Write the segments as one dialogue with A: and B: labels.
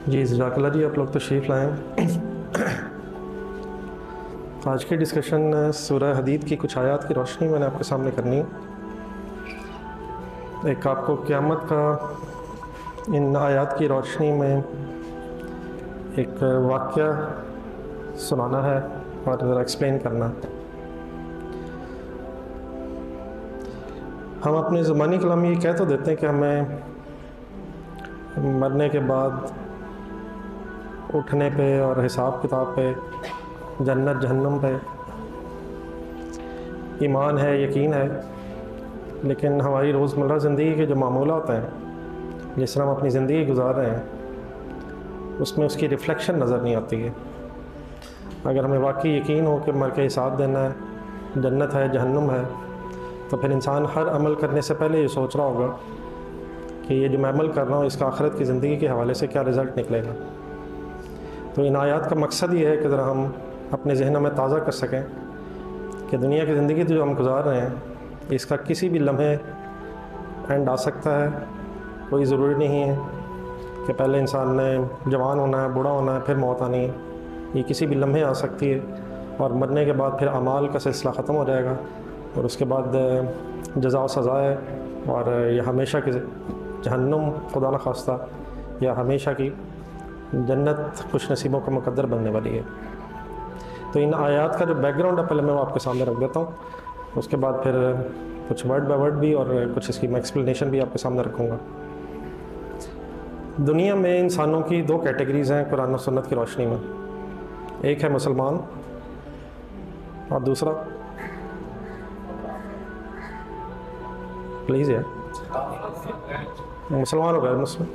A: جی جزاک اللہ جی، آپ لوگ تشریف لائیں۔ آج کی ڈسکشن سورہ حدید کی کچھ آیات کی روشنی میں نے آپ کے سامنے کرنی ہے۔ ایک آپ کو قیامت کا ان آیات کی روشنی میں ایک واقعہ سنانا ہے اور ذرا ایکسپلین کرنا ہے۔ ہم اپنی زبانی کلام یہ کہہ تو دیتے ہیں کہ ہمیں مرنے کے بعد اٹھنے پہ اور حساب کتاب پہ، جنت جہنم پہ ایمان ہے، یقین ہے، لیکن ہماری روزمرہ زندگی کے جو معمولات ہیں، جس طرح ہم اپنی زندگی گزار رہے ہیں، اس میں اس کی ریفلیکشن نظر نہیں آتی ہے۔ اگر ہمیں واقعی یقین ہو کہ مر کے حساب دینا ہے، جنت ہے، جہنم ہے، تو پھر انسان ہر عمل کرنے سے پہلے یہ سوچ رہا ہوگا کہ یہ جو میں عمل کر رہا ہوں اس کا آخرت کی زندگی کے حوالے سے کیا رزلٹ نکلے گا۔ تو ان آیات کا مقصد یہ ہے کہ ذرا ہم اپنے ذہنوں میں تازہ کر سکیں کہ دنیا کی زندگی جو ہم گزار رہے ہیں، اس کا کسی بھی لمحے اینڈ آ سکتا ہے۔ کوئی ضروری نہیں ہے کہ پہلے انسان نے جوان ہونا ہے، بوڑھا ہونا ہے، پھر موت آنی ہے۔ یہ کسی بھی لمحے آ سکتی ہے، اور مرنے کے بعد پھر اعمال کا سلسلہ ختم ہو جائے گا، اور اس کے بعد جزا و سزا ہے، اور یہ ہمیشہ کی جہنم خدا نخواستہ یا ہمیشہ کی جنت خوش نصیبوں کا مقدر بننے والی ہے۔ تو ان آیات کا جو بیک گراؤنڈ ہے پہلے میں وہ آپ کے سامنے رکھ دیتا ہوں، اس کے بعد پھر کچھ ورڈ بائی ورڈ بھی اور کچھ اس کی میں ایکسپلینیشن بھی آپ کے سامنے رکھوں گا۔ دنیا میں انسانوں کی دو کیٹیگریز ہیں قرآن و سنت کی روشنی میں، ایک ہے مسلمان اور دوسرا پلیز ہے مسلمان اور غیر مسلم۔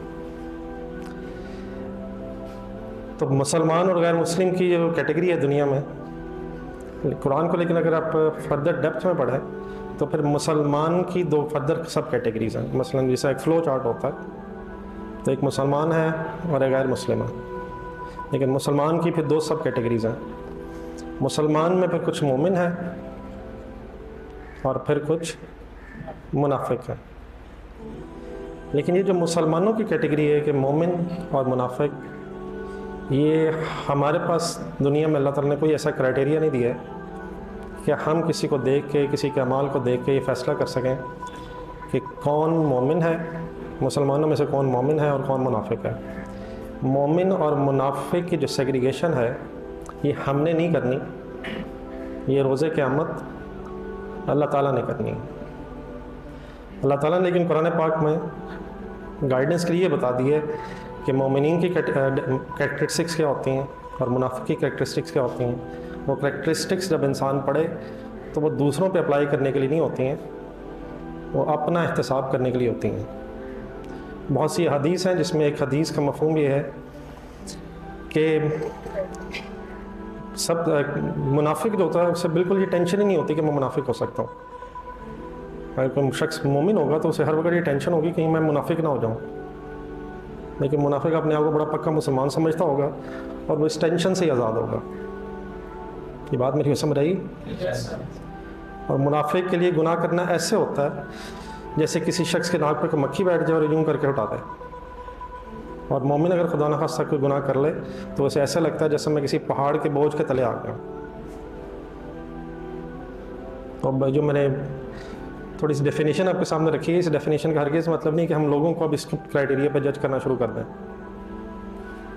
A: تو مسلمان اور غیر مسلم کی جو کیٹیگری ہے دنیا میں قرآن کو، لیکن اگر آپ فردر ڈیپتھ میں پڑھیں تو پھر مسلمان کی دو فردر سب کیٹیگریز ہیں۔ مثلا جیسا ایک فلو چارٹ ہوتا ہے، تو ایک مسلمان ہے اور ایک غیر مسلم ہے، لیکن مسلمان کی پھر دو سب کیٹیگریز ہیں۔ مسلمان میں پھر کچھ مومن ہیں اور پھر کچھ منافق ہیں۔ لیکن یہ جو مسلمانوں کی کیٹیگری ہے کہ مومن اور منافق، یہ ہمارے پاس دنیا میں اللہ تعالیٰ نے کوئی ایسا کرائٹیریا نہیں دیا ہے کہ ہم کسی کو دیکھ کے، کسی کے اعمال کو دیکھ کے یہ فیصلہ کر سکیں کہ کون مومن ہے، مسلمانوں میں سے کون مومن ہے اور کون منافق ہے۔ مومن اور منافق کی جو سیگریگیشن ہے یہ ہم نے نہیں کرنی، یہ روز قیامت اللہ تعالیٰ نے کرنی ہے۔ اللہ تعالیٰ نے لیکن قرآن پاک میں گائیڈنس کے لیے بتا دی ہے کہ مومنین کی کریکٹرسٹکس کیا ہوتی ہیں اور منافق کی کریکٹرسٹکس کیا ہوتی ہیں۔ وہ کریکٹرسٹکس جب انسان پڑھے تو وہ دوسروں پہ اپلائی کرنے کے لیے نہیں ہوتی ہیں، وہ اپنا احتساب کرنے کے لیے ہوتی ہیں۔ بہت سی حدیث ہیں جس میں ایک حدیث کا مفہوم یہ ہے کہ سب منافق جو ہوتا ہے اسے بالکل یہ ٹینشن ہی نہیں ہوتی کہ میں منافق ہو سکتا ہوں۔ اگر کوئی شخص مومن ہوگا تو اسے ہر وقت یہ ٹینشن ہوگی کہیں میں منافق نہ ہو جاؤں، لیکن منافق اپنے آپ کو بڑا پکا مسلمان سمجھتا ہوگا اور وہ اس ٹینشن سے ہی آزاد ہوگا۔ یہ بات میری سمجھ آئی؟ اور منافق کے لیے گناہ کرنا ایسے ہوتا ہے جیسے کسی شخص کے ناک پہ کوئی مکھی بیٹھ جائے اور یوں کر کے اٹھا دے، اور مومن اگر خدا نخواستہ کوئی گناہ کر لے تو اسے ایسا لگتا ہے جیسے میں کسی پہاڑ کے بوجھ کے تلے آ گیا۔ اور جو میں نے تھوڑی سی ڈیفینیشن آپ کے سامنے رکھی ہے، اس ڈیفینیشن کا ہرگز مطلب نہیں کہ ہم لوگوں کو اب اس کرائٹیریا پہ جج کرنا شروع کر دیں۔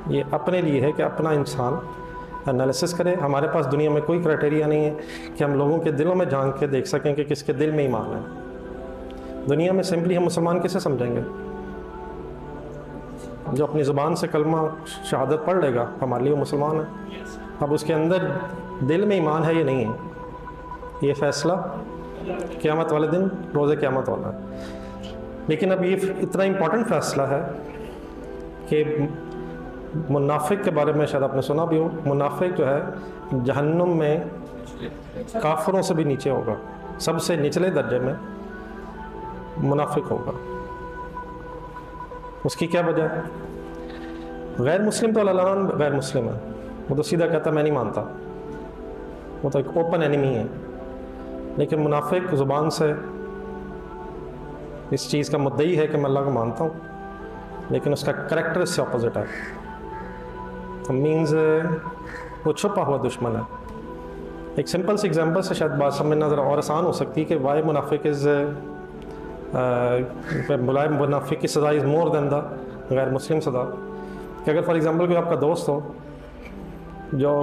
A: یہ اپنے لیے ہے کہ اپنا انسان انالیسس کرے۔ ہمارے پاس دنیا میں کوئی کرائٹیریا نہیں ہے کہ ہم لوگوں کے دلوں میں جھانک کے دیکھ سکیں کہ کس کے دل میں ایمان ہے۔ دنیا میں سمپلی ہم مسلمان کسے سمجھیں گے؟ جو اپنی زبان سے کلمہ شہادت پڑھ لے گا ہمارے لیے وہ مسلمان ہے۔ اب اس کے اندر دل میں ایمان ہے یا نہیں ہے، یہ فیصلہ قیامت والے دن روز قیامت والا ہے۔ لیکن اب یہ اتنا امپورٹنٹ فیصلہ ہے کہ منافق کے بارے میں شاید آپ نے سنا بھی ہو، منافق جو ہے جہنم میں کافروں سے بھی نیچے ہوگا، سب سے نچلے درجے میں منافق ہوگا۔ اس کی کیا وجہ ہے؟ غیر مسلم تو اللہ عنہ غیر مسلم ہے، وہ تو سیدھا کہتا ہے میں نہیں مانتا، وہ تو ایک اوپن اینیمی ہے۔ لیکن منافق زبان سے اس چیز کا مدعی ہے کہ میں اللہ کو مانتا ہوں، لیکن اس کا کریکٹر اس سے اپوزٹ ہے۔ تو مینز وہ چھپا ہوا دشمن ہے. ایک سمپل سی ایگزامپل سے شاید بات سمجھنا ذرا اور آسان ہو سکتی ہے کہ وائی منافق از بلائے منافق کی سزا از مور دین دا غیر مسلم سزا. کہ اگر فار ایگزامپل کوئی آپ کا دوست ہو جو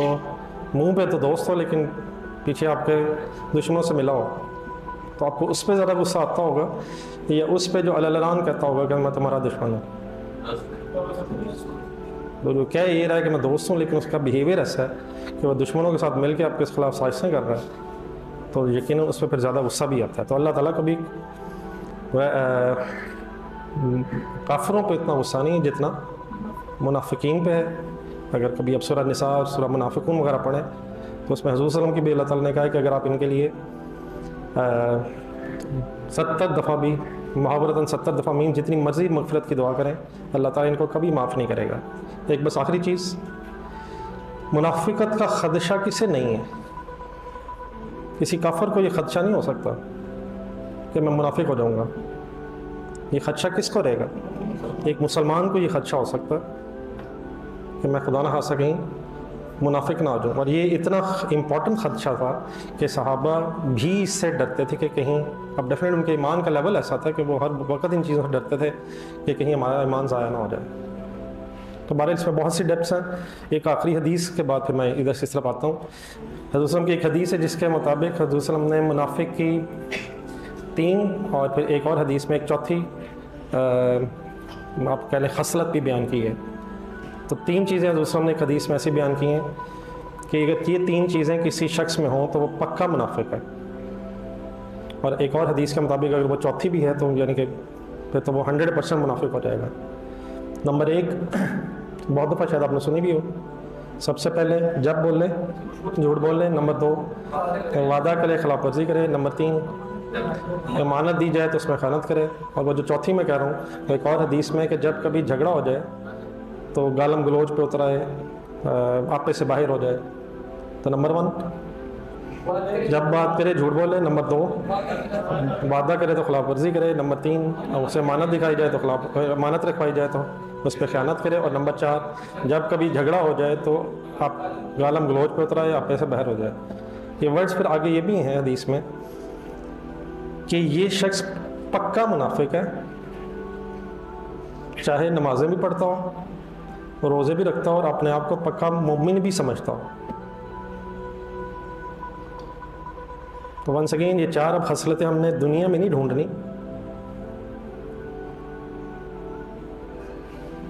A: منہ پہ تو دوست ہو لیکن پیچھے آپ کے دشمنوں سے ملا ہو, تو آپ کو اس پہ ذرا غصہ آتا ہوگا, یا اس پہ جو علان کہتا ہوگا کہ میں تمہارا دشمن ہوں. تو کہہ یہ رہا ہے کہ میں دوست ہوں, لیکن اس کا بیہیویئر ایسا ہے کہ وہ دشمنوں کے ساتھ مل کے آپ کے خلاف سازشیں کر رہا ہے, تو یقیناً اس پہ پھر زیادہ غصہ بھی آتا ہے. تو اللہ تعالیٰ کبھی کافروں پہ اتنا غصہ نہیں جتنا منافقین پہ ہے. اگر کبھی اب سورہ نساء اور سورہ منافقون وغیرہ پڑھیں تو اس میں حضور صلی اللہ علیہ وسلم کی بھی اللہ تعالیٰ نے کہا ہے کہ اگر آپ ان کے لیے 70 دفعہ بھی محاورتاً 70 دفعہ مین جتنی مرضی مغفرت کی دعا کریں, اللہ تعالیٰ ان کو کبھی معاف نہیں کرے گا. ایک بس آخری چیز, منافقت کا خدشہ کسے نہیں ہے؟ کسی کافر کو یہ خدشہ نہیں ہو سکتا کہ میں منافق ہو جاؤں گا. یہ خدشہ کس کو رہے گا؟ ایک مسلمان کو یہ خدشہ ہو سکتا ہے کہ میں خدا نہ خواستہ کہیں منافق نہ ہو جاؤں. اور یہ اتنا امپورٹنٹ خدشہ تھا کہ صحابہ بھی اس سے ڈرتے تھے کہ کہیں, اب ڈیفینیٹ ان کے ایمان کا لیول ایسا تھا کہ وہ ہر وقت ان چیزوں سے ڈرتے تھے کہ کہیں ہمارا ایمان ضائع نہ ہو جائے. تو بہرحال اس میں بہت سی ڈیپس ہیں. ایک آخری حدیث کے بعد پھر میں ادھر سے اس طرف آتا ہوں. حضور وسلم کی ایک حدیث ہے جس کے مطابق حضور وسلم نے منافق کی 3 اور پھر ایک اور حدیث میں ایک چوتھی آپ کہہ لیں خصلت بھی بیان کی ہے. تو 3 چیزیں حضور وسلم نے ایک حدیث میں ایسی بیان کی ہیں کہ اگر یہ 3 چیزیں کسی شخص میں ہوں تو وہ پکا منافق ہے. اور ایک اور حدیث کے مطابق اگر وہ چوتھی بھی ہے تو یعنی کہ پھر تو وہ 100% منافق ہو جائے گا. نمبر 1, بہت دفعہ شاید آپ نے سنی بھی ہو, سب سے پہلے جب بول لیں جھوٹ بول لیں. نمبر 2, وعدہ کرے خلاف ورزی کرے. نمبر 3, امانت دی جائے تو اس میں خیانت کرے. اور وہ جو چوتھی میں کہہ رہا ہوں وہ ایک اور حدیث میں کہ جب کبھی جھگڑا ہو جائے تو گالم گلوچ پہ اتر آئے, آپے سے باہر ہو جائے. تو نمبر 1 جب بات کرے جھوٹ بولے. نمبر 2 وعدہ کرے تو خلاف ورزی کرے. نمبر 3 اسے امانت دکھائی جائے تو امانت رکھوائی جائے تو اس پہ خیانت کرے. اور نمبر 4 جب کبھی جھگڑا ہو جائے تو آپ گالم گلوچ پہ اتر آئے, آپے سے باہر ہو جائے. یہ ورڈز پھر آگے یہ بھی ہیں حدیث میں کہ یہ شخص پکا منافق ہے, چاہے نمازیں بھی پڑھتا ہو, روزے بھی رکھتا ہو اور اپنے آپ کو پکا مومن بھی سمجھتا ہو. تو ونس اگین یہ 4 اب خصلتیں ہم نے دنیا میں نہیں ڈھونڈنی,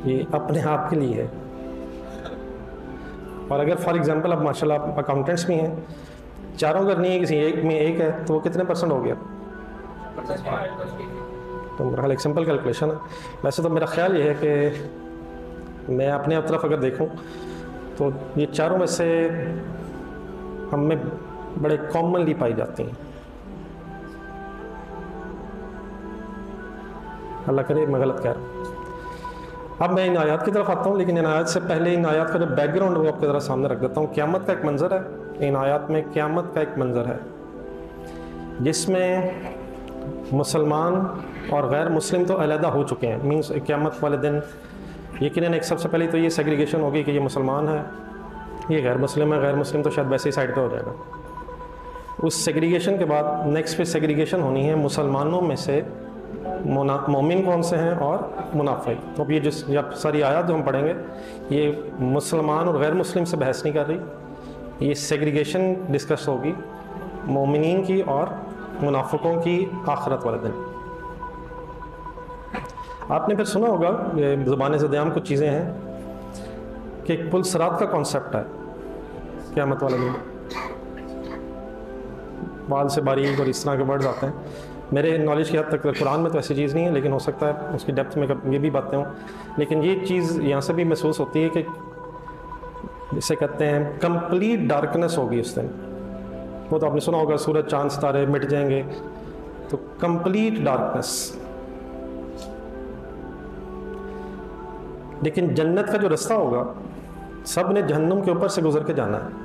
A: یہ اپنے آپ کے لیے ہے. اور اگر فار ایگزامپل اب ماشاء اللہ آپ اکاؤنٹنٹس بھی ہیں, چاروں کرنی ہے, کسی ایک میں ایک ہے تو وہ کتنے % ہو گیا؟ تو میرا خیال ایک سمپل کیلکولیشن ہے. ویسے تو میرا خیال یہ ہے کہ میں اپنے طرف اگر دیکھوں تو یہ چاروں میں سے ہم میں بڑے کامنلی پائی جاتی ہیں. اللہ کرے میں غلط کہہ رہا ہوں. اب میں ان آیات کی طرف آتا ہوں, لیکن ان آیات سے پہلے ان آیات کا جو بیک گراؤنڈ وہ آپ کے ذرا سامنے رکھ دیتا ہوں. قیامت کا ایک منظر ہے, ان آیات میں قیامت کا ایک منظر ہے جس میں مسلمان اور غیر مسلم تو علیحدہ ہو چکے ہیں. مینس قیامت والے دن یقیناً ایک سب سے پہلے تو یہ سیگریگیشن ہوگی کہ یہ مسلمان ہے, یہ غیر مسلم ہے. غیر مسلم تو شاید ویسے ہی سائڈ پہ ہو جائے گا. اس سیگریگیشن کے بعد نیکسٹ پہ سیگریگیشن ہونی ہے مسلمانوں میں سے مومن کون سے ہیں اور منافق. تو اب یہ جس ساری آیات جو ہم پڑھیں گے یہ مسلمان اور غیر مسلم سے بحث نہیں کر رہی, یہ سیگریگیشن ڈسکس ہوگی مومنین کی اور منافقوں کی آخرت والے دن. آپ نے پھر سنا ہوگا یہ زبان زدیام کچھ چیزیں ہیں کہ ایک پل صراط کا کانسیپٹ ہے قیامت والے دن. بال سے باریک اور اس طرح کے ورڈز آتے ہیں. میرے نالج کی حد تک قرآن میں تو ایسی چیز نہیں ہے, لیکن ہو سکتا ہے اس کی ڈیپتھ میں یہ بھی باتیں ہوں. لیکن یہ چیز یہاں سے بھی محسوس ہوتی ہے کہ جسے کہتے ہیں کمپلیٹ ڈارکنیس ہوگی اس دن. وہ تو آپ نے سنا ہوگا سورج چاند ستارے مٹ جائیں گے, تو کمپلیٹ ڈارکنیس. لیکن جنت کا جو رستہ ہوگا سب نے جہنم کے اوپر سے گزر کے جانا ہے.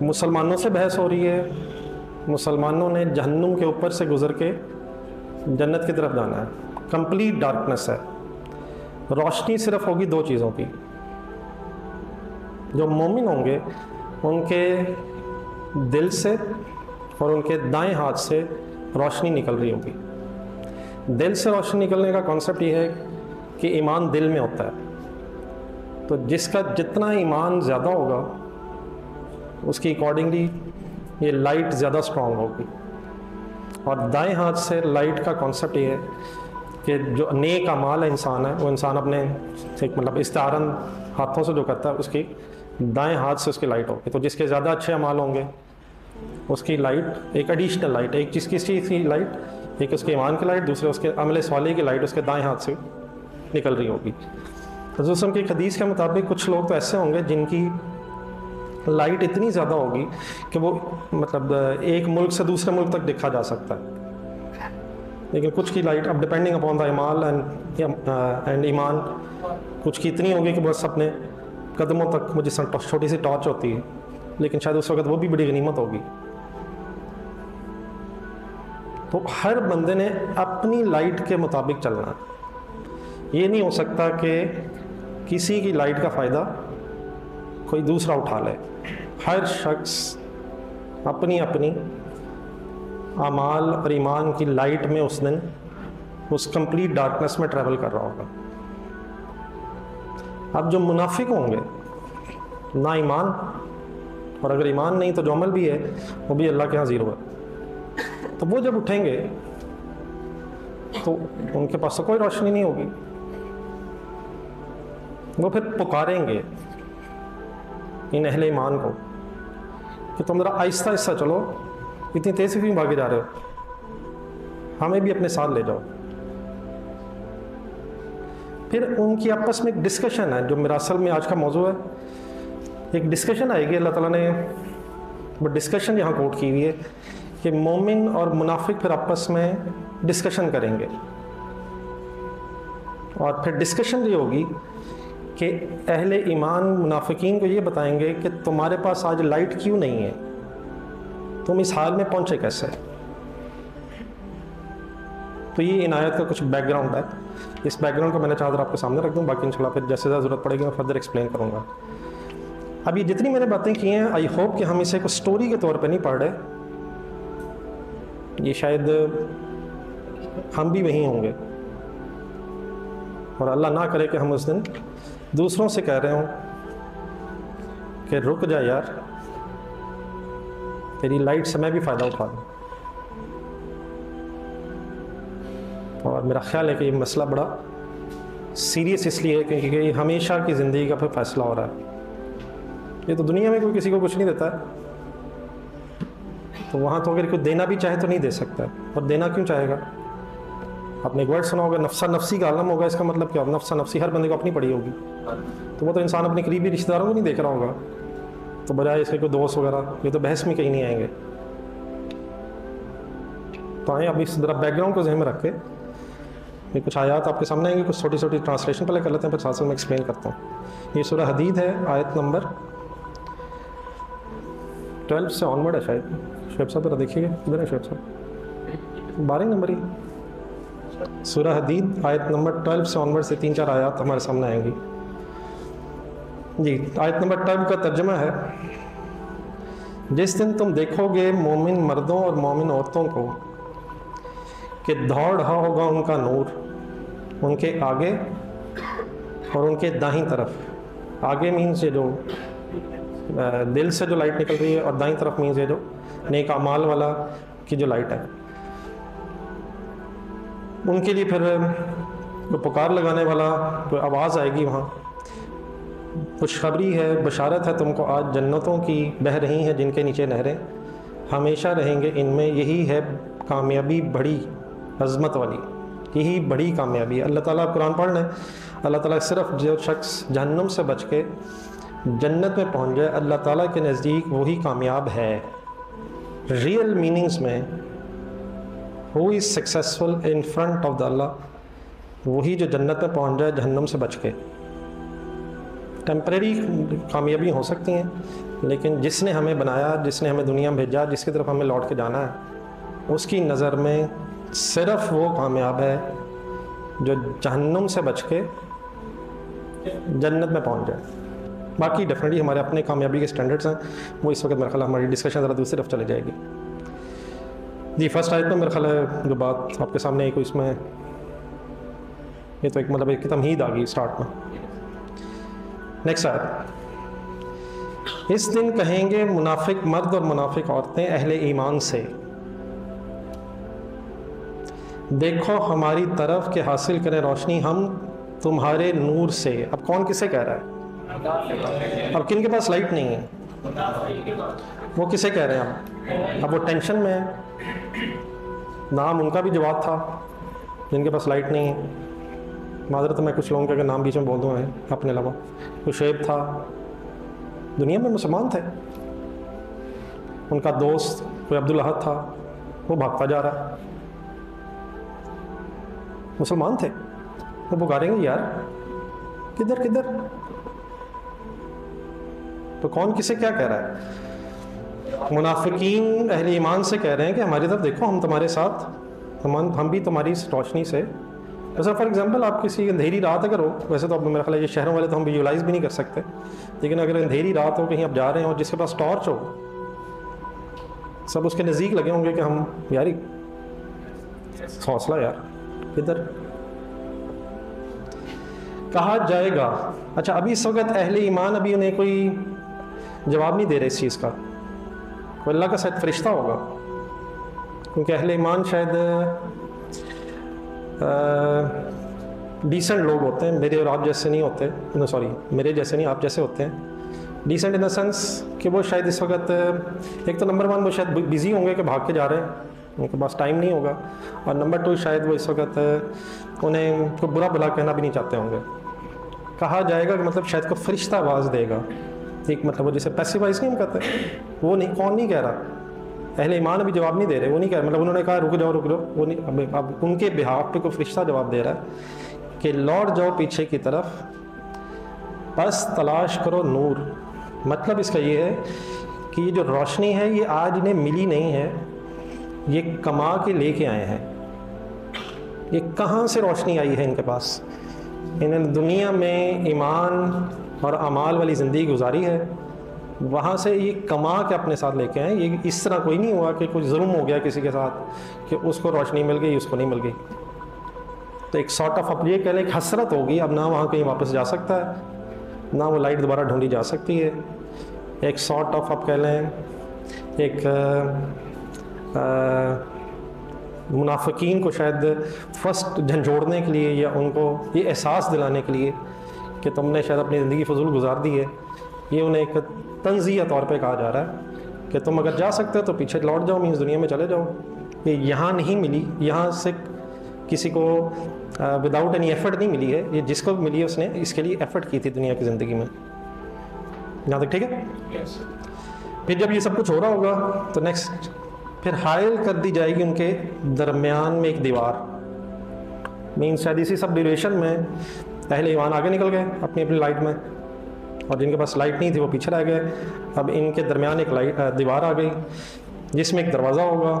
A: مسلمانوں سے بحث ہو رہی ہے, مسلمانوں نے جہنم کے اوپر سے گزر کے جنت کی طرف جانا ہے. کمپلیٹ ڈارکنیس ہے. روشنی صرف ہوگی دو چیزوں کی. جو مومن ہوں گے ان کے دل سے اور ان کے دائیں ہاتھ سے روشنی نکل رہی ہوگی. دل سے روشنی نکلنے کا کانسیپٹ یہ ہے کہ ایمان دل میں ہوتا ہے. تو جس کا جتنا ایمان زیادہ ہوگا اس کی اکارڈنگلی یہ لائٹ زیادہ اسٹرانگ ہوگی. اور دائیں ہاتھ سے لائٹ کا کانسیپٹ یہ ہے کہ جو نیک اعمال ہے انسان ہے وہ انسان اپنے ایک مطلب استعارن ہاتھوں سے جو کرتا ہے اس کی دائیں ہاتھ سے اس کی لائٹ ہوگی. تو جس کے زیادہ اچھے اعمال ہوں گے اس کی لائٹ ایک ایڈیشنل لائٹ، ایک چیز کس چیز کی لائٹ، ایک اس کے ایمان کی لائٹ، دوسرے اس کے عمل صالح کی لائٹ اس کے دائیں ہاتھ سے نکل رہی ہوگی. حضور صلی اللہ علیہ وسلم کی حدیث کے مطابق کچھ لوگ تو ایسے ہوں گے جن کی لائٹ اتنی زیادہ ہوگی کہ وہ مطلب ایک ملک سے دوسرے ملک تک دیکھا جا سکتا ہے. لیکن کچھ کی لائٹ اب ڈپینڈنگ اپون دا ایمان اینڈ ایمان کچھ کی اتنی ہوگی کہ بس اپنے قدموں تک وہ جس طرح چھوٹی سی ٹارچ ہوتی ہے، لیکن شاید اس وقت وہ بھی بڑی غنیمت ہوگی. تو ہر بندے نے اپنی لائٹ کے مطابق چلنا. یہ نہیں ہو سکتا کہ کسی کی لائٹ کا فائدہ کوئی دوسرا اٹھا لے. ہر شخص اپنی اپنی اعمال اور ایمان کی لائٹ میں اس دن اس کمپلیٹ ڈارکنیس میں ٹریول کر رہا ہوگا. اب جو منافق ہوں گے نہ ایمان، اور اگر ایمان نہیں تو جو عمل بھی ہے وہ بھی اللہ کے ہاں زیرو ہے. تو وہ جب اٹھیں گے تو ان کے پاس تو کوئی روشنی نہیں ہوگی. وہ پھر پکاریں گے ان اہل ایمان کو کہ تم ذرا آہستہ آہستہ چلو، اتنی تیز سے کیوں بھاگے جا رہے ہو، ہمیں بھی اپنے ساتھ لے جاؤ. پھر ان کی آپس میں ایک ڈسکشن ہے جو میرا اصل میں آج کا موضوع ہے. ایک ڈسکشن آئے گی، اللہ تعالیٰ نے وہ ڈسکشن یہاں کوٹ کی ہوئی ہے کہ مومن اور منافق پھر آپس میں ڈسکشن کریں گے. اور پھر ڈسکشن یہ ہوگی کہ اہل ایمان منافقین کو یہ بتائیں گے کہ تمہارے پاس آج لائٹ کیوں نہیں ہے، تم اس حال میں پہنچے کیسے. تو یہ ان آیت کا کچھ بیک گراؤنڈ ہے. اس بیک گراؤنڈ کو میں نے چاہا آپ کے سامنے رکھ دوں، باقی انشاءاللہ پھر جیسے جیسے ضرورت پڑے گی میں فردر ایکسپلین کروں گا. اب یہ جتنی میں نے باتیں کی ہیں آئی ہوپ کہ ہم اسے کوئی سٹوری کے طور پہ نہیں پڑھ رہے. یہ شاید ہم بھی وہیں ہوں گے، اور اللہ نہ کرے کہ ہم اس دن دوسروں سے کہہ رہے ہوں کہ رک جا یار، تیری لائٹ سے میں بھی فائدہ اٹھا دوں. اور میرا خیال ہے کہ یہ مسئلہ بڑا سیریس اس لیے ہے کیونکہ یہ ہمیشہ کی زندگی کا پھر فیصلہ ہو رہا ہے. یہ تو دنیا میں کوئی کسی کو کچھ نہیں دیتا ہے، تو وہاں تو اگر کوئی دینا بھی چاہے تو نہیں دے سکتا ہے. اور دینا کیوں چاہے گا؟ آپ نے ایک ورڈ سنا ہوگا نفسا نفسی کا عالم ہوگا. اس کا مطلب کیا؟ نفسا نفسی ہر بندے کو اپنی پڑی ہوگی. تو وہ تو انسان اپنے قریبی رشتہ داروں کو نہیں دیکھ رہا ہوگا، تو بجائے اس کے کوئی دوست وغیرہ یہ تو بحث میں کہیں نہیں آئیں گے. تو آئیں اب اس ذرا بیک گراؤنڈ کو ذہن میں رکھ کے یہ کچھ آیات آپ کے سامنے آئیں گے. کچھ چھوٹی چھوٹی ٹرانسلیشن پہلے کر لیتے ہیں، پھر ساتھ ساتھ میں ایکسپلین کرتا ہوں. یہ سورہ حدید ہے، آیت نمبر 12 سے آنورڈ ہے شاید. شعیب صاحب ذرا دیکھیے گا، ادھر ہے شعیب صاحب، 12 نمبر ہی. سورہ حدید آیت نمبر 12 سے آنورڈ سے 3-4 آیات ہمارے سامنے آئیں گی. جی آیت نمبر 12 کا ترجمہ ہے: جس دن تم دیکھو گے مومن مردوں اور مومن عورتوں کو کہ دوڑ رہا ہوگا ان کا نور ان کے آگے اور ان کے دائیں طرف. آگے مینز یہ جو دل سے جو لائٹ نکل رہی ہے، اور دائیں طرف مینز یہ جو نیک اعمال والا کی جو لائٹ ہے. ان کے لیے پھر کوئی پکار لگانے والا کوئی آواز آئے گی وہاں. خوشخبری ہے، بشارت ہے تم کو، آج جنتوں کی بہہ رہی ہیں جن کے نیچے نہریں، ہمیشہ رہیں گے ان میں. یہی ہے کامیابی بڑی عظمت والی، یہی بڑی کامیابی ہے. اللہ تعالیٰ قرآن پڑھ لیں، اللہ تعالیٰ صرف جو شخص جہنم سے بچ کے جنت میں پہنچ جائے اللہ تعالیٰ کے نزدیک وہی کامیاب ہے. ریئل میننگز میں who is successful in front of the Allah, وہی جو جنت میں پہنچ جائے جہنم سے بچ کے. ٹیمپریری کامیابی ہو سکتی ہیں، لیکن جس نے ہمیں بنایا، جس نے ہمیں دنیا میں بھیجا، جس کی طرف ہمیں لوٹ کے جانا ہے، اس کی نظر میں صرف وہ کامیاب ہے جو جہنم سے بچ کے جنت میں پہنچ جائے. باقی ڈیفینیٹلی ہمارے اپنے کامیابی کے سٹینڈرڈس ہیں, وہ اس وقت میرے خیال ہماری ڈسکشن ذرا دوسری طرف چلے جائے گی. جی فرسٹ آیت میں میرے خیال ہے جو بات آپ کے سامنے ایک اس میں یہ تو ایک مطلب ایک تمہید آ گئی اسٹارٹ میں. نیکسٹ آیت, اس دن کہیں گے منافق مرد اور منافق عورتیں اہل ایمان سے, دیکھو ہماری طرف کہ حاصل کریں روشنی ہم تمہارے نور سے. اب کون کسے کہہ رہا ہے؟ اب کن کے پاس لائٹ نہیں ہے, وہ کسے کہہ رہے ہیں؟ اب وہ ٹینشن میں ہے. نام ان کا بھی جواب تھا جن کے پاس لائٹ نہیں ہے. معذرت میں کچھ لوگوں کے اگر نام بیچ میں بول دوں ہیں اپنے علاوہ. شعیب تھا, دنیا میں مسلمان تھے, ان کا دوست کوئی عبدالاحد تھا, وہ بھاگتا جا رہا. مسلمان تھے, وہ پکاریں گے یار کدھر کدھر, تو کون کسے کیا کہہ رہا ہے؟ منافقین اہل ایمان سے کہہ رہے ہیں کہ ہماری طرف دیکھو, ہم تمہارے ساتھ, ہم بھی تمہاری روشنی سے. جیسے فار ایگزامپل آپ کسی اندھیری رات اگر ہو, ویسے تو اب میرا خیال ہے یہ شہروں والے تو ہم ویژولائز بھی نہیں کر سکتے, لیکن اگر اندھیری رات ہو, کہیں آپ جا رہے ہیں اور جس کے پاس ٹارچ ہو, سب اس کے نزدیک لگے ہوں گے کہ ہم یاری حوصلہ یار کدھر. کہا جائے گا, اچھا ابھی اس وقت اہل ایمان ابھی انہیں کوئی جواب نہیں دے رہے اس چیز کا, وہ اللہ کا شاید فرشتہ ہوگا, کیونکہ اہل ایمان شاید ڈیسنٹ لوگ ہوتے ہیں, میرے اور آپ جیسے نہیں ہوتے, سوری میرے جیسے نہیں آپ جیسے ہوتے ہیں. ڈیسنٹ ان دا سینس کہ وہ شاید اس وقت ایک تو نمبر 1 وہ شاید بزی ہوں گے کہ بھاگ کے جا رہے ہیں, ان کے پاس ٹائم نہیں ہوگا, اور نمبر 2 شاید وہ اس وقت انہیں کوئی برا بھلا کہنا بھی نہیں چاہتے ہوں گے. کہا جائے گا کہ مطلب شاید کو فرشتہ آواز دے گا, ایک مطلب وہ جیسے پیسیوائز نہیں ہم کہتے, وہ نہیں, کون نہیں کہہ رہا, اہل ایمان ابھی جواب نہیں دے رہے, وہ نہیں کہہ رہے, مطلب انہوں نے کہا رک جاؤ رک جاؤ, وہ نہیں, اب ان کے بہاف پہ کوئی فرشتہ جواب دے رہا ہے کہ لوٹ جاؤ پیچھے کی طرف, بس تلاش کرو نور. مطلب اس کا یہ ہے کہ یہ جو روشنی ہے یہ آج انہیں ملی نہیں ہے, یہ کما کے لے کے آئے ہیں. یہ کہاں سے روشنی آئی ہے ان کے پاس؟ انہوں نے دنیا میں ایمان اور اعمال والی زندگی گزاری ہے, وہاں سے یہ کما کے اپنے ساتھ لے کے آئے. یہ اس طرح کوئی نہیں ہوا کہ کچھ ظلم ہو گیا کسی کے ساتھ کہ اس کو روشنی مل گئی اس کو نہیں مل گئی. تو ایک سارٹ آف اب یہ کہہ لیں ایک حسرت ہوگی, اب نہ وہاں کہیں واپس جا سکتا ہے, نہ وہ لائٹ دوبارہ ڈھونڈی جا سکتی ہے. ایک سارٹ آف اب کہہ لیں ایک منافقین کو شاید فرسٹ جھنجھوڑنے کے لیے, یا ان کو یہ احساس دلانے کے لیے کہ تم نے شاید اپنی زندگی فضول گزار دی ہے, یہ انہیں ایک تنزیہ طور پہ کہا جا رہا ہے کہ تم اگر جا سکتے ہو تو پیچھے لوٹ جاؤ, مینس دنیا میں چلے جاؤ. یہ یہاں نہیں ملی, یہاں سے کسی کو وداؤٹ اینی ایفرٹ نہیں ملی ہے, یہ جس کو ملی ہے اس نے اس کے لیے ایفرٹ کی تھی دنیا کی زندگی میں. یہاں تک ٹھیک ہے؟ پھر جب یہ سب کچھ ہو رہا ہوگا تو نیکسٹ پھر حائل کر دی جائے گی ان کے درمیان میں ایک دیوار. مینس شاید اسی سب ڈیوریشن میں اہل ایمان آگے نکل گئے اپنی اپنی لائٹ میں, اور جن کے پاس لائٹ نہیں تھی وہ پیچھے رہ گئے. اب ان کے درمیان ایک دیوار آ گئی جس میں ایک دروازہ ہوگا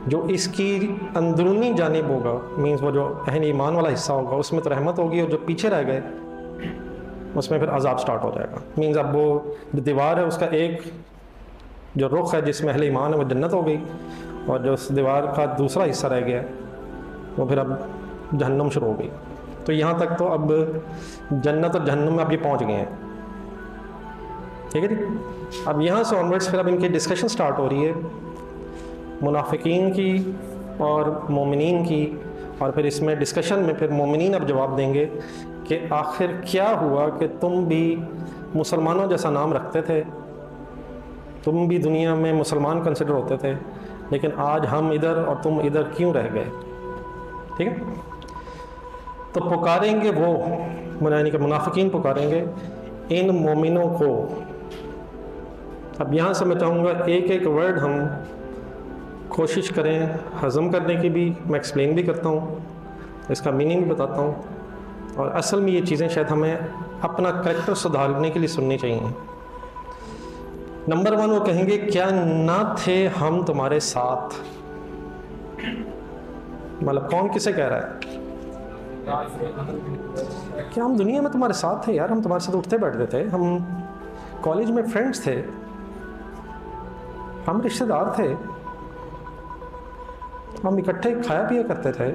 A: جو اس کی اندرونی جانب ہوگا, مینس وہ جو اہل ایمان والا حصہ ہوگا اس میں تو رحمت ہوگی, اور جو پیچھے رہ گئے اس میں پھر عذاب سٹارٹ ہو جائے گا. مینس اب وہ جو دیوار ہے اس کا ایک جو رخ ہے جس میں اہل ایمان ہے وہ جنت ہو گئی, اور جو اس دیوار کا دوسرا حصہ رہ گیا وہ پھر اب جہنم شروع ہو گئی. تو یہاں تک تو اب جنت اور جہنم میں اب یہ پہنچ گئے ہیں. ٹھیک ہے جی. اب یہاں سے آنورڈس پھر اب ان کی ڈسکشن سٹارٹ ہو رہی ہے منافقین کی اور مومنین کی, اور پھر اس میں ڈسکشن میں پھر مومنین اب جواب دیں گے کہ آخر کیا ہوا کہ تم بھی مسلمانوں جیسا نام رکھتے تھے, تم بھی دنیا میں مسلمان کنسیڈر ہوتے تھے, لیکن آج ہم ادھر اور تم ادھر کیوں رہ گئے. ٹھیک ہے. تو پکاریں گے وہ, یعنی کہ منافقین پکاریں گے ان مومنوں کو. اب یہاں سے میں چاہوں گا ایک ایک ورڈ ہم کوشش کریں ہضم کرنے کی بھی, میں ایکسپلین بھی کرتا ہوں, اس کا میننگ بھی بتاتا ہوں, اور اصل میں یہ چیزیں شاید ہمیں اپنا کریکٹر سدھارنے کے لیے سننی چاہیے. نمبر 1 وہ کہیں گے کیا نہ تھے ہم تمہارے ساتھ. مطلب کون کسے کہہ رہا ہے کہ ہم دنیا میں تمہارے ساتھ تھے یار, ہم تمہارے ساتھ اٹھتے بیٹھتے تھے, ہم کالج میں فرینڈس تھے, ہم رشتہ دار تھے, ہم اکٹھے کھایا پیا کرتے تھے,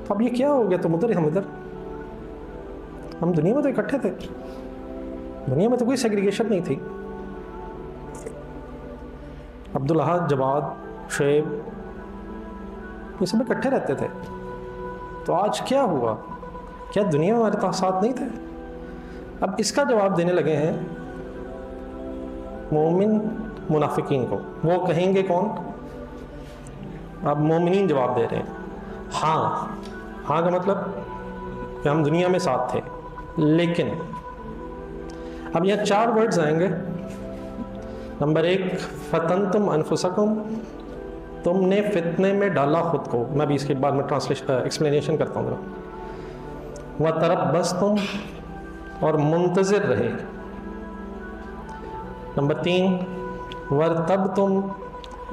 A: اب یہ کیا ہو گیا, تم ادھر ہم ادھر. ہم دنیا میں تو اکٹھے تھے, دنیا میں تو کوئی سیگریگیشن نہیں تھی. عبدالاحد, جواد, شعیب, یہ سب اکٹھے رہتے تھے. تو آج کیا ہوا, کیا دنیا میں ہمارے ساتھ نہیں تھے؟ اب اس کا جواب دینے لگے ہیں مومن منافقین کو. وہ کہیں گے کون؟ اب مومنین جواب دے رہے ہیں ہاں. ہاں کا مطلب کہ ہم دنیا میں ساتھ تھے, لیکن اب یہاں 4 ورڈز آئیں گے. نمبر 1, فتنتم انفسکم, تم نے فتنے میں ڈالا خود کو. میں بھی اس کے بعد میں ایکسپلینیشن کرتا ہوں. وتربصتم, اور منتظر رہے. نمبر 3, ورتبتم,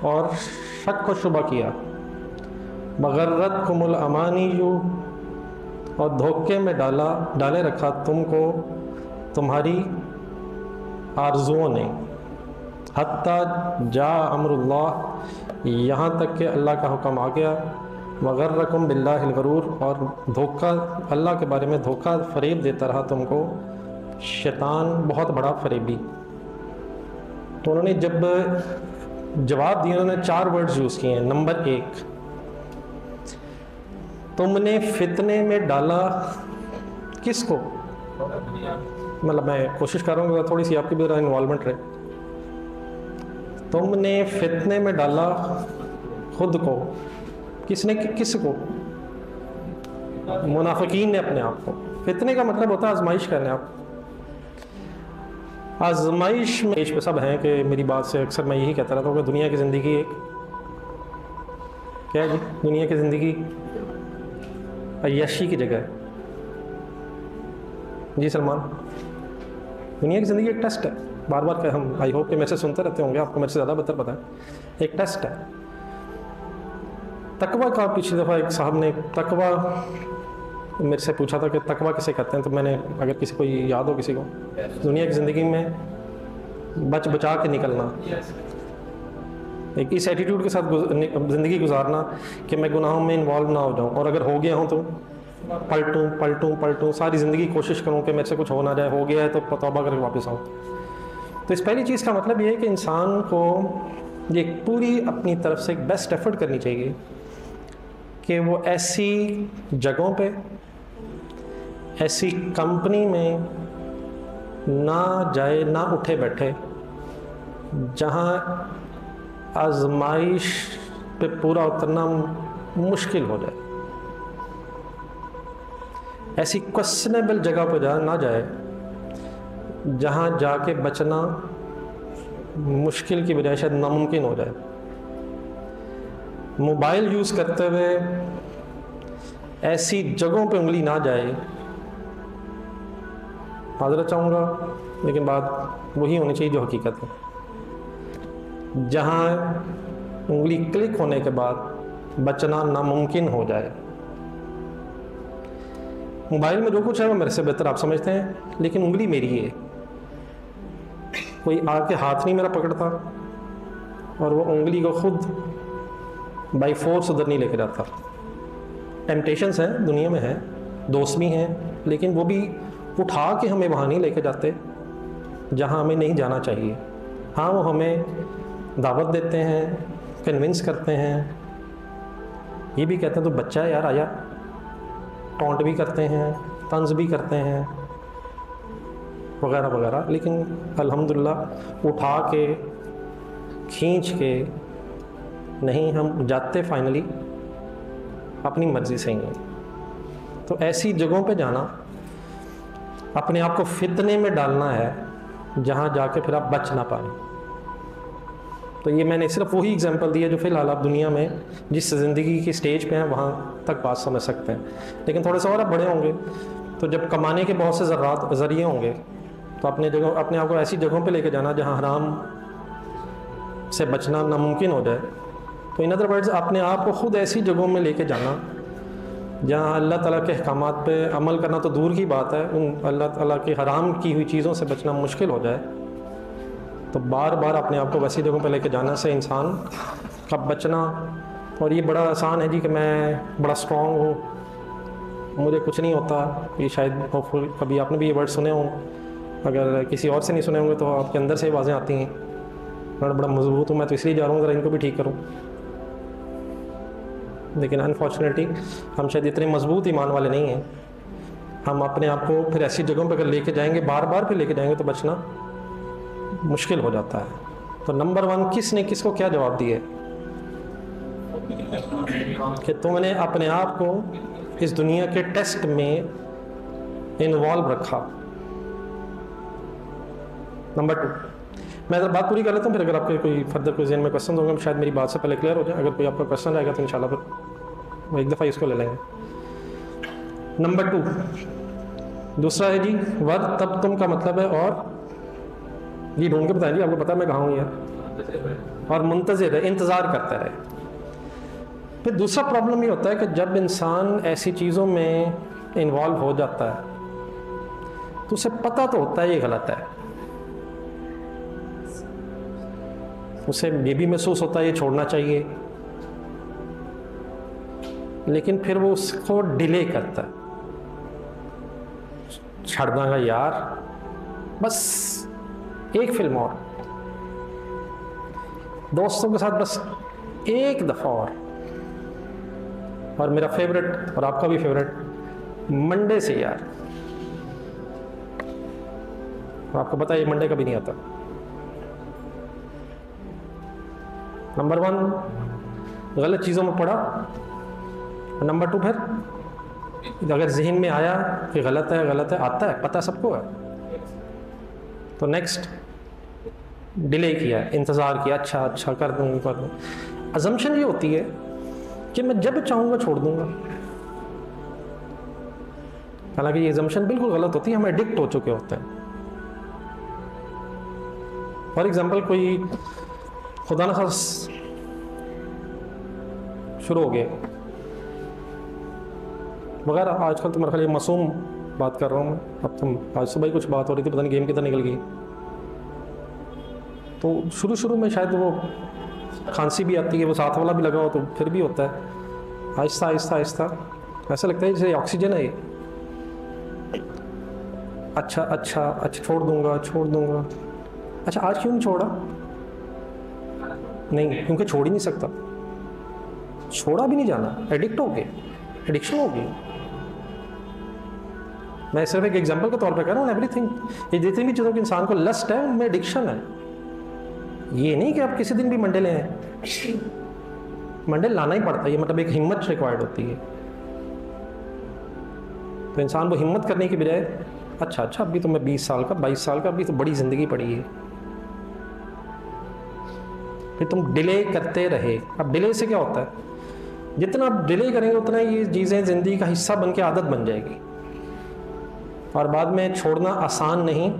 A: اور شک و شبہ کیا. وغرتکم الامانی, اور دھوکے میں ڈالے رکھا تم کو تمہاری آرزوؤں نے. حتیٰ جاء امر اللہ, یہاں تک کہ اللہ کا حکم آ گیا. وغرکم باللہ الغرور, اور دھوکہ اللہ کے بارے میں دھوکہ فریب دیتا رہا تم کو شیطان, بہت بڑا فریبی. تو انہوں نے جب جواب دیا, انہوں نے 4 ورڈز یوز کیے ہیں. نمبر 1, تم نے فتنے میں ڈالا کس کو؟ مطلب میں کوشش کر رہا ہوں کہ تھوڑی سی آپ کی بھی ذرا انوالومنٹ رہے. تم نے فتنے میں ڈالا خود کو. کس نے؟ کس کو؟ منافقین نے اپنے آپ کو. فتنے کا مطلب ہوتا ہے آزمائش کرنے. آپ آزمائش میں پیش پہ سب ہیں کہ میری بات سے اکثر میں یہی کہتا رہتا ہوں کہ دنیا کی زندگی ایک کیا ہے جی, دنیا کی زندگی عیاشی کی جگہ ہے. جی سلمان, دنیا کی زندگی ایک ٹیسٹ ہے. بار بار کہ ہم آئی ہوپ کہ میرے سے سنتے رہتے ہوں گے, آپ کو میرے سے زیادہ بہتر پتہ ہے. ایک ٹیسٹ ہے تقویٰ کا. پچھلی دفعہ ایک صاحب نے تقویٰ میرے سے پوچھا تھا کہ تقویٰ کسے کہتے ہیں, تو میں نے, اگر کسی کو یاد ہو کسی کو, دنیا کی زندگی میں بچا کے نکلنا, ایک اس ایٹیٹیوڈ کے ساتھ زندگی گزارنا کہ میں گناہوں میں انوالو نہ ہو جاؤں, اور اگر ہو گیا ہوں تو پلٹوں ساری زندگی کوشش کروں کہ میرے سے کچھ ہو نہ جائے. ہو گیا ہے تو توبہ کر کے واپس آؤں. تو اس پہلی چیز کا مطلب یہ ہے کہ انسان کو یہ پوری اپنی طرف سے ایک بیسٹ ایفرٹ کرنی چاہیے کہ وہ ایسی جگہوں پہ, ایسی کمپنی میں نہ جائے, نہ اٹھے بیٹھے جہاں آزمائش پہ پورا اترنا مشکل ہو جائے. ایسی کوسچنیبل جگہ پہ نہ جائے جہاں جا کے بچنا مشکل کی بجائے شاید ناممکن ہو جائے. موبائل یوز کرتے ہوئے ایسی جگہوں پہ انگلی نہ جائے. معذرت چاہوں گا لیکن بات وہی ہونی چاہیے جو حقیقت ہے. جہاں انگلی کلک ہونے کے بعد بچنا ناممکن ہو جائے. موبائل میں جو کچھ ہے وہ میرے سے بہتر آپ سمجھتے ہیں, لیکن انگلی میری ہے. کوئی آ کے ہاتھ نہیں میرا پکڑتا, اور وہ انگلی کو خود بائی فورس ادھر نہیں لے کے جاتا. ٹیمپٹیشنس ہیں دنیا میں ہیں, دوست بھی ہیں, لیکن وہ بھی اٹھا کے ہمیں وہاں نہیں لے کے جاتے جہاں ہمیں نہیں جانا چاہیے. ہاں وہ ہمیں دعوت دیتے ہیں, کنونس کرتے ہیں, یہ بھی کہتے ہیں تو بچہ ہے یار آیا, ٹونٹ بھی کرتے ہیں, طنز بھی کرتے ہیں وغیرہ وغیرہ, لیکن الحمدللہ اٹھا کے کھینچ کے نہیں, ہم جاتے فائنلی اپنی مرضی سے ہی ہیں. تو ایسی جگہوں پہ جانا, اپنے آپ کو فتنے میں ڈالنا ہے جہاں جا کے پھر آپ بچ نہ پائیں. تو یہ میں نے صرف وہی اگزامپل دی ہے جو فی الحال آپ دنیا میں جس زندگی کی سٹیج پہ ہیں وہاں تک بات سمجھ سکتے ہیں. لیکن تھوڑے سے اور آپ بڑے ہوں گے تو جب کمانے کے بہت سے ذریعے ہوں گے تو اپنے آپ کو ایسی جگہوں پہ لے کے جانا جہاں حرام سے بچنا ناممکن ہو جائے. تو تو ان ادر ورڈز اپنے آپ کو خود ایسی جگہوں میں لے کے جانا جہاں اللہ تعالیٰ کے احکامات پہ عمل کرنا تو دور کی بات ہے، ان اللہ تعالیٰ کی حرام کی ہوئی چیزوں سے بچنا مشکل ہو جائے، تو بار بار اپنے آپ کو ویسی جگہوں پہ لے کے جانے سے انسان کا بچنا. اور یہ بڑا آسان ہے جی کہ میں بڑا اسٹرانگ ہوں، مجھے کچھ نہیں ہوتا. یہ شاید کبھی آپ نے بھی یہ ورڈ سنے ہوں، اگر کسی اور سے نہیں سنے ہوں گے تو آپ کے اندر سے یہ آوازیں آتی ہیں، میں بڑا مضبوط ہوں، میں تو اس لیے جا رہا ہوں ذرا ان کو بھی ٹھیک کروں. لیکن انفارچونیٹلی ہم شاید اتنے مضبوط ایمان والے نہیں ہیں. ہم اپنے آپ کو پھر ایسی جگہوں پہ اگر لے کے جائیں گے، بار بار پہ لے کے جائیں گے، تو بچنا مشکل ہو جاتا ہے. تو نمبر 1 کس نے کس کو کیا جواب دیا کہ تم نے اپنے آپ کو اس دنیا کے ٹیسٹ میں انوالو رکھا. نمبر 2 میں اگر بات پوری کر لیتا ہوں، پھر اگر آپ کے کوئی فردر کوئی ذہن میں کوشچن ہوں گے شاید میری بات سے پہلے کلیئر ہو جائے. اگر کوئی آپ کا کوشچن رہے گا تو انشاءاللہ پھر ایک دفعہ اس کو لے لیں گے. نمبر 2 دوسرا ہے جی ور تب تم کا مطلب ہے، اور یہ ڈھونڈ کے بتائیں جی، آپ کو پتا ہے میں کہاں ہوں یار، اور منتظر ہے، انتظار کرتا ہے. پھر دوسرا پرابلم یہ ہوتا ہے کہ جب انسان ایسی چیزوں میں انوالو ہو جاتا ہے تو اسے پتہ تو ہوتا ہے یہ غلط ہے، اسے یہ بھی محسوس ہوتا ہے یہ چھوڑنا چاہیے، لیکن پھر وہ اس کو ڈیلے کرتا ہے. چھڑ دوں گا یار، بس ایک فلم اور، دوستوں کے ساتھ بس ایک دفعہ اور میرا فیوریٹ اور آپ کا بھی فیوریٹ منڈے سے یار. آپ کو پتا ہے یہ منڈے کبھی نہیں آتا. نمبر 1 غلط چیزوں میں پڑا، نمبر 2 پھر اگر ذہن میں آیا کہ غلط ہے آتا ہے، پتہ سب کو ہے، تو نیکسٹ ڈیلے کیا، انتظار کیا، اچھا کر دوں. ازمپشن یہ ہوتی ہے کہ میں جب چاہوں گا چھوڑ دوں گا، حالانکہ یہ ازمپشن بالکل غلط ہوتی ہے. ہم ایڈکٹ ہو چکے ہوتے ہیں. فار ایگزامپل کوئی خدا نخواست شروع ہو گیا وغیرہ، آج کل تو میرا خیال یہ معصوم بات کر رہا ہوں میں، اب تم آج صبح ہی کچھ بات ہو رہی تھی، پتہ نہیں گیم کدھر نکل گئی. تو شروع میں شاید وہ کھانسی بھی آتی ہے، وہ ساتھ والا بھی لگا ہو تو پھر بھی ہوتا ہے. آہستہ ایسا لگتا ہے جیسے آکسیجن ہے یہ. اچھا چھوڑ دوں گا. اچھا آج کیوں نہیں چھوڑا؟ نہیں، کیونکہ چھوڑ ہی نہیں سکتا، چھوڑا بھی نہیں جانا، ایڈکٹ ہو گئے، ایڈکشن ہو گئی. میں صرف ایک ایگزامپل کے طور پہ کہہ رہا ہوں. ایوری تھنگ، یہ جتنی بھی چیزوں کے انسان کو لسٹ ہے ان میں ایڈکشن ہے. یہ نہیں کہ آپ کسی دن بھی منڈے لے آئیں، منڈے لانا ہی پڑتا ہے، یہ مطلب ایک ہمت ریکوائرڈ ہوتی ہے. تو انسان وہ ہمت کرنے کی بجائے اچھا ابھی تو میں 20 سال کا 22 سال کا، ابھی تو بڑی زندگی پڑی ہے، پھر تم ڈیلے کرتے رہے. اب ڈیلے سے کیا ہوتا ہے، جتنا آپ ڈیلے کریں گے اتنا یہ چیزیں زندگی کا حصہ بن کے عادت بن جائے گی، اور بعد میں چھوڑنا آسان نہیں،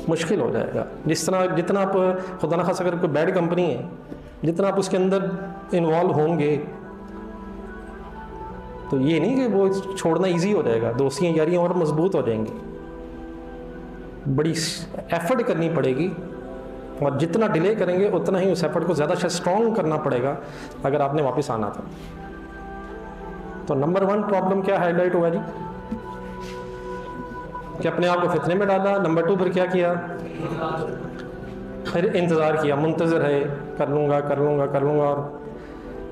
A: مشکل ہو جائے گا. جتنا آپ خدا نخواستہ اگر کوئی بیڈ کمپنی ہے، جتنا آپ اس کے اندر انوالو ہوں گے تو یہ نہیں کہ وہ چھوڑنا ایزی ہو جائے گا، دوستیاں یاریاں اور مضبوط ہو جائیں گی. بڑی ایفرٹ کرنی پڑے گی، اور جتنا ڈیلے کریں گے اتنا ہی اس ایفرٹ کو زیادہ اسٹرانگ کرنا پڑے گا اگر آپ نے واپس آنا تھا. تو نمبر 1 پرابلم کیا ہائی لائٹ ہوا جی، کہ اپنے آپ کو فتنے میں ڈالا. نمبر 2 پھر کیا کیا، پھر انتظار کیا، منتظر ہے، کر لوں گا. اور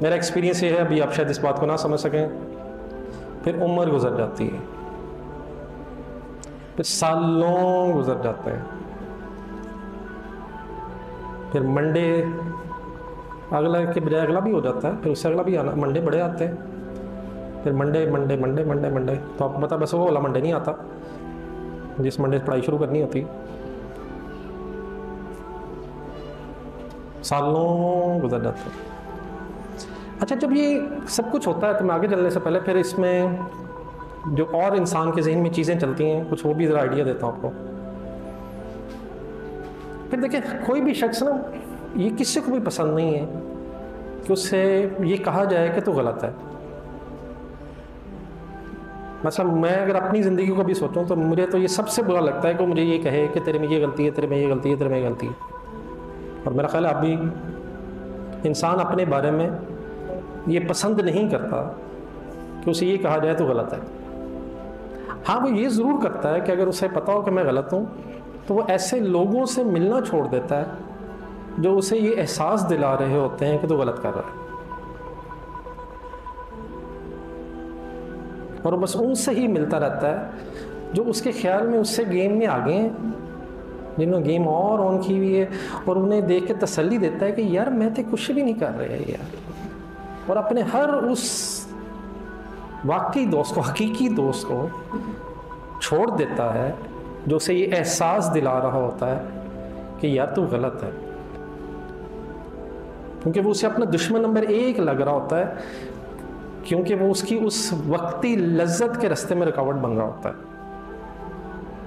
A: میرا ایکسپیرینس یہ ہے، ابھی آپ شاید اس بات کو نہ سمجھ سکیں، پھر عمر گزر جاتی ہے، پھر سالوں گزر جاتے ہیں، پھر منڈے اگلا کے بجائے اگلا بھی ہو جاتا ہے، پھر اس سے اگلا بھی آنا، منڈے بڑے آتے ہیں، پھر منڈے. تو آپ کو پتا بس وہ والا منڈے نہیں آتا جس منڈے سے پڑھائی شروع کرنی ہوتی. سالوں گزر جاتے ہیں. اچھا جب یہ سب کچھ ہوتا ہے تو میں آگے چلنے سے پہلے پھر اس میں جو اور انسان کے ذہن میں چیزیں چلتی ہیں کچھ وہ بھی ذرا آئیڈیا دیتا ہوں آپ کو. پھر دیکھیں کوئی بھی شخص نا، یہ کسی کو بھی پسند نہیں ہے کہ اس سے یہ کہا جائے کہ تو غلط ہے. مثلا میں اگر اپنی زندگی کو بھی سوچوں تو مجھے تو یہ سب سے برا لگتا ہے کہ مجھے یہ کہے کہ تیرے میں یہ غلطی ہے، تیرے میں یہ غلطی ہے، تیرے میں یہ غلطی ہے. اور میرا خیال ہے ابھی انسان اپنے بارے میں یہ پسند نہیں کرتا کہ اسے یہ کہا جائے تو غلط ہے. ہاں وہ یہ ضرور کرتا ہے کہ اگر اسے پتا ہو کہ میں غلط ہوں تو وہ ایسے لوگوں سے ملنا چھوڑ دیتا ہے جو اسے یہ احساس دلا رہے ہوتے ہیں کہ تو غلط کر رہا ہے، اور بس ان سے ہی ملتا رہتا ہے جو اس کے خیال میں اس سے گیم میں آگے ہیں، جنہوں نے گیم اور آن کی ہوئی ہے، اور انہیں دیکھ کے تسلی دیتا ہے کہ یار میں تو کچھ بھی نہیں کر رہے یار. اور اپنے ہر اس واقعی دوست کو، حقیقی دوست کو چھوڑ دیتا ہے جو اسے یہ احساس دلا رہا ہوتا ہے کہ یار تو غلط ہے، کیونکہ وہ اسے اپنا دشمن نمبر 1 لگ رہا ہوتا ہے، کیونکہ وہ اس کی اس وقتی لذت کے راستے میں رکاوٹ بن رہا ہوتا ہے.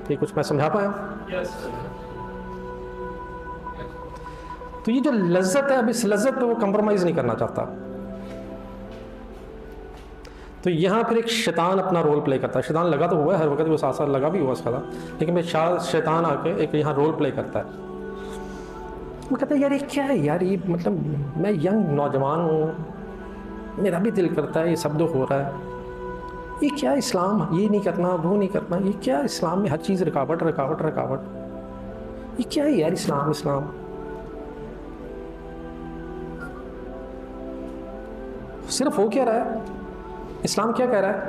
A: یہ کچھ میں سمجھا پایا؟ تو یہ جو لذت ہے، اب اس لذت پہ وہ کمپرومائز نہیں کرنا چاہتا. تو یہاں پھر ایک شیطان اپنا رول پلے کرتا ہے. شیطان لگا تو ہوا ہے ہر وقت، وہ ساتھ ساتھ لگا بھی ہوا اس کا تھا، لیکن شیطان آ کے ایک یہاں رول پلے کرتا ہے. وہ کہتا ہے یار یہ کیا ہے یار، یہ مطلب میں ینگ نوجوان ہوں، میرا بھی دل کرتا ہے، یہ سب جو ہو رہا ہے یہ کیا اسلام، یہ نہیں کرنا وہ نہیں کرنا، یہ کیا اسلام میں ہر چیز رکاوٹ رکاوٹ رکاوٹ، یہ کیا ہے یار اسلام. صرف ہو کیا رہا ہے، اسلام کیا کہہ رہا ہے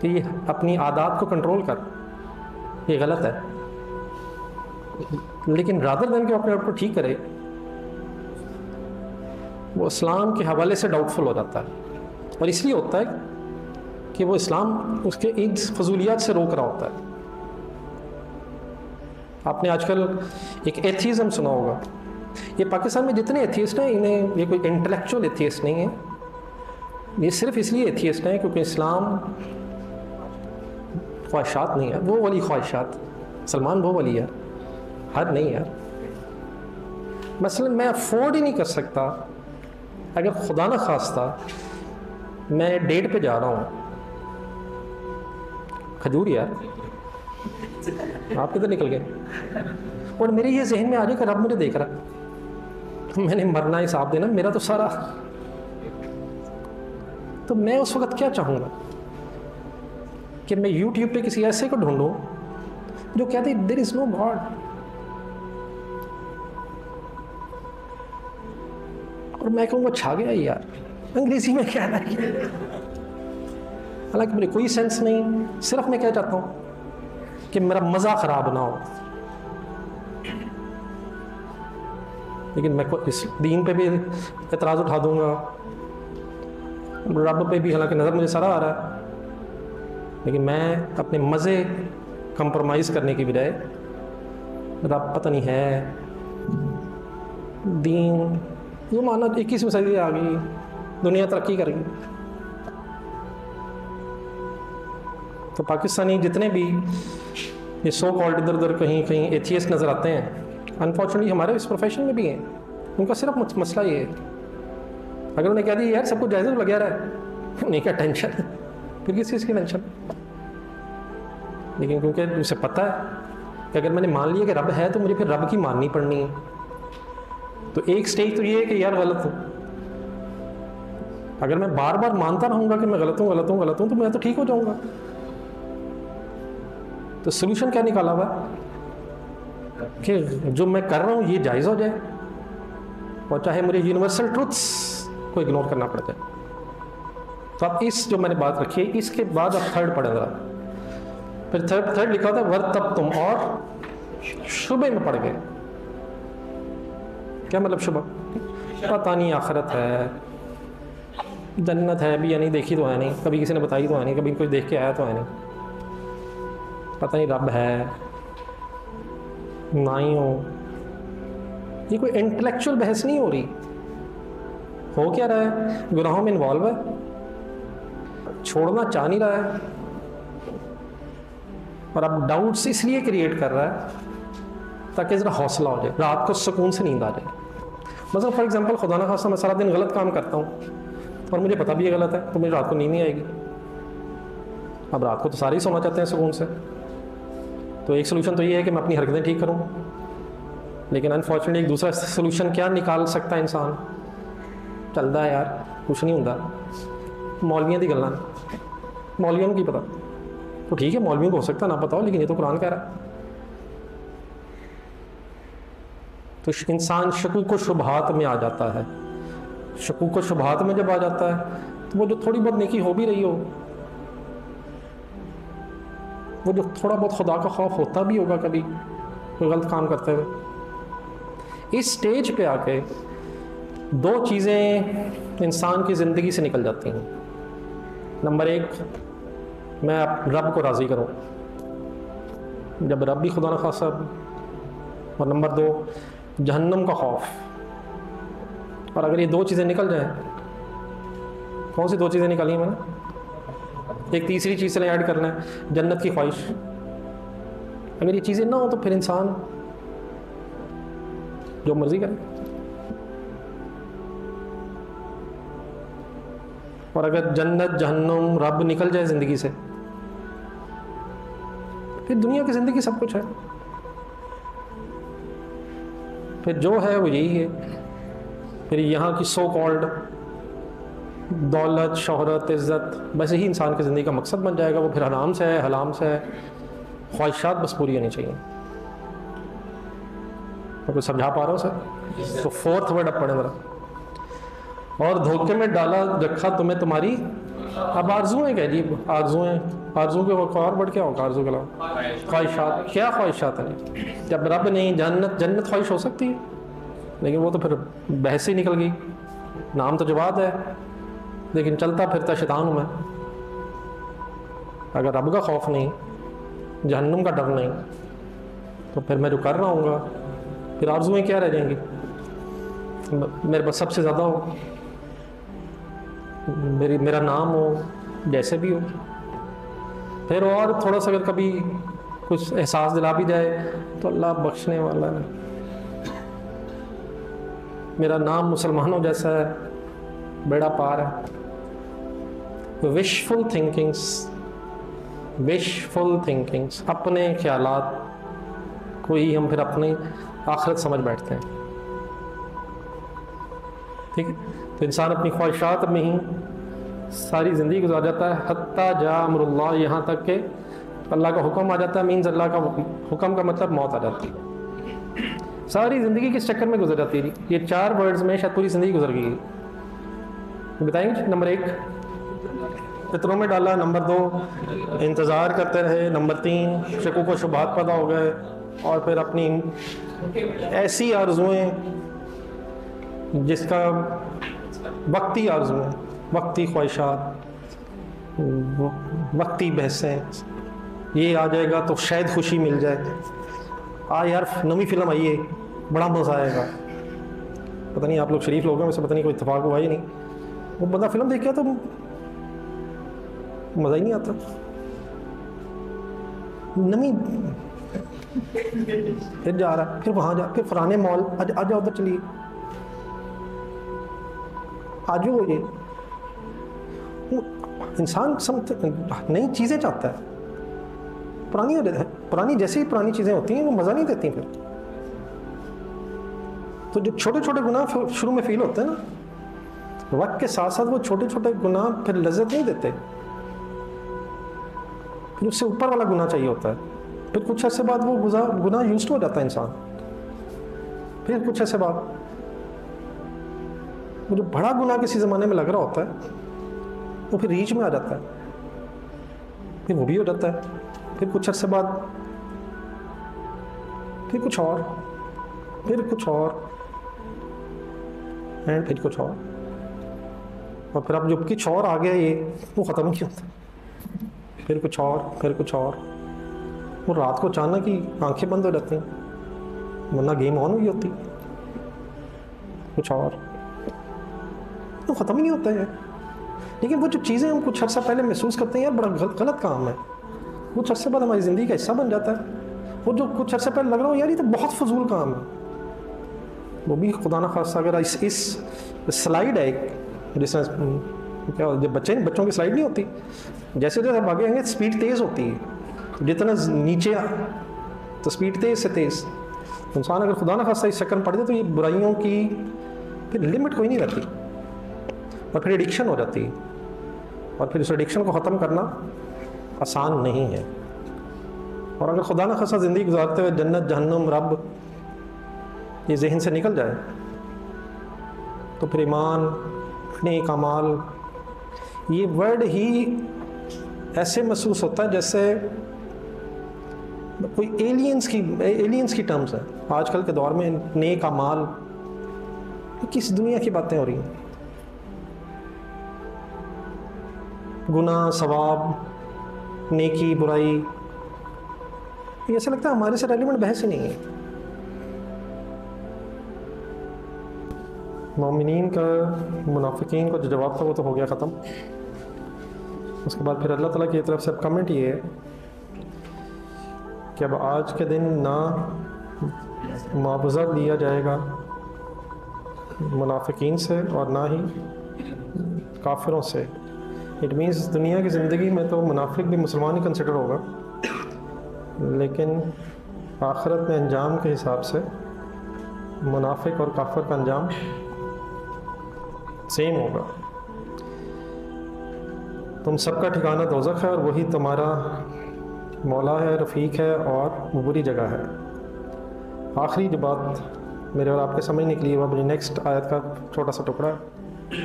A: کہ یہ اپنی عادات کو کنٹرول کر، یہ غلط ہے. لیکن رادر دین کہ اپنے آپ کو ٹھیک کرے، وہ اسلام کے حوالے سے ڈاؤٹ فل ہو جاتا ہے. اور اس لیے ہوتا ہے کہ وہ اسلام اس کے ان فضولیات سے روک رہا ہوتا ہے. آپ نے آج کل ایک ایتھیزم سنا ہوگا. یہ پاکستان میں جتنے ایتھیسٹ ہیں انہیں یہ کوئی انٹلیکچوئل ایتھیسٹ نہیں ہے، یہ صرف اس لیے ایتھیسٹ ہیں کیونکہ اسلام خواہشات نہیں ہے، وہ والی خواہشات. سلمان وہ والی ہے، ہر نہیں ہے. مثلا میں افورڈ ہی نہیں کر سکتا اگر خدا نہ خواستہ میں ڈیٹ پہ جا رہا ہوں، کھجور یار آپ کدھر نکل گئے، اور میرے یہ ذہن میں آ جائے کہ رب مجھے دیکھ رہا ہے، میں نے مرنا حساب دینا میرا تو سارا، تو میں اس وقت کیا چاہوں گا کہ میں یوٹیوب پہ کسی ایسے کو ڈھونڈوں جو کہتے ہیں دیر از نو گاڈ، اور میں کہوں گا چھا گیا یار انگریزی میں کہنا ہے، حالانکہ مجھے کوئی سینس نہیں، صرف میں کیا چاہتا ہوں کہ میرا مزہ خراب نہ ہو. لیکن میں اس دین پہ بھی اعتراض اٹھا دوں گا، رب پہ بھی، حالانکہ نظر مجھے سارا آ رہا ہے، لیکن میں اپنے مزے کمپرومائز کرنے کی بجائے رب پتہ نہیں ہے، دین زمانہ 21ویں صدی آ گئی، دنیا ترقی کر گئی. تو پاکستانی جتنے بھی یہ سو کالڈ ادھر ادھر کہیں کہیں ایتھیسٹ نظر آتے ہیں، انفارچونیٹلی ہمارے اس پروفیشن میں بھی ہیں، ان کا صرف مسئلہ یہ ہے اگر انہیں کہہ دیا یار سب کو جائزہ لگا رہا ہے، انہیں کیا ٹینشن، پھر کس چیز کی ٹینشن. لیکن کیونکہ اسے پتہ ہے کہ اگر میں نے مان لیا کہ رب ہے تو مجھے پھر رب کی ماننی پڑنی ہے. تو ایک سٹیج تو یہ ہے کہ یار غلط ہوں، اگر میں بار بار مانتا رہوں گا کہ میں غلط ہوں تو میں تو ٹھیک ہو جاؤں گا. تو سلوشن کیا نکالا ہوا کہ جو میں کر رہا ہوں یہ جائز ہو جائے، اور چاہے مجھے یونیورسل ٹروتھس کو اگنور کرنا پڑ جائے. تو اب اس جو میں نے بات رکھی ہے اس کے بعد اب تھرڈ پڑھیں گا. پھر تھرڈ لکھا ہوتا ہے ورتب تم، اور شبے میں پڑ گئے. کیا مطلب شبہ؟ پتہ نہیں آخرت ہے، جنت ہے بھی یا نہیں، دیکھی تو ہے نہیں، کبھی کسی نے بتائی تو ہے نہیں، کبھی کوئی دیکھ کے آیا تو ہے نہیں، پتہ نہیں رب ہے نہ ہی ہو. یہ کوئی انٹلیکچوئل بحث نہیں ہو رہی. ہو کیا رہا ہے؟ گناہوں میں انوالو ہے، چھوڑنا چاہ نہیں رہا ہے، اور اب ڈاؤٹس اس لیے کریٹ کر رہا ہے تاکہ ذرا حوصلہ ہو جائے، رات کو سکون سے نیند آ جائے. مثلا فار ایگزامپل خدا نہ خواستہ میں سارا دن غلط کام کرتا ہوں اور مجھے پتہ بھی یہ غلط ہے، تو مجھے رات کو نیند نہیں آئے گی. اب رات کو تو سارے ہی سونا چاہتے ہیں سکون سے، تو ایک سلوشن تو یہ ہے کہ میں اپنی حرکتیں ٹھیک کروں. لیکن انفارچونیٹلی ایک دوسرا سلوشن کیا نکال سکتا ہے انسان؟ چلتا ہے یار کچھ نہیں ہوتا، مولویوں کی گلاں، مولویوں کی پتہ. تو ٹھیک ہے مولویوں کو ہو سکتا ہے نہ پتا ہو، لیکن یہ تو قرآن کہہ رہا ہے. تو انسان شکوک و شبہات میں آ جاتا ہے. شکوک و شبہات میں جب آ جاتا ہے تو وہ جو تھوڑی بہت نیکی ہو بھی رہی ہو، وہ جو تھوڑا بہت خدا کا خوف ہوتا بھی ہوگا کبھی کوئی غلط کام کرتے ہوئے، اس سٹیج پہ آ کے دو چیزیں انسان کی زندگی سے نکل جاتی ہیں. نمبر ایک، میں رب کو راضی کروں، جب رب بھی خدا نہ خواستہ. اور نمبر دو، جہنم کا خوف. اور اگر یہ دو چیزیں نکل جائیں، کون سی دو چیزیں نکالی میں نے؟ ایک تیسری چیز سے ایڈ کرنا ہے، جنت کی خواہش. اگر یہ چیزیں نہ ہوں تو پھر انسان جو مرضی کرے. اور اگر جنت جہنم رب نکل جائے زندگی سے، پھر دنیا کی زندگی سب کچھ ہے. پھر جو ہے وہ یہی ہے. پھر یہاں کی سو کالڈ دولت، شہرت، عزت، بس یہی انسان کی زندگی کا مقصد بن جائے گا. وہ پھر حرام سے ہے، حلام سے ہے، خواہشات بس پوری ہونی چاہیے. میں کچھ سمجھا پا رہا ہوں سر؟ تو فورتھ ورڈ اب پڑھیں ذرا. اور دھوکے میں ڈالا رکھا تمہیں تمہاری اب آرزویں. کہہ دیے آرزویں، آرزو کے اور ورڈ کیا ہوگا آرزو کے علاوہ؟ خواہشات. کیا خواہشات ہیں؟ جب رب نہیں، جنت خواہش ہو سکتی ہے، لیکن وہ تو پھر بحث ہی نکل گئی. نام تو جواد ہے لیکن چلتا پھرتا شیطان ہوں میں. اگر رب کا خوف نہیں، جہنم کا ڈر نہیں، تو پھر میں جو کر رہا ہوں گا، پھر آرزویں کیا رہ جائیں گی؟ میرے پاس سب سے زیادہ ہو، میرا نام ہو، جیسے بھی ہو. پھر اور تھوڑا سا اگر کبھی کچھ احساس دلا بھی جائے تو اللہ بخشنے والا ہے. میرا نام مسلمانوں جیسا ہے، بیڑا پار ہے. وشفل تھنکنگس، اپنے خیالات کو ہی ہم پھر اپنی آخرت سمجھ بیٹھتے ہیں. ٹھیک ہے، تو انسان اپنی خواہشات میں ہی ساری زندگی گزار جاتا ہے. حتیٰ جاء امر اللہ، یہاں تک کہ اللہ کا حکم آ جاتا ہے. مینز اللہ کا حکم کا مطلب موت آ جاتی ہے. ساری زندگی کس چکر میں گزر جاتی ہے؟ یہ 4 ورڈز میں شاید پوری زندگی گزر گئی. بتائیں گے؟ نمبر 1 فطروں میں ڈالا، نمبر 2 انتظار کرتے رہے، نمبر 3 شکوک و شبہات پیدا ہو گئے، اور پھر اپنی ایسی آرزویں جس کا وقتی آرزویں، وقتی خواہشات، وقتی بحثیں، یہ آ جائے گا تو شاید خوشی مل جائے. یار نئی فلم آئی ہے، بڑا مزہ آئے گا. پتہ نہیں آپ لوگ شریف لوگ ہیں، ویسے پتہ نہیں کوئی اتفاق ہوا ہی نہیں. وہ بندہ فلم دیکھ کے تو مزہ ہی نہیں آتا. نمی پھر جا رہا ہے، پھر وہاں جا، پھر فلانے مال، آ جا ادھر چلیے، آج ہو. یہ انسان نئی چیزیں چاہتا ہے. پرانی جیسی ہی پرانی چیزیں ہوتی ہیں وہ مزہ نہیں دیتی. پھر تو جو چھوٹے چھوٹے گناہ شروع میں فیل ہوتے ہیں نا، وقت کے ساتھ ساتھ وہ چھوٹے چھوٹے گناہ پھر لذت نہیں دیتے. پھر اس سے اوپر والا گناہ چاہیے ہوتا ہے. پھر کچھ عرصے بعد وہ گناہ یوزڈ ہو جاتا ہے انسان. پھر کچھ عرصے بعد وہ جو بڑا گناہ کسی زمانے میں لگ رہا ہوتا ہے وہ پھر ریچ میں آ جاتا ہے، پھر وہ بھی ہو جاتا ہے. پھر کچھ عرصے بعد پھر کچھ اور، پھر کچھ اور، اینڈ پھر کچھ اور. اور پھر اب جو کچھ اور آ گیا یہ وہ ختم نہیں ہوتا. پھر کچھ اور، پھر کچھ اور. وہ رات کو اچانک ہی آنکھیں بند ہو جاتی ہیں، ورنہ گیم آن ہوئی ہوتی. کچھ اور، وہ ختم ہی نہیں ہوتا ہے. لیکن وہ جو چیزیں ہم کچھ عرصہ پہلے محسوس کرتے ہیں یار بڑا غلط کام ہے، کچھ عرصے بعد ہماری زندگی کا حصہ بن جاتا ہے. وہ جو کچھ عرصے پہلے لگ رہا ہو یار یہ تو بہت فضول کام ہے، وہ بھی خدا نہ خاصہ اگر اس سلائڈ ہے ایک جس میں کیا جب بچوں کی سلائڈ نہیں ہوتی، جیسے جیسے آپ آگے آئیں گے سپیڈ تیز ہوتی ہے، جتنا نیچے تو سپیڈ تیز سے تیز. انسان اگر خدا نہ خاصہ اس چکر میں پڑ جائے تو یہ برائیوں کی پھر لمٹ کوئی نہیں رہتی، اور پھر ایڈکشن ہو جاتی ہے، اور پھر اس ایڈکشن کو ختم کرنا آسان نہیں ہے. اور اگر خدا نہ خاصہ زندگی گزارتے ہوئے جنت جہنم رب یہ ذہن سے نکل جائے تو پھر ایمان نیک اعمال یہ ورڈ ہی ایسے محسوس ہوتا ہے جیسے کوئی ایلینز کی ٹرمز ہے. آج کل کے دور میں نیک اعمال کس دنیا کی باتیں ہو رہی ہیں؟ گناہ ثواب نیکی برائی یہ ایسا لگتا ہے ہمارے سے ریلیونٹ بحث ہی نہیں ہے. مومنین کا منافقین کو جو جواب تھا وہ تو ہو گیا ختم. اس کے بعد پھر اللہ تعالیٰ کی طرف سے کمنٹ یہ ہے کہ اب آج کے دن نہ معاوضہ لیا جائے گا منافقین سے اور نہ ہی کافروں سے. اٹ مینس دنیا کی زندگی میں تو منافق بھی مسلمان ہی کنسیڈر ہوگا، لیکن آخرت میں انجام کے حساب سے منافق اور کافر کا انجام سیم ہوگا. تم سب کا ٹھکانہ دوزخ ہے اور وہی تمہارا مولا ہے، رفیق ہے اور وہ بری جگہ ہے. آخری جو بات میرے اور آپ کے سمجھنے کے لیے وہ اپنی نیکسٹ آیت کا چھوٹا سا ٹکڑا ہے.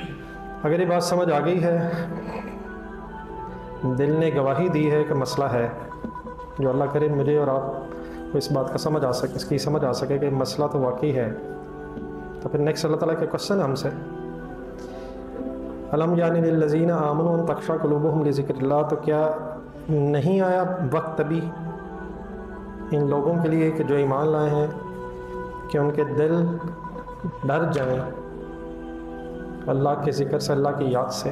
A: اگر یہ بات سمجھ آ گئی ہے، دل نے گواہی دی ہے کہ مسئلہ ہے، جو اللہ کرے مجھے اور آپ کو اس بات کا سمجھ آ سکے، اس کی سمجھ آ سکے کہ مسئلہ تو واقعی ہے، تو پھر نیکسٹ اللہ تعالیٰ کے کوشچن ہم سے الم یعن للذین آمنوا ان تخشع قلوبہم لذکر اللہ، تو کیا نہیں آیا وقت ابھی ان لوگوں کے لیے کہ جو ایمان لائے ہیں کہ ان کے دل ڈر جائیں اللہ کے ذکر سے، اللہ کی یاد سے.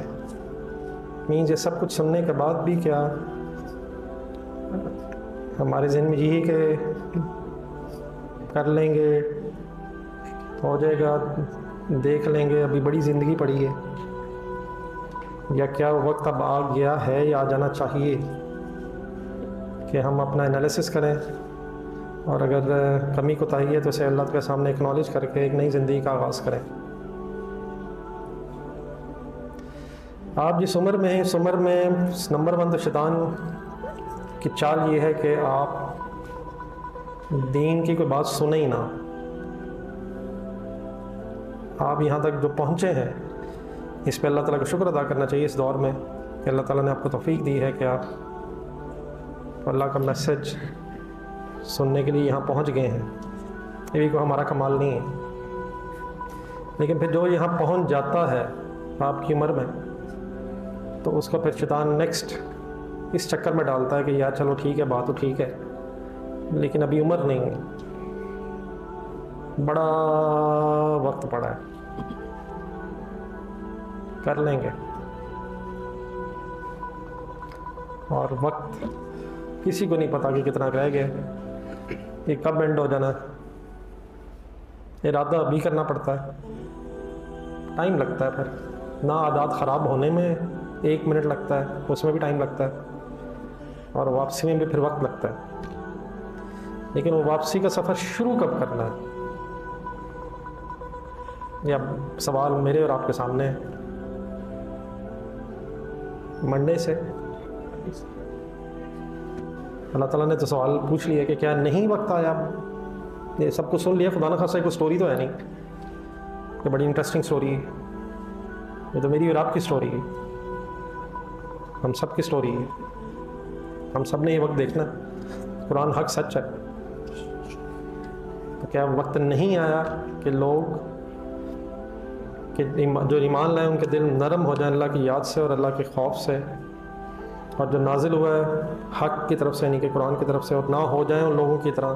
A: مینز یہ سب کچھ سننے کے بعد بھی کیا ہمارے ذہن میں یہی کہ کر لیں گے، ہو جائے گا، دیکھ لیں گے، ابھی بڑی زندگی پڑی ہے، یا کیا وقت اب آ گیا ہے یا آ جانا چاہیے کہ ہم اپنا انالیسس کریں اور اگر کمی کوتاہی ہے تو اسے اللہ کے سامنے اکنالج کر کے ایک نئی زندگی کا آغاز کریں. آپ جس عمر میں ہیں اس عمر میں نمبر 1 تو شیطان کی چال یہ ہے کہ آپ دین کی کوئی بات سنیں ہی نہ. آپ یہاں تک جو پہنچے ہیں اس پہ اللہ تعالیٰ کا شکر ادا کرنا چاہیے اس دور میں کہ اللہ تعالیٰ نے آپ کو توفیق دی ہے کہ آپ اللہ کا میسج سننے کے لیے یہاں پہنچ گئے ہیں. یہ بھی کوئی ہمارا کمال نہیں ہے، لیکن پھر جو یہاں پہنچ جاتا ہے آپ کی عمر میں تو اس کو پھر شیطان نیکسٹ اس چکر میں ڈالتا ہے کہ یار چلو ٹھیک ہے بات تو ٹھیک ہے لیکن ابھی عمر نہیں ہے، بڑا وقت پڑا ہے، کر لیں گے. اور وقت کسی کو نہیں پتا کہ کتنا رہ گیا، یہ کب اینڈ ہو جانا ہے. ارادہ ابھی کرنا پڑتا ہے، ٹائم لگتا ہے، پھر نہ عادات خراب ہونے میں 1 منٹ لگتا ہے، اس میں بھی ٹائم لگتا ہے، اور واپسی میں بھی پھر وقت لگتا ہے. لیکن وہ واپسی کا سفر شروع کب کرنا ہے یہ سوال میرے اور آپ کے سامنے ہے. منڈے سے اللہ تعالیٰ نے تو سوال پوچھ لیا کہ کیا نہیں وقت آیا. یہ سب کو سن لیا، خدا نہ خاصہ کوئی سٹوری تو ہے نہیں کہ بڑی انٹرسٹنگ سٹوری ہے، یہ تو میری اور آپ کی سٹوری ہے، ہم سب کی سٹوری ہے. ہم سب نے یہ وقت دیکھنا، قرآن حق سچ ہے. تو کیا وقت نہیں آیا کہ لوگ کہ جو ایمان لائے ان کے دل نرم ہو جائیں اللہ کی یاد سے اور اللہ کے خوف سے، اور جو نازل ہوا ہے حق کی طرف سے یعنی کہ قرآن کی طرف سے، اور نہ ہو جائیں ان لوگوں کی طرح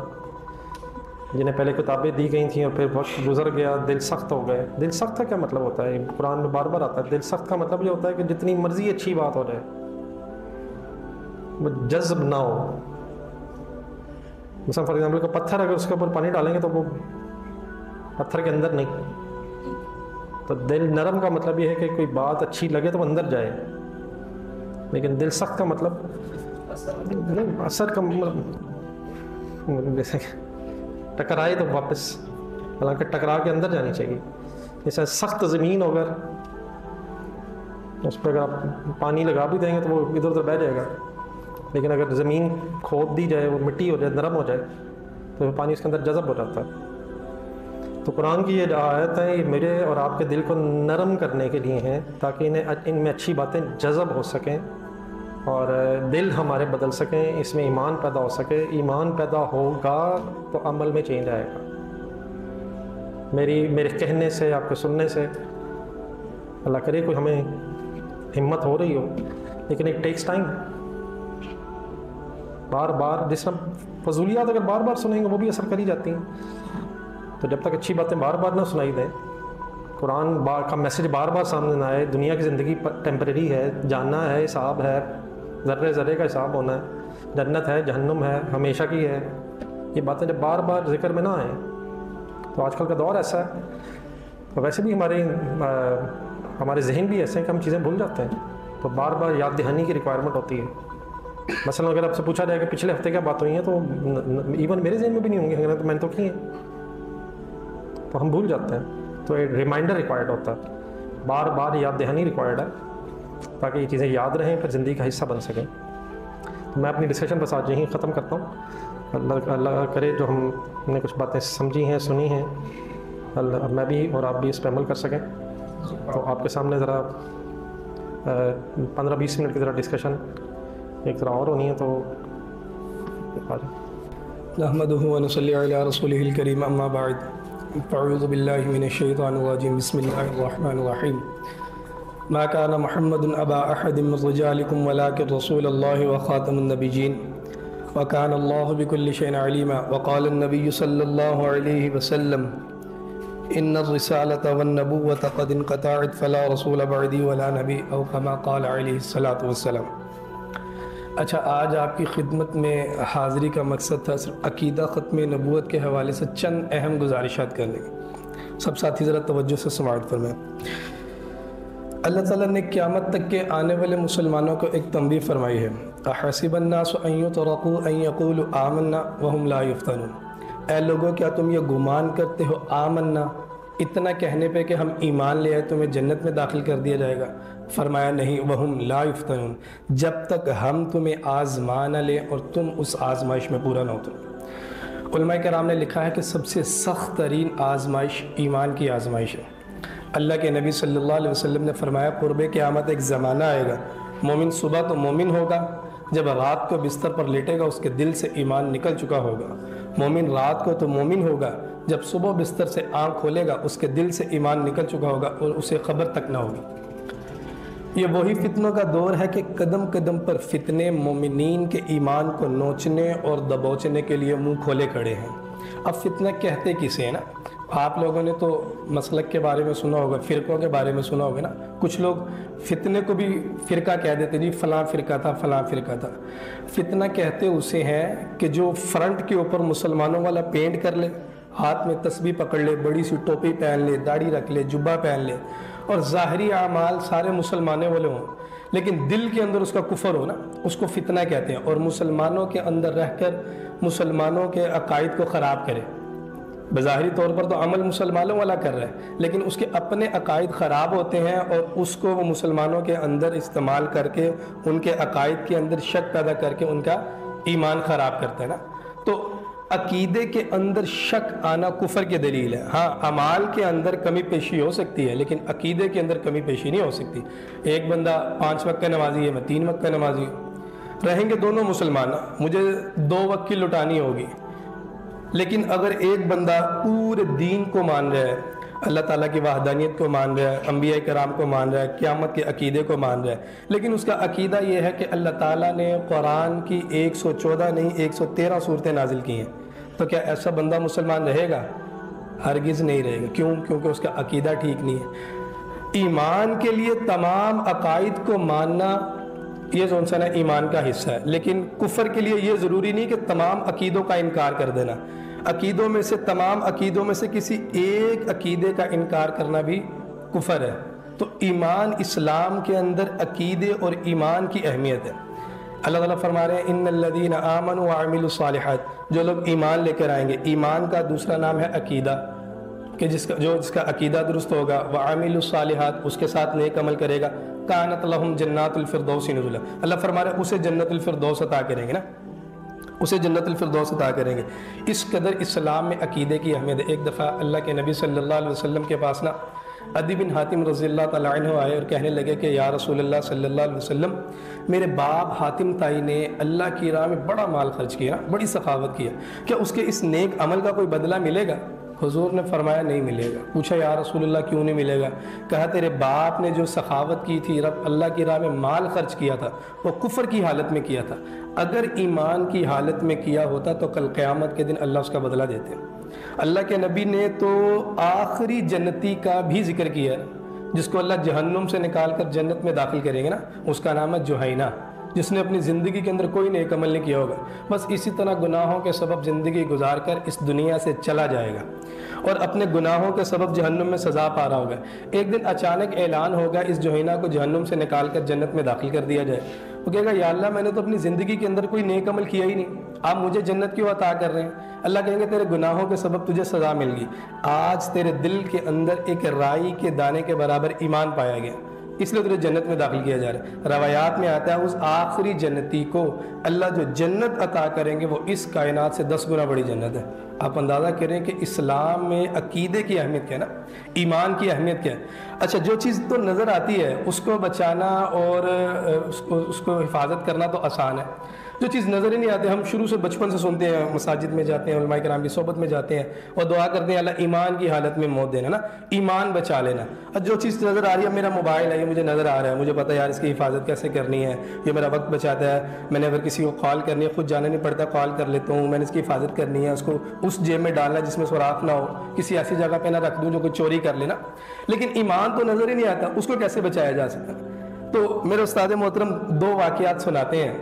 A: جنہیں پہلے کتابیں دی گئی تھیں اور پھر وقت گزر گیا دل سخت ہو گئے. دل سخت کا کیا مطلب ہوتا ہے؟ قرآن میں بار بار آتا ہے. دل سخت کا مطلب یہ ہوتا ہے کہ جتنی مرضی اچھی بات ہو جائے وہ جذب نہ ہو. مثلا فار ایگزامپل کو پتھر اگر اس کے اوپر پانی ڈالیں گے تو وہ پتھر کے اندر نہیں. تو دل نرم کا مطلب یہ ہے کہ کوئی بات اچھی لگے تو اندر جائے, لیکن دل سخت کا مطلب نہیں, اثر کا مطلب جیسے ٹکرائے تو واپس, حالانکہ ٹکرا کے اندر جانی چاہیے. جیسے سخت زمین ہو اگر اس پہ اگر آپ پانی لگا بھی دیں گے تو وہ ادھر ادھر بہہ جائے گا, لیکن اگر زمین کھود دی جائے, وہ مٹی ہو جائے, نرم ہو جائے, تو پانی اس کے اندر جذب ہو جاتا ہے. تو قرآن کی یہ آیت ہے یہ میرے اور آپ کے دل کو نرم کرنے کے لیے ہیں, تاکہ ان میں اچھی باتیں جذب ہو سکیں اور دل ہمارے بدل سکیں, اس میں ایمان پیدا ہو سکے. ایمان پیدا ہوگا تو عمل میں چینج آئے گا. میرے کہنے سے, آپ کے سننے سے, اللہ کرے کوئی ہمیں ہمت ہو رہی ہو, لیکن ایک ٹیکس ٹائم. بار بار جس طرح فضولیات اگر بار بار سنیں گے وہ بھی اثر کری جاتی ہیں. تو جب تک اچھی باتیں بار بار نہ سنائی دیں, قرآن کا میسیج بار بار سامنے نہ آئے, دنیا کی زندگی ٹیمپریری ہے, جاننا ہے, حساب ہے, ذرے ذرے کا حساب ہونا ہے, جنت ہے, جہنم ہے, ہمیشہ کی ہے, یہ باتیں جب بار بار ذکر میں نہ آئیں. تو آج کل کا دور ایسا ہے, اور ویسے بھی ہمارے ذہن بھی ایسے ہیں کہ ہم چیزیں بھول جاتے ہیں, تو بار بار یاد دہانی کی ریکوائرمنٹ ہوتی ہے. مثلا اگر آپ سے پوچھا جائے کہ پچھلے ہفتے کیا بات ہوئی ہیں, تو ایون میرے ذہن میں بھی نہیں ہوں گے, تو میں نے تو کی ہیں, تو ہم بھول جاتے ہیں. تو ایک ریمائنڈر ریکوائرڈ ہوتا ہے, بار بار یاد دہانی ریکوائرڈ ہے, تاکہ یہ چیزیں یاد رہیں, پھر زندگی کا حصہ بن سکیں. تو میں اپنی ڈسکشن بس آج یہیں ختم کرتا ہوں. اللہ کرے جو ہم نے کچھ باتیں سمجھی ہیں, سنی ہیں, اللہ میں بھی اور آپ بھی اس پہ عمل کر سکیں. تو آپ کے سامنے ذرا 15-20 منٹ کی ذرا ڈسکشن ایک طرح اور ہونی ہے, تو
B: نحمدہ و نصلی علی رسولہ الکریم, اما بعد, فاعوذ باللہ من الشیطان الرجیم, بسم اللہ الرحمن الرحیم. ما كان محمد ابا احد من رجالکم ولکن رسول اللہ وخاتم النبیین وكان اللہ بكل شیء علیما. وقال النبی صلی اللہ علیہ وسلم ان الرسالة والنبوة قد انقطعت فلا رسول بعدی ولا نبی, او کما قال علیہ الصلاۃ والسلام. اچھا, آج آپ کی خدمت میں حاضری کا مقصد تھا صرف عقیدہ ختم نبوت کے حوالے سے چند اہم گزارشات کرنے کی. سب ساتھی ذرا توجہ سے سماعت فرمائیں. اللہ تعالیٰ نے قیامت تک کے آنے والے مسلمانوں کو ایک تنبیہ فرمائی ہے, احسب الناس ان یترکوا ان یقولوا آمنا وهم لا یفتنون. اے لوگوں, کیا تم یہ گمان کرتے ہو آمنا, اتنا کہنے پہ کہ ہم ایمان لے آئے تمہیں جنت میں داخل کر دیا جائے گا؟ فرمایا نہیں, وہم لا یفتنون, جب تک ہم تمہیں آزما نہ لیں اور تم اس آزمائش میں پورا نہ اترو. علماء کرام نے لکھا ہے کہ سب سے سخت ترین آزمائش ایمان کی آزمائش ہے. اللہ کے نبی صلی اللہ علیہ وسلم نے فرمایا, قرب قیامت ایک زمانہ آئے گا, مومن صبح تو مومن ہوگا, جب رات کو بستر پر لیٹے گا اس کے دل سے ایمان نکل چکا ہوگا. مومن رات کو تو مومن ہوگا, جب صبح بستر سے آنکھ کھولے گا اس کے دل سے ایمان نکل چکا ہوگا اور اسے خبر تک نہ ہوگی. یہ وہی فتنوں کا دور ہے کہ قدم قدم پر فتنے مومنین کے ایمان کو نوچنے اور دبوچنے کے لیے منہ کھولے کھڑے ہیں. اب فتنہ کہتے کسے ہیں نا, آپ لوگوں نے تو مسلک کے بارے میں سنا ہوگا, فرقوں کے بارے میں سنا ہوگا نا. کچھ لوگ فتنے کو بھی فرقہ کہہ دیتے, جی فلاں فرقہ تھا, فلاں فرقہ تھا. فتنہ کہتے اسے ہیں کہ جو فرنٹ کے اوپر مسلمانوں والا پینٹ کر لے, ہاتھ میں تسبیح پکڑ لے, بڑی سی ٹوپی پہن لے, داڑھی رکھ لے, جبہ پہن لے, اور ظاہری اعمال سارے مسلمانوں والے ہوں, لیکن دل کے اندر اس کا کفر ہو نا, اس کو فتنہ کہتے ہیں. اور مسلمانوں کے اندر رہ کر مسلمانوں کے عقائد کو خراب کرے. بظاہری طور پر تو عمل مسلمانوں والا کر رہا ہے, لیکن اس کے اپنے عقائد خراب ہوتے ہیں, اور اس کو وہ مسلمانوں کے اندر استعمال کر کے ان کے عقائد کے اندر شک پیدا کر کے ان کا ایمان خراب کرتا ہے نا. تو عقیدے کے اندر شک آنا کفر کی دلیل ہے. ہاں, اعمال کے اندر کمی پیشی ہو سکتی ہے, لیکن عقیدے کے اندر کمی پیشی نہیں ہو سکتی. ایک بندہ 5 وقت کا نمازی ہے, میں 3 وقت کا نمازی ہوں, رہیں گے دونوں مسلمان, مجھے 2 وقت کی لٹانی ہوگی. لیکن اگر ایک بندہ پورے دین کو مان رہا ہے, اللہ تعالیٰ کی وحدانیت کو مان رہا ہے, انبیاء کرام کو مان رہا ہے, قیامت کے عقیدے کو مان رہا ہے, لیکن اس کا عقیدہ یہ ہے کہ اللہ تعالیٰ نے قرآن کی 114 نہیں 113 صورتیں نازل کی ہیں, تو کیا ایسا بندہ مسلمان رہے گا؟ ہرگز نہیں رہے گا. کیوں؟ کیونکہ اس کا عقیدہ ٹھیک نہیں ہے. ایمان کے لیے تمام عقائد کو ماننا یہ جو ایمان کا حصہ ہے, لیکن کفر کے لیے یہ ضروری نہیں کہ تمام عقیدوں کا انکار کر دینا. عقیدوں میں سے، تمام عقیدوں میں سے کسی ایک عقیدے کا انکار کرنا بھی کفر ہے۔ تو ایمان، اسلام کے اندر عقیدے اور ایمان کی اہمیت ہے۔ اللہ تعالیٰ فرما رہے ہیں ان الذین آمنوا وعملوا الصالحات، جو لوگ ایمان لے کر آئیں گے، ایمان کا دوسرا نام ہے عقیدہ، کہ جس کا عقیدہ درست ہوگا، وعملوا الصالحات، اس کے ساتھ نیک عمل کرے گا، کانت لہم جنات الفردوس نزلا، اللہ فرما رہے ہیں اسے جنت الفردوس عطا کریں گے نا، اسے جنت الفردوس عطا کریں گے۔ اس قدر اسلام میں عقیدے کی اہمیت ہے۔ ایک دفعہ اللہ کے نبی صلی اللہ علیہ وسلم کے پاس نا عدی بن حاتم رضی اللہ تعالیٰ عنہ آئے اور کہنے لگے کہ یا رسول اللہ صلی اللہ علیہ وسلم، میرے باپ حاتم تائی نے اللہ کی راہ میں بڑا مال خرچ کیا، بڑی سخاوت کیا، کیا اس کے اس نیک عمل کا کوئی بدلہ ملے گا؟ حضور نے فرمایا نہیں ملے گا۔ پوچھا یا رسول اللہ کیوں نہیں ملے گا؟ کہا تیرے باپ نے جو سخاوت کی تھی، رب اللہ کی راہ میں مال خرچ کیا تھا، وہ کفر کی حالت میں کیا تھا، اگر ایمان کی حالت میں کیا ہوتا تو کل قیامت کے دن اللہ اس کا بدلہ دیتے۔ اللہ کے نبی نے تو آخری جنتی کا بھی ذکر کیا ہے، جس کو اللہ جہنم سے نکال کر جنت میں داخل کریں گے نا، اس کا نام ہے جوہینہ، جس نے اپنی زندگی کے اندر کوئی نیک عمل نہیں کیا ہوگا، بس اسی طرح گناہوں کے سبب زندگی گزار کر اس دنیا سے چلا جائے گا اور اپنے گناہوں کے سبب جہنم میں سزا پا رہا ہوگا۔ ایک دن اچانک اعلان ہوگا اس جوہینہ کو جہنم سے نکال کر جنت میں داخل کر دیا جائے، وہ کہے گا یا اللہ میں نے تو اپنی زندگی کے اندر کوئی نیک عمل کیا ہی نہیں، آپ مجھے جنت کیوں عطا کر رہے ہیں؟ اللہ کہیں گے تیرے گناہوں کے سبب تجھے سزا مل گئی، آج تیرے دل کے اندر ایک رائی کے دانے کے برابر ایمان پایا گیا، اس لیے تجھے جنت میں داخل کیا جا رہا ہے۔ روایات میں آتا ہے اس آخری جنتی کو اللہ جو جنت عطا کریں گے وہ اس کائنات سے 10 گنا بڑی جنت ہے۔ آپ اندازہ کریں کہ اسلام میں عقیدے کی اہمیت کیا ہے نا، ایمان کی اہمیت کیا ہے۔ اچھا، جو چیز تو نظر آتی ہے اس کو بچانا اور اس کو حفاظت کرنا تو آسان ہے، جو چیز نظر ہی نہیں آتی، ہم شروع سے بچپن سے سنتے ہیں، مساجد میں جاتے ہیں، علماء کرام کی صحبت میں جاتے ہیں اور دعا کرتے ہیں اللہ ایمان کی حالت میں موت دینا نا، ایمان بچا لینا۔ اور جو چیز نظر آ رہی ہے، میرا موبائل ہے، یہ مجھے نظر آ رہا ہے، مجھے پتہ ہے یار اس کی حفاظت کیسے کرنی ہے، یہ میرا وقت بچاتا ہے، میں نے اگر کسی کو کال کرنی ہے خود جانا نہیں پڑتا، کال کر لیتا ہوں، میں نے اس کی حفاظت کرنی ہے، اس کو اس جیب میں ڈالنا ہے جس میں سوراخ نہ ہو، کسی ایسی جگہ پہ نہ رکھ دوں جو کوئی چوری کر لینا، لیکن ایمان تو نظر ہی نہیں آتا، اس کو کیسے بچایا جا سکتا؟ تو میرے استاد محترم 2 واقعات سناتے ہیں،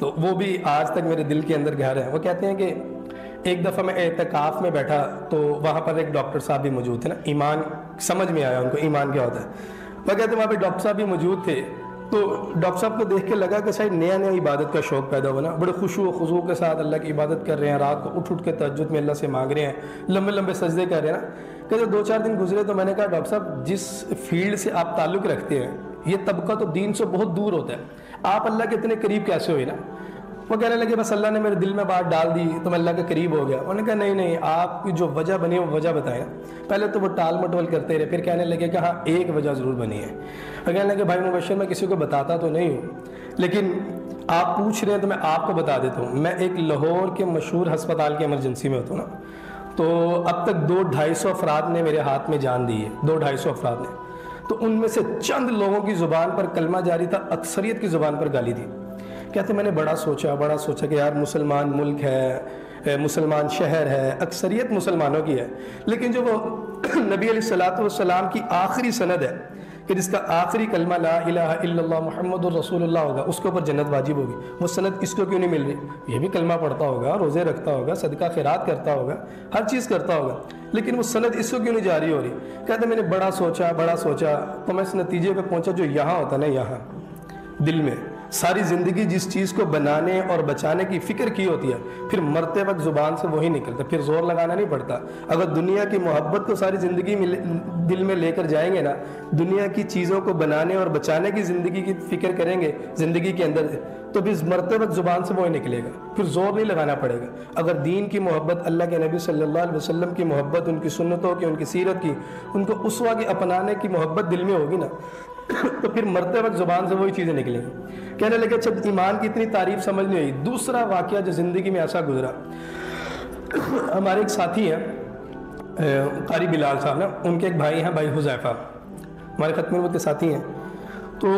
B: تو وہ بھی آج تک میرے دل کے اندر گہرے ہیں۔ وہ کہتے ہیں کہ ایک دفعہ میں اعتکاف میں بیٹھا تو وہاں پر ایک ڈاکٹر صاحب بھی موجود تھے نا، ایمان سمجھ میں آیا ان کو ایمان کیا ہوتا ہے۔ وہ کہتے ہیں وہاں پہ ڈاکٹر صاحب بھی موجود تھے، تو ڈاکٹر صاحب کو دیکھ کے لگا کہ شاید نیا عبادت کا شوق پیدا ہوا نا، بڑے خشوع و خضوع کے ساتھ اللہ کی عبادت کر رہے ہیں، رات کو اٹھ کے تہجد میں اللہ سے مانگ رہے ہیں، لمبے لمبے سجدے کر رہے ہیں نا۔ کہتے 2-4 دن گزرے تو میں نے کہا ڈاکٹر صاحب جس فیلڈ سے آپ تعلق رکھتے ہیں یہ طبقہ تو دین سے بہت دور ہوتا ہے، آپ اللہ کے اتنے قریب کیسے ہوئے نا؟ وہ کہنے لگے بس اللہ نے میرے دل میں بات ڈال دی تو میں اللہ کے قریب ہو گیا۔ انہوں نے کہا نہیں، آپ کی جو وجہ بنی ہے وہ وجہ بتائیں۔ پہلے تو وہ ٹال مٹول کرتے رہے، پھر کہنے لگے کہ ہاں ایک وجہ ضرور بنی ہے۔ وہ کہنے لگے بھائی مبشر میں کسی کو بتاتا تو نہیں ہوں، لیکن آپ پوچھ رہے ہیں تو میں آپ کو بتا دیتا ہوں۔ میں ایک لاہور کے مشہور ہسپتال کی ایمرجنسی میں ہوتا ہوں نا، تو اب تک 200-250 افراد نے میرے ہاتھ میں جان دی ہے، 200-250 افراد نے، تو ان میں سے چند لوگوں کی زبان پر کلمہ جاری تھا، اکثریت کی زبان پر گالی تھی۔ کہتے میں نے بڑا سوچا کہ یار مسلمان ملک ہے، مسلمان شہر ہے، اکثریت مسلمانوں کی ہے، لیکن جو وہ نبی علیہ الصلوۃ والسلام کی آخری سند ہے کہ جس کا آخری کلمہ لا الہ الا اللہ محمد الرسول اللہ ہوگا، اس کے اوپر جنت واجب ہوگی، وہ سند اس کو کیوں نہیں مل رہی؟ یہ بھی کلمہ پڑھتا ہوگا، روزے رکھتا ہوگا، صدقہ خیرات کرتا ہوگا، ہر چیز کرتا ہوگا، لیکن وہ سند اس کو کیوں نہیں جاری ہو رہی؟ کہتے میں نے بڑا سوچا تو میں اس نتیجے پہ پہنچا جو یہاں ہوتا نا، یہاں دل میں ساری زندگی جس چیز کو بنانے اور بچانے کی فکر کی ہوتی ہے، پھر مرتے وقت زبان سے وہی نکلتا، پھر زور لگانا نہیں پڑتا۔ اگر دنیا کی محبت کو ساری زندگی میں دل میں لے کر جائیں گے نا، دنیا کی چیزوں کو بنانے اور بچانے کی زندگی کی فکر کریں گے زندگی کے اندر، تو پھر مرتے وقت زبان سے وہی نکلے گا، پھر زور نہیں لگانا پڑے گا۔ اگر دین کی محبت، اللہ کے نبی صلی اللہ علیہ وسلم کی محبت، ان کی سنتوں کی، ان کی سیرت کی، ان کو اسوہ کی اپنانے کی محبت دل میں ہوگی نا، تو پھر مرتے وقت زبان سے وہی چیزیں نکلیں گی۔ کہنے لگے اچھا ایمان کی اتنی تعریف سمجھ نہیں ہوئی۔ دوسرا واقعہ جو زندگی میں ایسا گزرا، ہمارے ایک ساتھی ہیں قاری بلال صاحب نا، ان کے ایک بھائی ہیں بھائی حذیفہ، ہمارے ختم نبوت کے ساتھی ہیں، تو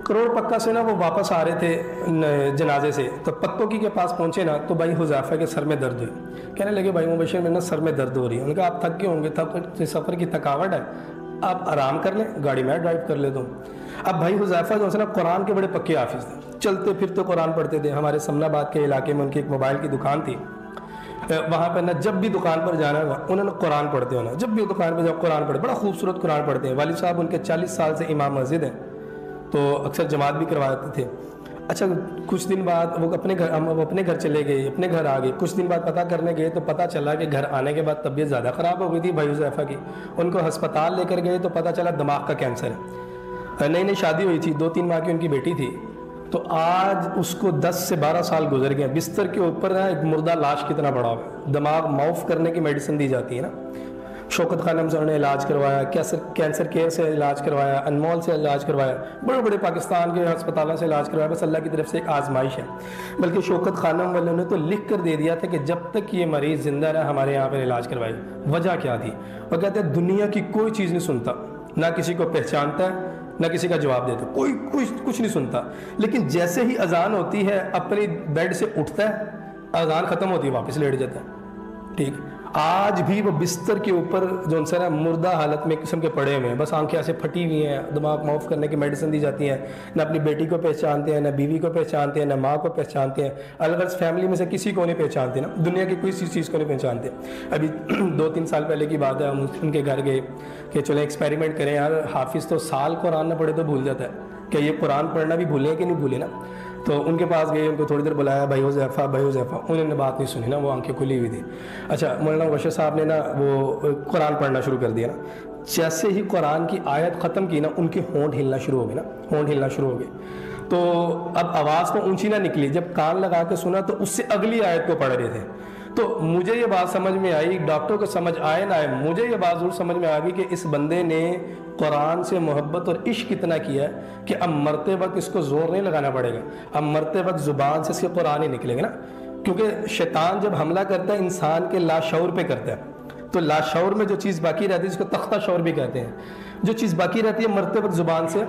B: کروڑ پکا سے نا وہ واپس آ رہے تھے جنازے سے، تو پتوکی کے پاس پہنچے نا تو بھائی حذیفہ کے سر میں درد ہوئی۔ کہنے لگے بھائی مبشر میں نا سر میں درد ہو رہی ہے۔ انہوں نے کہا آپ تھک گئے ہوں گے، سفر کی تھکاوٹ ہے، آپ آرام کر لیں، گاڑی میں ڈرائیو کر لیتا ہوں۔ اب بھائی حذیفہ جو ہے نا قرآن کے بڑے پکے حافظ تھے، چلتے پھرتے قرآن پڑھتے تھے۔ ہمارے سمن آباد کے علاقے میں ان کی ایک موبائل کی دکان تھی، وہاں پہ نا جب بھی دکان پر جانا ہے انہوں نے قرآن پڑھتے ہونا، جب بھی دکان پہ جاؤ قرآن پڑھے، بڑا خوبصورت قرآن پڑھتے ہیں. والد صاحب ان کے 40 سال سے امام مسجد ہیں، تو اکثر جماعت بھی کرواتے تھے. اچھا کچھ دن بعد وہ اپنے گھر چلے گئے، اپنے گھر آ گئے. کچھ دن بعد پتہ کرنے گئے تو پتہ چلا کہ گھر آنے کے بعد طبیعت زیادہ خراب ہو گئی تھی بھائی حذیفہ کی. ان کو ہسپتال لے کر گئے تو پتہ چلا دماغ کا کینسر ہے. نئی نئی شادی ہوئی تھی، 2-3 ماہ کی ان کی بیٹی تھی. تو آج اس کو 10 سے 12 سال گزر گئے. بستر کے اوپر نا ایک مردہ لاش کتنا بڑا ہوا، دماغ معاف کرنے کی میڈیسن دی جاتی ہے نا. شوکت خانم سے انہوں نے علاج کروایا، کینسر کیئر سے علاج کروایا، انمول سے علاج کروایا، بڑے بڑے پاکستان کے ہسپتالوں سے علاج کروایا. بس اللہ کی طرف سے ایک آزمائش ہے. بلکہ شوکت خانم والوں نے تو لکھ کر دے دیا تھا کہ جب تک یہ مریض زندہ رہا ہمارے یہاں پر علاج کروائے. وجہ کیا تھی؟ وہ کہتے ہیں دنیا کی کوئی چیز نہیں سنتا، نہ کسی کو پہچانتا ہے، نہ کسی کا جواب دیتا، کوئی کچھ نہیں سنتا. لیکن جیسے ہی اذان ہوتی ہے اپنی بیڈ سے اٹھتا ہے، اذان ختم ہوتی ہے واپس لیٹ جاتا ہے. ٹھیک، آج بھی وہ بستر کے اوپر جو ان سے نا مردہ حالت میں قسم کے پڑے ہوئے ہیں، بس آنکھیں ایسے پھٹی ہوئی ہیں، دماغ معاف کرنے کی میڈیسن دی جاتی ہیں. نہ اپنی بیٹی کو پہچانتے ہیں، نہ بیوی کو پہچانتے ہیں، نہ ماں کو پہچانتے ہیں. الغرض فیملی میں سے کسی کو نہیں پہچانتے نا، دنیا کی کوئی چیز کو نہیں پہچانتے. ابھی 2-3 سال پہلے کی بات ہے، ہم ان کے گھر گئے کہ چلیں ایکسپیریمنٹ کریں یار. حافظ تو سال قرآن نہ پڑھے تو بھول جاتا ہے کہ یہ قرآن پڑھنا بھی بھولیں کہ نہیں بھولے نا. تو ان کے پاس گئے، ان کو تھوڑی دیر بلایا، بھائی حذیفہ. انہوں نے بات نہیں سنی نا، وہ آنکھیں کھلی ہوئی تھی. اچھا مولانا مبشر صاحب نے نا وہ قرآن پڑھنا شروع کر دیا نا. جیسے ہی قرآن کی آیت ختم کی نا ان کے ہونٹ ہلنا شروع ہو گئے. تو اب آواز تو اونچی نہ نکلی، جب کان لگا کے سنا تو اس سے اگلی آیت کو پڑھ رہے تھے. تو مجھے یہ بات سمجھ میں آئی، ڈاکٹر کو سمجھ آئے نہ آئے، مجھے یہ بات ضرور سمجھ میں آ گئی کہ اس بندے نے قرآن سے محبت اور عشق اتنا کیا ہے کہ اب مرتے وقت اس کو زور نہیں لگانا پڑے گا، اب مرتے وقت زبان سے اس کے قرآن ہی نکلے گا نا. کیونکہ شیطان جب حملہ کرتا ہے انسان کے لاشعور پہ کرتا ہے، تو لاشعور میں جو چیز باقی رہتی ہے اس کو تختہ شعور بھی کہتے ہیں. جو چیز باقی رہتی ہے مرتے وقت زبان سے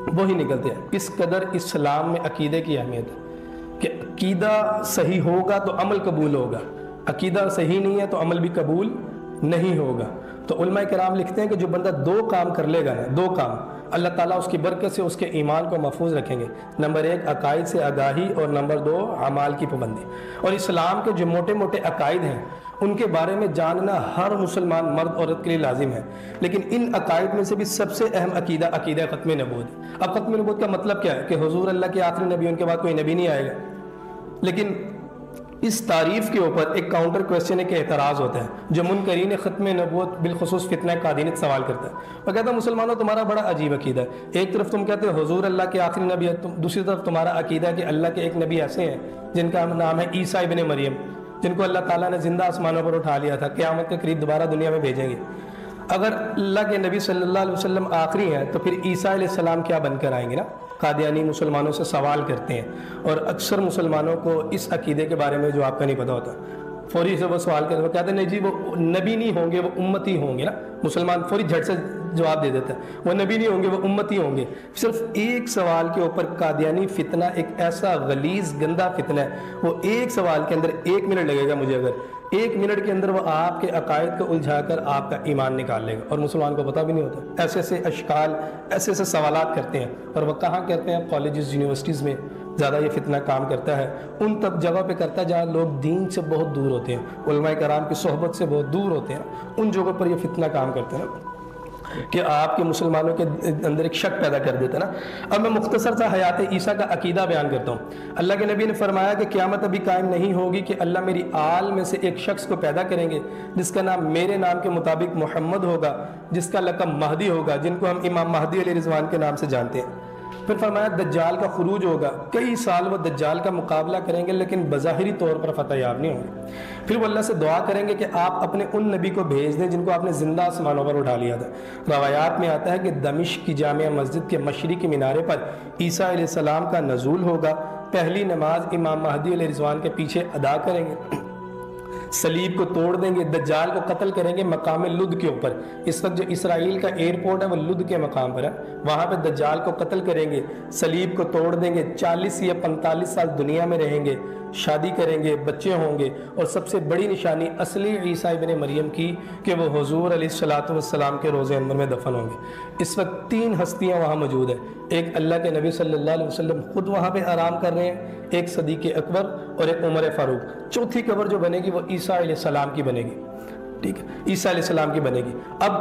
B: وہی نکلتے ہیں. اس قدر اسلام میں عقیدے کی اہمیت ہے کہ عقیدہ صحیح ہوگا تو عمل قبول ہوگا، عقیدہ صحیح نہیں ہے تو عمل بھی قبول نہیں ہوگا. تو علماء کرام لکھتے ہیں کہ جو بندہ 2 کام کر لے گا نا، 2 کام، اللہ تعالیٰ اس کی برکت سے اس کے ایمان کو محفوظ رکھیں گے. نمبر 1 عقائد سے آگاہی، اور نمبر 2 اعمال کی پابندی. اور اسلام کے جو موٹے موٹے عقائد ہیں ان کے بارے میں جاننا ہر مسلمان مرد عورت کے لیے لازم ہے. لیکن ان عقائد میں سے بھی سب سے اہم عقیدہ ختم نبوت. اب ختم نبوت کا مطلب کیا ہے؟ کہ حضور اللہ کے آخری نبی، ان کے بعد کوئی نبی نہیں آئے گا. لیکن اس تعریف کے اوپر ایک کاؤنٹر کویسچن ہے کہ اعتراض ہوتا ہے جو منکرین ختم نبوت بالخصوص فتنہ قادیانیت سوال کرتا ہے. وہ کہتا ہے مسلمانوں تمہارا بڑا عجیب عقیدہ ہے. ایک طرف تم کہتے ہو حضور اللہ کے آخری نبی ہے، دوسری طرف تمہارا عقیدہ ہے کہ اللہ کے ایک نبی ایسے ہیں جن کا نام ہے عیسیٰ ابن مریم، جن کو اللہ تعالیٰ نے زندہ آسمانوں پر اٹھا لیا تھا، قیامت کے قریب دوبارہ دنیا میں بھیجیں گے. اگر اللہ کے نبی صلی اللہ علیہ وسلم آخری ہیں تو پھر عیسیٰ علیہ السلام کیا بن کر آئیں گے نا. قادیانی مسلمانوں سے سوال کرتے ہیں، اور اکثر مسلمانوں کو اس عقیدے کے بارے میں جو آپ کا نہیں پتہ ہوتا، فوری سے وہ سوال کرتے ہیں، وہ کہتے ہیں نہیں جی وہ نبی نہیں ہوں گے، وہ امتی ہوں گے نا. مسلمان فوری جھٹ سے جواب دے دیتا ہے وہ نبی نہیں ہوں گے، وہ امتی ہوں گے. صرف ایک سوال کے اوپر قادیانی فتنہ ایک ایسا غلیظ گندا فتنہ ہے، وہ ایک سوال کے اندر 1 منٹ لگے گا مجھے، اگر 1 منٹ کے اندر وہ آپ کے عقائد کو الجھا کر آپ کا ایمان نکال لے گا، اور مسلمان کو پتہ بھی نہیں ہوتا. ایسے ایسے اشکال، ایسے ایسے سوالات کرتے ہیں. اور وہ کہاں کرتے ہیں؟ کالجز، یونیورسٹیز میں زیادہ یہ فتنہ کام کرتا ہے. ان تب جگہ پہ کرتا ہے جہاں لوگ دین سے بہت دور ہوتے ہیں، علماء کرام کی صحبت سے بہت دور ہوتے ہیں. ان جگہوں پر یہ فتنہ کام کرتے ہیں نا، کہ آپ کے مسلمانوں کے اندر ایک شک پیدا کر دیتا نا. اب میں مختصر سا حیات عیسیٰ کا عقیدہ بیان کرتا ہوں. اللہ کے نبی نے فرمایا کہ قیامت ابھی قائم نہیں ہوگی کہ اللہ میری آل میں سے ایک شخص کو پیدا کریں گے جس کا نام میرے نام کے مطابق محمد ہوگا، جس کا لقب مہدی ہوگا، جن کو ہم امام مہدی علیہ رضوان کے نام سے جانتے ہیں. پھر فرمایا دجال کا خروج ہوگا، کئی سال وہ دجال کا مقابلہ کریں گے لیکن بظاہری طور پر فتح یاب نہیں ہوں گے. پھر وہ اللہ سے دعا کریں گے کہ آپ اپنے ان نبی کو بھیج دیں جن کو آپ نے زندہ آسمانوں پر اٹھا لیا تھا. روایات میں آتا ہے کہ دمشق کی جامع مسجد کے مشرقی مینارے پر عیسیٰ علیہ السلام کا نزول ہوگا. پہلی نماز امام مہدی علیہ رضوان کے پیچھے ادا کریں گے، صلیب کو توڑ دیں گے، دجال کو قتل کریں گے مقام لد کے اوپر. اس وقت جو اسرائیل کا ایئرپورٹ ہے وہ لد کے مقام پر ہے، وہاں پہ دجال کو قتل کریں گے، صلیب کو توڑ دیں گے، 40 یا 45 سال دنیا میں رہیں گے، شادی کریں گے، بچے ہوں گے. اور سب سے بڑی نشانی اصلی عیسیٰ ابن مریم کی کہ وہ حضور علیہ الصلوۃ والسلام کے روضہ انور میں دفن ہوں گے. اس وقت 3 ہستیاں وہاں موجود ہیں. ایک اللہ کے نبی صلی اللہ علیہ وسلم خود وہاں پہ آرام کر رہے ہیں، ایک صدیق اکبر اور ایک عمر فاروق. چوتھی قبر جو بنے گی وہ عیسیٰ علیہ السلام کی بنے گی، ٹھیک ہے، عیسیٰ علیہ السلام کی بنے گی۔ اب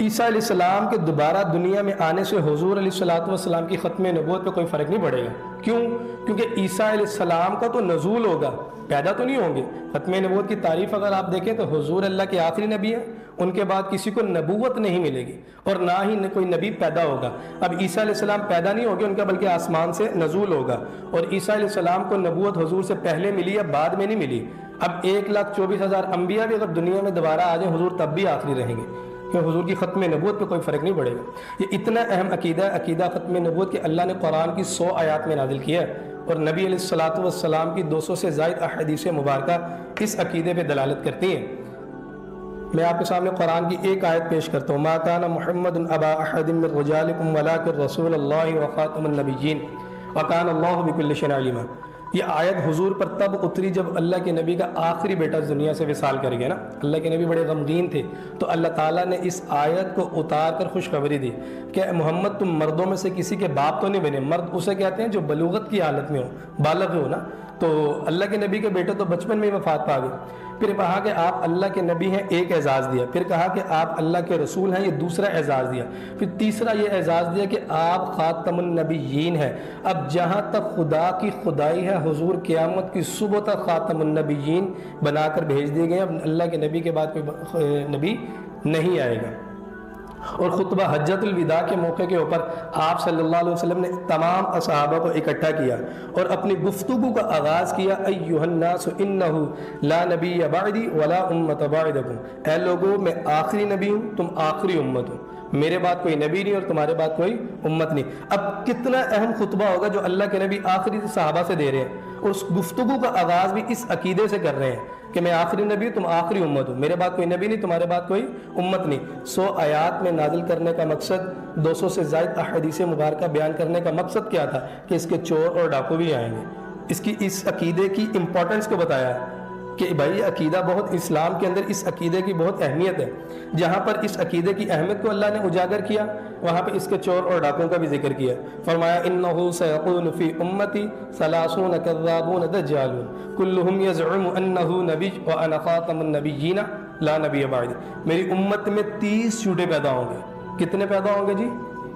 B: عیسیٰ علیہ السلام کے دوبارہ دنیا میں آنے سے حضور علیہ السلام کی ختم نبوت پہ کوئی فرق نہیں پڑے گا۔ کیوں؟ کیونکہ عیسیٰ علیہ السلام کا تو نزول ہوگا، پیدا تو نہیں ہوں گے۔ ختم نبوت کی تعریف اگر آپ دیکھیں تو حضور اللہ کے آخری نبی ہیں، ان کے بعد کسی کو نبوت نہیں ملے گی اور نہ ہی کوئی نبی پیدا ہوگا۔ اب عیسیٰ علیہ السلام پیدا نہیں ہوگے ان کا، بلکہ آسمان سے نزول ہوگا۔ اور عیسیٰ علیہ السلام کو نبوت حضور سے پہلے ملی یا بعد میں نہیں ملی۔ اب 1,24,000 انبیاء بھی اگر دنیا میں دوبارہ آ جائیں، حضور تب بھی آخری رہیں گے، کہ حضور کی ختم نبوت پہ کوئی فرق نہیں پڑے گا۔ یہ اتنا اہم عقیدہ ہے، عقیدہ ختم نبوت، کہ اللہ نے قرآن کی 100 آیات میں نازل کیا ہے، اور نبی علیہ السلام کی 200 سے زائد احادیث مبارکہ اس عقیدے پہ دلالت کرتی ہیں۔ میں آپ کے سامنے قرآن کی ایک آیت پیش کرتا ہوں، ما کان محمد ابا احد من رجالکم ولکن رسول اللہ وخاتم النبیین وکان اللہ بکل شیء علیما۔ یہ آیت حضور پر تب اتری جب اللہ کے نبی کا آخری بیٹا دنیا سے وصال کر گیا نا۔ اللہ کے نبی بڑے غمگین تھے، تو اللہ تعالیٰ نے اس آیت کو اتار کر خوشخبری دی کہ محمد تم مردوں میں سے کسی کے باپ تو نہیں بنے۔ مرد اسے کہتے ہیں جو بلوغت کی حالت میں ہو، بالغ ہو نا، تو اللہ کے نبی کے بیٹے تو بچپن میں ہی وفات پا گئے۔ پھر کہا کہ آپ اللہ کے نبی ہیں، ایک اعزاز دیا۔ پھر کہا کہ آپ اللہ کے رسول ہیں، یہ دوسرا اعزاز دیا۔ پھر تیسرا یہ اعزاز دیا کہ آپ خاتم النبیین ہیں۔ اب جہاں تک خدا کی خدائی ہے، حضور قیامت کی صبح تک خاتم النبیین بنا کر بھیج دیے گئے۔ اب اللہ کے نبی کے بعد کوئی نبی نہیں آئے گا۔ اور خطبہ حجۃ الوداع کے موقع کے اوپر آپ صلی اللہ علیہ وسلم نے تمام صحابہ کو اکٹھا کیا اور اپنی گفتگو کا آغاز کیا، ایھا الناس انہ لا نبی بعدی ولا امۃ بعدکم، اے لوگو میں آخری نبی ہوں، تم آخری امت ہو، میرے بعد کوئی نبی نہیں اور تمہارے بعد کوئی امت نہیں۔ اب کتنا اہم خطبہ ہوگا جو اللہ کے نبی آخری صحابہ سے دے رہے ہیں، اور اس گفتگو کا آغاز بھی اس عقیدے سے کر رہے ہیں کہ میں آخری نبی ہوں، تم آخری امت ہو، میرے بعد کوئی نبی نہیں، تمہارے بعد کوئی امت نہیں۔ 100 آیات میں نازل کرنے کا مقصد، 200 سے زائد احادیث مبارکہ بیان کرنے کا مقصد کیا تھا؟ کہ اس کے چور اور ڈاکو بھی آئیں گے۔ اس عقیدے کی امپورٹنس کو بتایا کہ بھائی عقیدہ بہت، اسلام کے اندر اس عقیدے کی بہت اہمیت ہے۔ جہاں پر اس عقیدے کی اہمیت کو اللہ نے اجاگر کیا، وہاں پہ اس کے چور اور ڈاکوں کا بھی ذکر کیا۔ فرمایا انہ سیکون فی امتی 30 کذابون دجالون کلہم یزعم انہ نبی وانا خاتم النبیین لا نبی بعدی۔ میری امت میں 30 جھوٹے پیدا ہوں گے۔ کتنے پیدا ہوں گے جی؟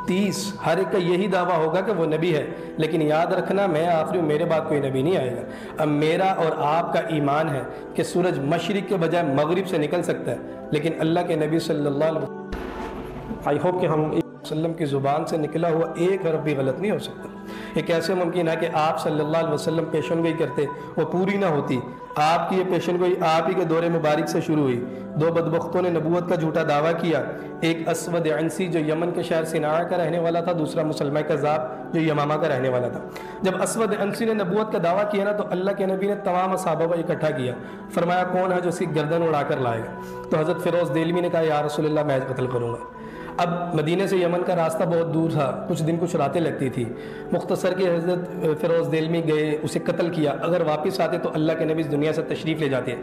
B: 30۔ ہر ایک کا یہی دعویٰ ہوگا کہ وہ نبی ہے، لیکن یاد رکھنا میں آخری ہوں، میرے بعد کوئی نبی نہیں آئے گا۔ اب میرا اور آپ کا ایمان ہے کہ سورج مشرق کے بجائے مغرب سے نکل سکتا ہے، لیکن اللہ کے نبی صلی اللہ علیہ وسلم کی زبان سے نکلا ہوا ایک حرف بھی غلط نہیں ہو سکتا۔ یہ کیسے ممکن ہے کہ آپ صلی اللہ علیہ وسلم پیشن گوئی کرتے، وہ پوری نہ ہوتی؟ آپ کی یہ پیشن گوئی آپ ہی کے دور مبارک سے شروع ہوئی۔ 2 بدبختوں نے نبوت کا جھوٹا دعویٰ کیا، ایک اسود عنسی جو یمن کے شہر صنعاء کا رہنے والا تھا، دوسرا مسلمہ کذاب جو یمامہ کا رہنے والا تھا۔ جب اسود عنسی نے نبوت کا دعویٰ کیا نا، تو اللہ کے نبی نے تمام صحابہ کو اکٹھا کیا، فرمایا کون ہے جو اس کی گردن اڑا کر لائے گا؟ تو حضرت فیروز دہلوی نے کہا یا رسول اللہ میں قتل کروں گا۔ اب مدینہ سے یمن کا راستہ بہت دور تھا، کچھ دن کچھ راتیں لگتی تھی۔ مختصر کے حضرت فیروز دہلوی گئے، اسے قتل کیا۔ اگر واپس آتے تو اللہ کے نبی اس دنیا سے تشریف لے جاتے۔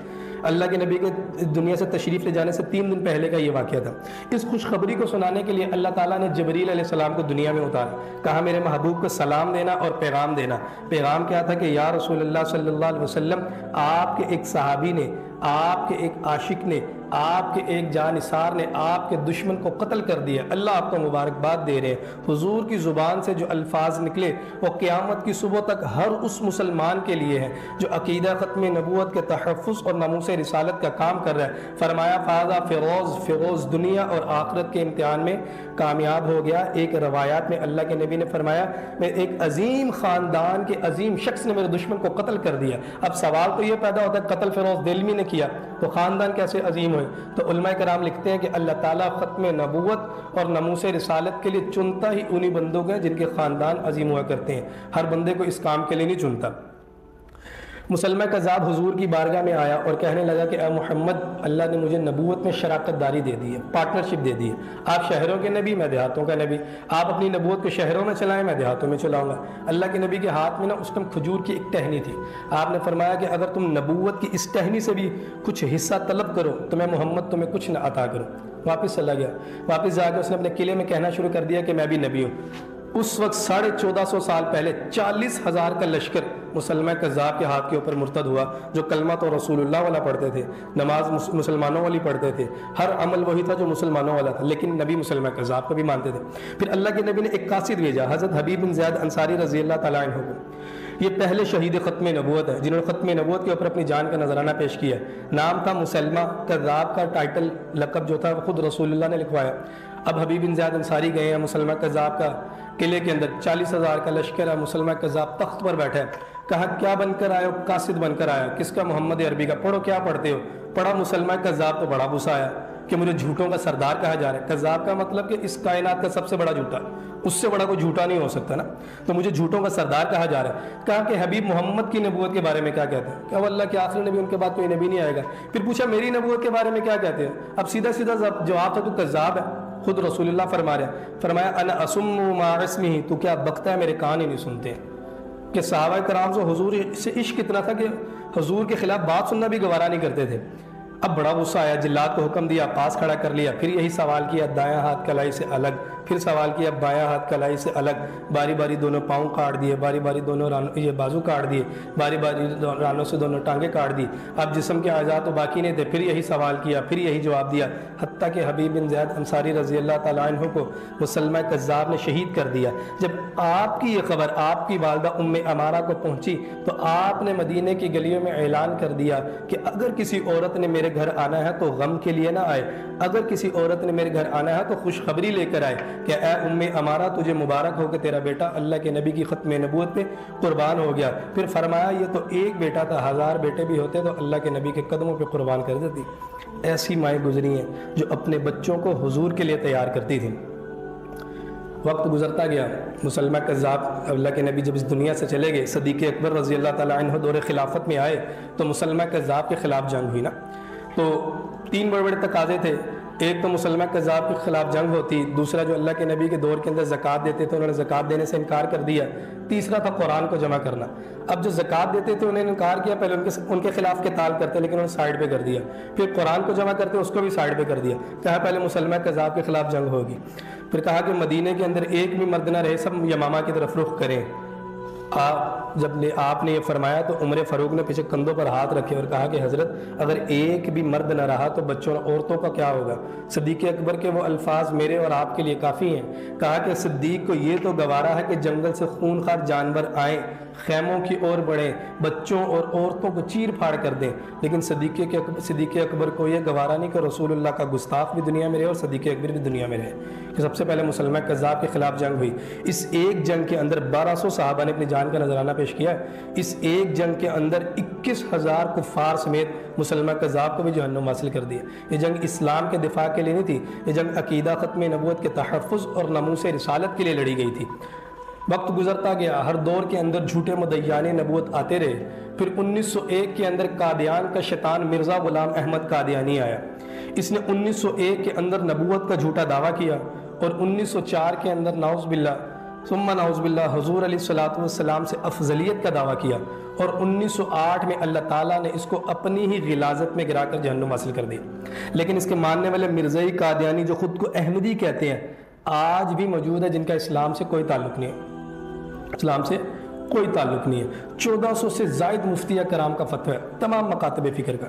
B: اللہ کے نبی کے دنیا سے تشریف لے جانے سے 3 دن پہلے کا یہ واقعہ تھا۔ اس خوشخبری کو سنانے کے لیے اللہ تعالیٰ نے جبریل علیہ السلام کو دنیا میں اتارا، کہا میرے محبوب کو سلام دینا اور پیغام دینا۔ پیغام کیا تھا کہ یا رسول اللہ صلی اللہ علیہ وسلم، آپ کے ایک صحابی نے، آپ کے ایک عاشق نے، آپ کے ایک جانثار نے آپ کے دشمن کو قتل کر دیا۔ اللہ آپ کو مبارکباد دے رہے ہیں۔ حضور کی زبان سے جو الفاظ نکلے وہ قیامت کی صبح تک ہر اس مسلمان کے لیے ہیں جو عقیدہ ختم نبوت کے تحفظ اور ناموس رسالت کا کام کر رہا ہے۔ فرمایا فاذا فیروز دنیا اور آخرت کے امتحان میں کامیاب ہو گیا۔ ایک روایات میں اللہ کے نبی نے فرمایا میں ایک عظیم خاندان کے عظیم شخص نے میرے دشمن کو قتل کر دیا۔ اب سوال تو یہ پیدا ہوتا ہے قتل فیروز دہلوی نے کیا تو خاندان کیسے عظیم ہوئے؟ تو علماء کرام لکھتے ہیں کہ اللہ تعالیٰ ختم نبوت اور ناموس رسالت کے لیے چنتا ہی انہی بندوں کو جن کے خاندان عظیم ہوا کرتے ہیں، ہر بندے کو اس کام کے لیے نہیں چنتا۔ مسلمہ کذاب حضور کی بارگاہ میں آیا اور کہنے لگا کہ اے محمد، اللہ نے مجھے نبوت میں شراکت داری دے دی ہے، پارٹنرشپ دے دی ہے۔ آپ شہروں کے نبی، میں دیہاتوں کا نبی۔ آپ اپنی نبوت کو شہروں میں چلائیں، میں دیہاتوں میں چلاؤں گا۔ اللہ کے نبی کے ہاتھ میں نا اس ٹائم کھجور کی ایک ٹہنی تھی۔ آپ نے فرمایا کہ اگر تم نبوت کی اس ٹہنی سے بھی کچھ حصہ طلب کرو تو میں محمد تمہیں کچھ نہ عطا کروں۔ واپس چلا گیا۔ واپس جا کے اس نے اپنے قلعے میں کہنا شروع کر دیا کہ میں بھی نبی ہوں۔ اس وقت 1450 سال پہلے 40,000 کا لشکر مسلمہ کذاب کے ہاتھ کے اوپر مرتد ہوا، جو کلمہ تو رسول اللہ والا پڑھتے تھے، نماز مسلمانوں والی پڑھتے تھے، ہر عمل وہی تھا جو مسلمانوں والا تھا، لیکن نبی مسلمہ کذاب کو بھی مانتے تھے۔ پھر اللہ کے نبی نے ایک قاصد بھیجا، حضرت حبیب بن زید انصاری رضی اللہ تعالیٰ عنہ کو۔ یہ پہلے شہید ختم نبوت ہے جنہوں نے ختم نبوت کے اوپر اپنی جان کا نذرانہ پیش کیا ہے۔ نام تھا مسلمہ کذاب کا، ٹائٹل لقب جو تھا وہ خود رسول اللہ نے لکھوایا۔ اب حبیب بن زیاد انصاری گئے ہیں مسلمہ کذاب کا قلعے کے اندر، 40,000 کا لشکر ہے، مسلمہ کذاب تخت پر بیٹھا ہے۔ کہا کیا بن کر آئے ہو؟ قاصد بن کر آیا۔ کس کا؟ محمد عربی کا۔ پڑھو کیا پڑھتے ہو؟ پڑھا مسلمہ کذاب، تو بڑا غصہ آیا کہ مجھے جھوٹوں کا سردار کہا جا رہا ہے۔ کذاب کا مطلب کہ اس کائنات کا سب سے بڑا جھوٹا، اس سے بڑا کوئی جھوٹا نہیں ہو سکتا نا، تو مجھے جھوٹوں کا سردار کہا جا رہا ہے۔ کہا کہ حبیب محمد کی نبوت کے بارے میں کیا کہتے ہیں؟ کہ وہ اللہ کے آخری نبی، ان کے بعد کوئی نبی نہیں آئے گا۔ پھر پوچھا میری نبوت کے بارے میں کیا کہتے ہیں؟ اب سیدھا سیدھا جواب تھا تو کذاب ہے۔ خود رسول اللہ فرما رہے ہیں، فرمایا انا اسم ما اسمہ، تو کیا بکتا ہے، میرے کان ہی نہیں سنتے۔ کہ صحابہ کرام سے حضور سے عشق اتنا تھا کہ حضور کے خلاف بات سننا بھی گوارا نہیں کرتے تھے۔ اب بڑا غصہ آیا، جلاد کو حکم دیا، پاس کھڑا کر لیا، پھر یہی سوال کیا دایاں ہاتھ کلائی سے الگ، پھر سوال کیا بایاں ہاتھ کلائی سے الگ، باری باری دونوں پاؤں کاٹ دیے، باری باری دونوں یہ بازو کاٹ دیے، باری باری رانوں سے دونوں ٹانگیں کاٹ دی۔ اب جسم کے اعضاء تو باقی نہیں تھے، پھر یہی سوال کیا، پھر یہی جواب دیا، حتیٰ کہ حبیب بن زید انصاری رضی اللہ تعالیٰ عنہ کو مسلمہ کذاب نے شہید کر دیا۔ جب آپ کی یہ خبر آپ کی والدہ ام عمارہ کو پہنچی تو آپ نے مدینے کی گلیوں میں اعلان کر دیا کہ اگر کسی عورت نے میرے گھر آنا ہے تو غم کے لیے نہ آئے، اگر کسی عورت نے میرے گھر آنا ہے تو خوشخبری لے کر آئے کہ اے ام عمارہ تجھے مبارک ہو کہ تیرا بیٹا اللہ کے نبی کی ختم نبوت پہ قربان ہو گیا۔ پھر فرمایا یہ تو ایک بیٹا تھا، 1000 بیٹے بھی ہوتے تو اللہ کے نبی کے قدموں پہ قربان کر دیتی۔ ایسی مائیں گزری ہیں جو اپنے بچوں کو حضور کے لیے تیار کرتی تھیں۔ وقت گزرتا گیا، مسلمہ کذاب اللہ کے نبی جب اس دنیا سے چلے گئے، صدیق اکبر رضی اللہ تعالیٰ عنہ دور خلافت میں آئے تو مسلمہ کذاب کے خلاف جنگ ہوئی نا۔ تو 3 بڑے بڑے تقاضے تھے، ایک تو مسلمہ کذاب کے خلاف جنگ ہوتی، دوسرا جو اللہ کے نبی کے دور کے اندر زکوٰۃ دیتے تھے انہوں نے زکوٰۃ دینے سے انکار کر دیا، تیسرا تھا قرآن کو جمع کرنا۔ اب جو زکوٰۃ دیتے تھے انہوں نے انکار کیا، پہلے ان کے خلاف قتال کرتے لیکن انہوں نے سائڈ پہ کر دیا، پھر قرآن کو جمع کرتے اس کو بھی سائڈ پہ کر دیا، کہا پہلے مسلمہ کذاب کے خلاف جنگ ہوگی، پھر کہا کہ مدینہ کے اندر ایک بھی مرد نہ رہے، سب یمامہ کی طرف رخ کریں۔ جب آپ نے یہ فرمایا تو عمر فاروق نے پیچھے کندھوں پر ہاتھ رکھے اور کہا کہ حضرت اگر ایک بھی مرد نہ رہا تو بچوں اور عورتوں کا کیا ہوگا؟ صدیق اکبر کے وہ الفاظ میرے اور آپ کے لیے کافی ہیں۔ کہا کہ صدیق کو یہ تو گوارا ہے کہ جنگل سے خونخوار جانور آئیں، خیموں کی اور بڑھیں، بچوں اور عورتوں کو چیر پھاڑ کر دیں، لیکن صدیق اکبر کو یہ گوارا نہیں کہ رسول اللہ کا گستاخ بھی دنیا میں رہے اور صدیق اکبر بھی دنیا میں رہے۔ کہ سب سے پہلے مسلمہ کذاب کے خلاف جنگ ہوئی، اس ایک جنگ کے اندر 1200 صحابہ نے اپنی جان کا نذرانہ پیش کیا ہے۔ اس ایک جنگ کے اندر 21,000 کفار سمیت مسلمہ کذاب کو بھی جہنم حاصل کر دیا۔ یہ جنگ اسلام کے دفاع کے لیے نہیں تھی، یہ جنگ عقیدہ ختم نبوت کے تحفظ اور ناموس رسالت کے لیے لڑی گئی تھی۔ وقت گزرتا گیا، ہر دور کے اندر جھوٹے مدعیان نبوت آتے رہے۔ پھر 1901 کے اندر قادیان کا شیطان مرزا غلام احمد قادیانی آیا، اس نے 1901 کے اندر نبوت کا جھوٹا دعویٰ کیا اور 1904 کے اندر نعوذ باللہ ثم نعوذ باللہ حضور علیہ الصلوۃ والسلام سے افضلیت کا دعویٰ کیا، اور 1908 میں اللہ تعالیٰ نے اس کو اپنی ہی غلاظت میں گرا کر جہنم حاصل کر دی۔ لیکن اس کے ماننے والے مرزائی قادیانی جو خود کو احمدی کہتے ہیں آج بھی موجود ہے، جن کا اسلام سے کوئی تعلق نہیں ہے، اسلام سے کوئی تعلق نہیں ہے۔ 1400 سے زائد مفتیہ کرام کا فتویٰ ہے، تمام مکاتب فکر کا۔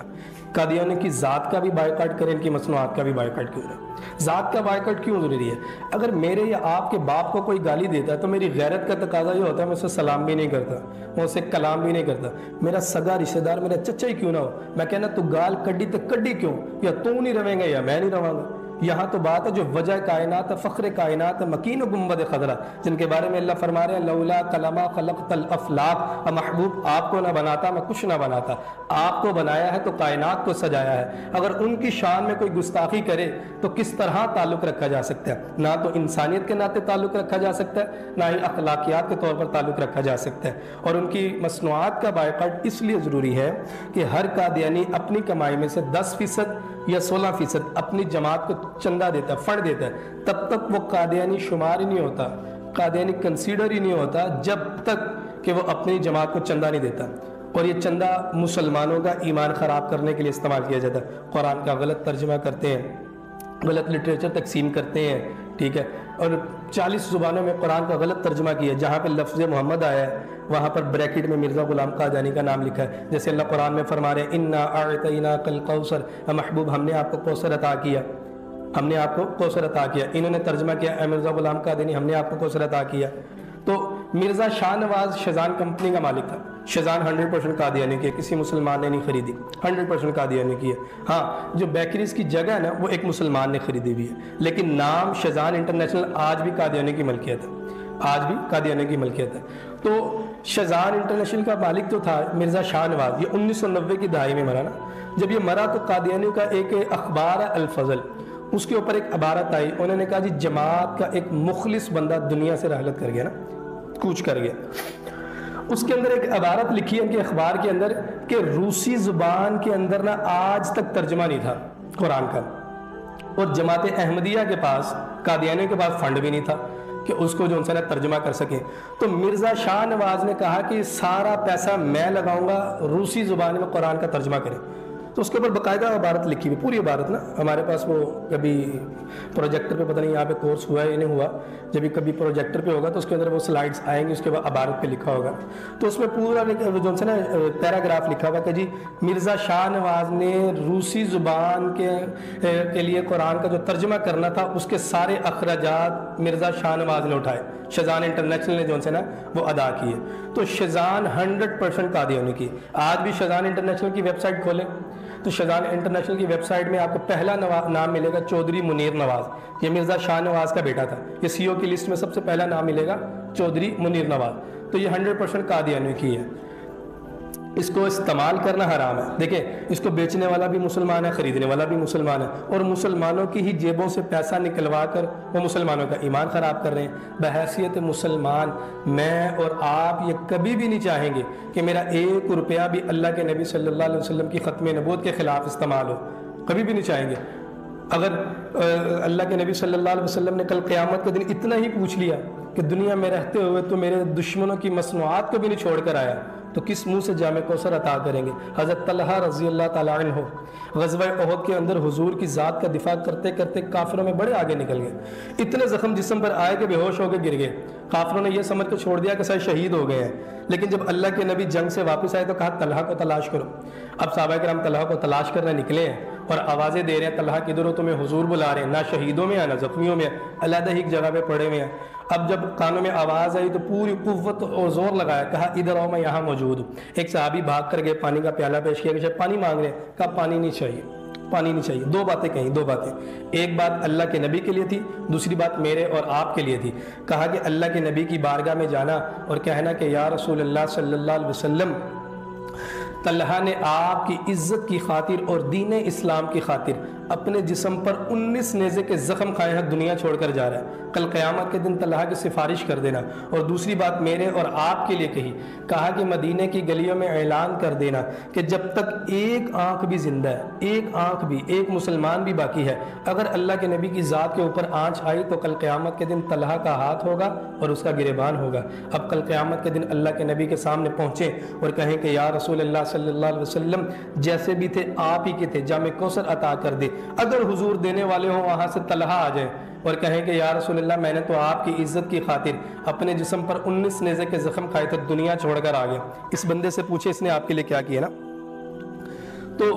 B: قادیانی کی ذات کا بھی بائیکاٹ کریں، ان کی مصنوعات کا بھی بائیکاٹ کیوں ہے؟ ذات کا بائیکاٹ کیوں ضروری ہے؟ اگر میرے یا آپ کے باپ کو کوئی گالی دیتا ہے تو میری غیرت کا تقاضا یہ ہوتا ہے میں اسے سلام بھی نہیں کرتا، میں اسے کلام بھی نہیں کرتا۔ میرا سگا رشتہ دار میرا چچا ہی کیوں نہ ہو، میں کہنا تو گال کڈی تو کڈی کیوں، یا تو نہیں رویں گا یا میں نہیں رواں گا۔ یہاں تو بات ہے جو وجہ کائنات ہے، فخر کائنات ہے، مکین و گنبد خضرا، جن کے بارے میں اللہ فرما رہے ہیں لولا کلمہ خلقت الافلاق، محبوب آپ کو نہ بناتا میں کچھ نہ بناتا، آپ کو بنایا ہے تو کائنات کو سجایا ہے۔ اگر ان کی شان میں کوئی گستاخی کرے تو کس طرح تعلق رکھا جا سکتا ہے؟ نہ تو انسانیت کے ناطے تعلق رکھا جا سکتا ہے، نہ ہی اخلاقیات کے طور پر تعلق رکھا جا سکتا ہے۔ اور ان کی مصنوعات کا بائیکاٹ اس لیے ضروری ہے کہ ہر قادیانی اپنی کمائی میں سے 10% یا 16% اپنی جماعت کو چندہ دیتا ہے، فنڈ دیتا ہے، تب تک وہ قادیانی شمار ہی نہیں ہوتا، قادیانی کنسیڈر ہی نہیں ہوتا جب تک کہ وہ اپنی جماعت کو چندہ نہیں دیتا۔ اور یہ چندہ مسلمانوں کا ایمان خراب کرنے کے لیے استعمال کیا جاتا ہے، قرآن کا غلط ترجمہ کرتے ہیں، غلط لٹریچر تقسیم کرتے ہیں، ٹھیک ہے، اور 40 زبانوں میں قرآن کا غلط ترجمہ کیا، جہاں پہ لفظ محمد آیا ہے وہاں پر بریکٹ میں مرزا غلام قادیانی کا نام لکھا ہے. جیسے اللہ قرآن میں فرما رہے ہیں انا اعطیناک الکوثر، محبوب ہم نے آپ کو کوثر عطا کیا، ہم نے آپ کو کوثر عطا کیا. انہوں نے ترجمہ کیا اے مرزا غلام قادیانی ہم نے آپ کو کوثر عطا کیا. تو مرزا شاہ نواز شیزان کمپنی کا مالک تھا. شیزان 100% قادیانی کی ہے، کسی مسلمان نے نہیں خریدی، 100% قادیانی کی ہے. ہاں جو بیکریز کی جگہ ہے نا وہ ایک مسلمان نے خریدی ہوئی ہے، لیکن نام شیزان انٹرنیشنل آج بھی قادیانی کی ملکیت ہے، آج بھی قادیانی کی ملکیت ہے. تو شیزان انٹرنیشنل کا مالک جو تھا مرزا شاہ نواز، یہ 1990 کی دہائی میں مرا نا. جب یہ مرا تو قادیانیوں کا ایک اخبار ہے الفضل، اس کے اوپر ایک عبارت آئی، انہوں نے کہا جی جماعت کا ایک مخلص بندہ دنیا سے رحلت کر گیا نا، کوچ کر گیا. اس کے اندر ایک عبارت لکھی ہے ان کے اخبار کے اندر کہ روسی زبان کے اندر نا آج تک ترجمہ نہیں تھا قرآن کا، اور جماعت احمدیہ کے پاس، قادیانیوں کے پاس فنڈ بھی نہیں تھا کہ اس کو جو ان سے نا ترجمہ کر سکیں. تو مرزا شاہ نواز نے کہا کہ سارا پیسہ میں لگاؤں گا روسی زبان میں قرآن کا ترجمہ کریں. تو اس کے اوپر باقاعدہ عبارت لکھی ہوئی، پوری عبارت نا. ہمارے پاس وہ کبھی پروجیکٹر پہ پتہ نہیں یہاں پہ کورس ہوا ہے یا نہیں ہوا، جب بھی کبھی پروجیکٹر پہ ہوگا تو اس کے اندر وہ سلائڈز آئیں گی، اس کے بعد عبارت پہ لکھا ہوگا. تو اس میں پورا جو ہے نا پیراگراف لکھا ہوا کہ جی مرزا شاہ نواز نے روسی زبان کے لیے قرآن کا جو ترجمہ کرنا تھا اس کے سارے اخراجات مرزا شاہ نواز نے اٹھائے، شیزان انٹرنیشنل نے جو ہے نا وہ ادا کیے. تو شیزان 100% قادیانی کی. آج بھی شیزان انٹرنیشنل کی ویب سائٹ کھولیں تو شیزان انٹرنیشنل کی ویب سائٹ میں آپ کو پہلا نام ملے گا چودھری منیر نواز. یہ مرزا شاہ نواز کا بیٹا تھا. یہ سی او کی لسٹ میں سب سے پہلا نام ملے گا چودھری منیر نواز. تو یہ 100% قادیانی کی ہے. اس کو استعمال کرنا حرام ہے. دیکھیں اس کو بیچنے والا بھی مسلمان ہے، خریدنے والا بھی مسلمان ہے، اور مسلمانوں کی ہی جیبوں سے پیسہ نکلوا کر وہ مسلمانوں کا ایمان خراب کر رہے ہیں. بحیثیت مسلمان میں اور آپ یہ کبھی بھی نہیں چاہیں گے کہ میرا 1 روپیہ بھی اللہ کے نبی صلی اللہ علیہ وسلم کی ختم نبوت کے خلاف استعمال ہو، کبھی بھی نہیں چاہیں گے. اگر اللہ کے نبی صلی اللہ علیہ وسلم نے کل قیامت کے دن اتنا ہی پوچھ لیا کہ دنیا میں رہتے ہوئے تو میرے دشمنوں کی مصنوعات کو بھی نہیں چھوڑ کر آیا، تو کس منہ سے جامع کوثر عطا کریں گے. حضرت طلحہ رضی اللہ تعالیٰ عنہ غزوہ احد کے اندر حضور کی ذات کا دفاع کرتے کرتے کافروں میں بڑے آگے نکل گئے. اتنے زخم جسم پر آئے کہ بے ہوش ہو کے گر گئے. کافروں نے یہ سمجھ کے چھوڑ دیا کہ شاید شہید ہو گئے ہیں. لیکن جب اللہ کے نبی جنگ سے واپس آئے تو کہا طلحہ کو تلاش کرو. اب صحابہ کرام طلحہ کو تلاش کرنے نکلے ہیں اور آوازیں دے رہے ہیں طلحہ کدھر ہو، تمہیں حضور بلا رہے ہیں. نہ شہیدوں میں ہے نہ زخمیوں میں، علیحدہ ہی ایک جگہ پہ پڑے ہوئے ہیں. اب جب کانوں میں آواز آئی تو پوری قوت اور زور لگایا، کہا ادھر آؤ میں یہاں موجود ہوں. ایک صحابی بھاگ کر گئے، پانی کا پیالہ پیش کیا کہ شاید پانی مانگ رہے ہیں. کہا پانی نہیں چاہیے، پانی نہیں چاہیے. 2 باتیں کہیں، 2 باتیں. ایک بات اللہ کے نبی کے لیے تھی، دوسری بات میرے اور آپ کے لیے تھی. کہا کہ اللہ کے نبی کی بارگاہ میں جانا اور کہنا کہ یا رسول اللہ صلی اللہ علیہ وسلم، طلحہ نے آپ کی عزت کی خاطر اور دین اسلام کی خاطر اپنے جسم پر 19 نیزے کے زخم کھائے ہیں، دنیا چھوڑ کر جا رہا ہے. کل قیامت کے دن طلحہ کی سفارش کر دینا. اور دوسری بات میرے اور آپ کے لیے کہی، کہا کہ مدینے کی گلیوں میں اعلان کر دینا کہ جب تک ایک آنکھ بھی زندہ ہے، ایک آنکھ بھی، ایک مسلمان بھی باقی ہے، اگر اللہ کے نبی کی ذات کے اوپر آنچ آئی تو کل قیامت کے دن طلحہ کا ہاتھ ہوگا اور اس کا گریبان ہوگا. اب کل قیامت کے دن اللہ کے نبی کے سامنے پہنچے اور کہیں کہ یا رسول اللہ صلی اللہ علیہ وسلم، جیسے بھی تھے آپ ہی کے تھے، جامع کوثر عطا کر دے. اگر حضور دینے والے ہوں وہاں سے طلحہ آ جائیں اور کہیں کہ یا رسول اللہ میں نے تو آپ کی عزت کی خاطر اپنے جسم پر 19 نیزے کے زخم کھائے تھے، دنیا چھوڑ کر آ گئے. اس بندے سے پوچھے اس نے آپ کے لیے کیا کیا نا. تو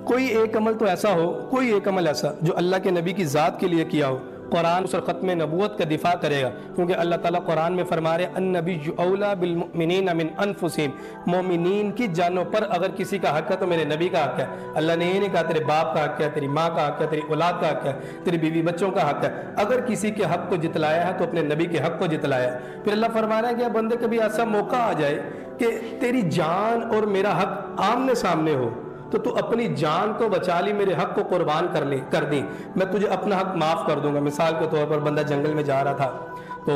B: کوئی ایک عمل تو ایسا ہو، کوئی ایک عمل ایسا جو اللہ کے نبی کی ذات کے لیے کیا ہو. قرآن اس ختم نبوت کا دفاع کرے گا، کیونکہ اللہ تعالیٰ قرآن میں فرما رہے النبی اولیٰ بالمؤمنین من انفسہم، مومنین کی جانوں پر اگر کسی کا حق ہے تو میرے نبی کا حق ہے. اللہ نے یہ نہیں کہا تیرے باپ کا حق ہے، تیری ماں کا حق ہے، تیری اولاد کا حق ہے، تیری بیوی بچوں کا حق ہے. اگر کسی کے حق کو جتلایا ہے تو اپنے نبی کے حق کو جتلایا ہے. پھر اللہ فرما رہا ہے کہ بندے کبھی ایسا موقع آ جائے کہ تیری جان اور میرا حق آمنے سامنے ہو تو اپنی جان کو بچا لی، میرے حق کو قربان کر دی، میں تجھے اپنا حق معاف کر دوں گا. مثال کے طور پر بندہ جنگل میں جا رہا تھا تو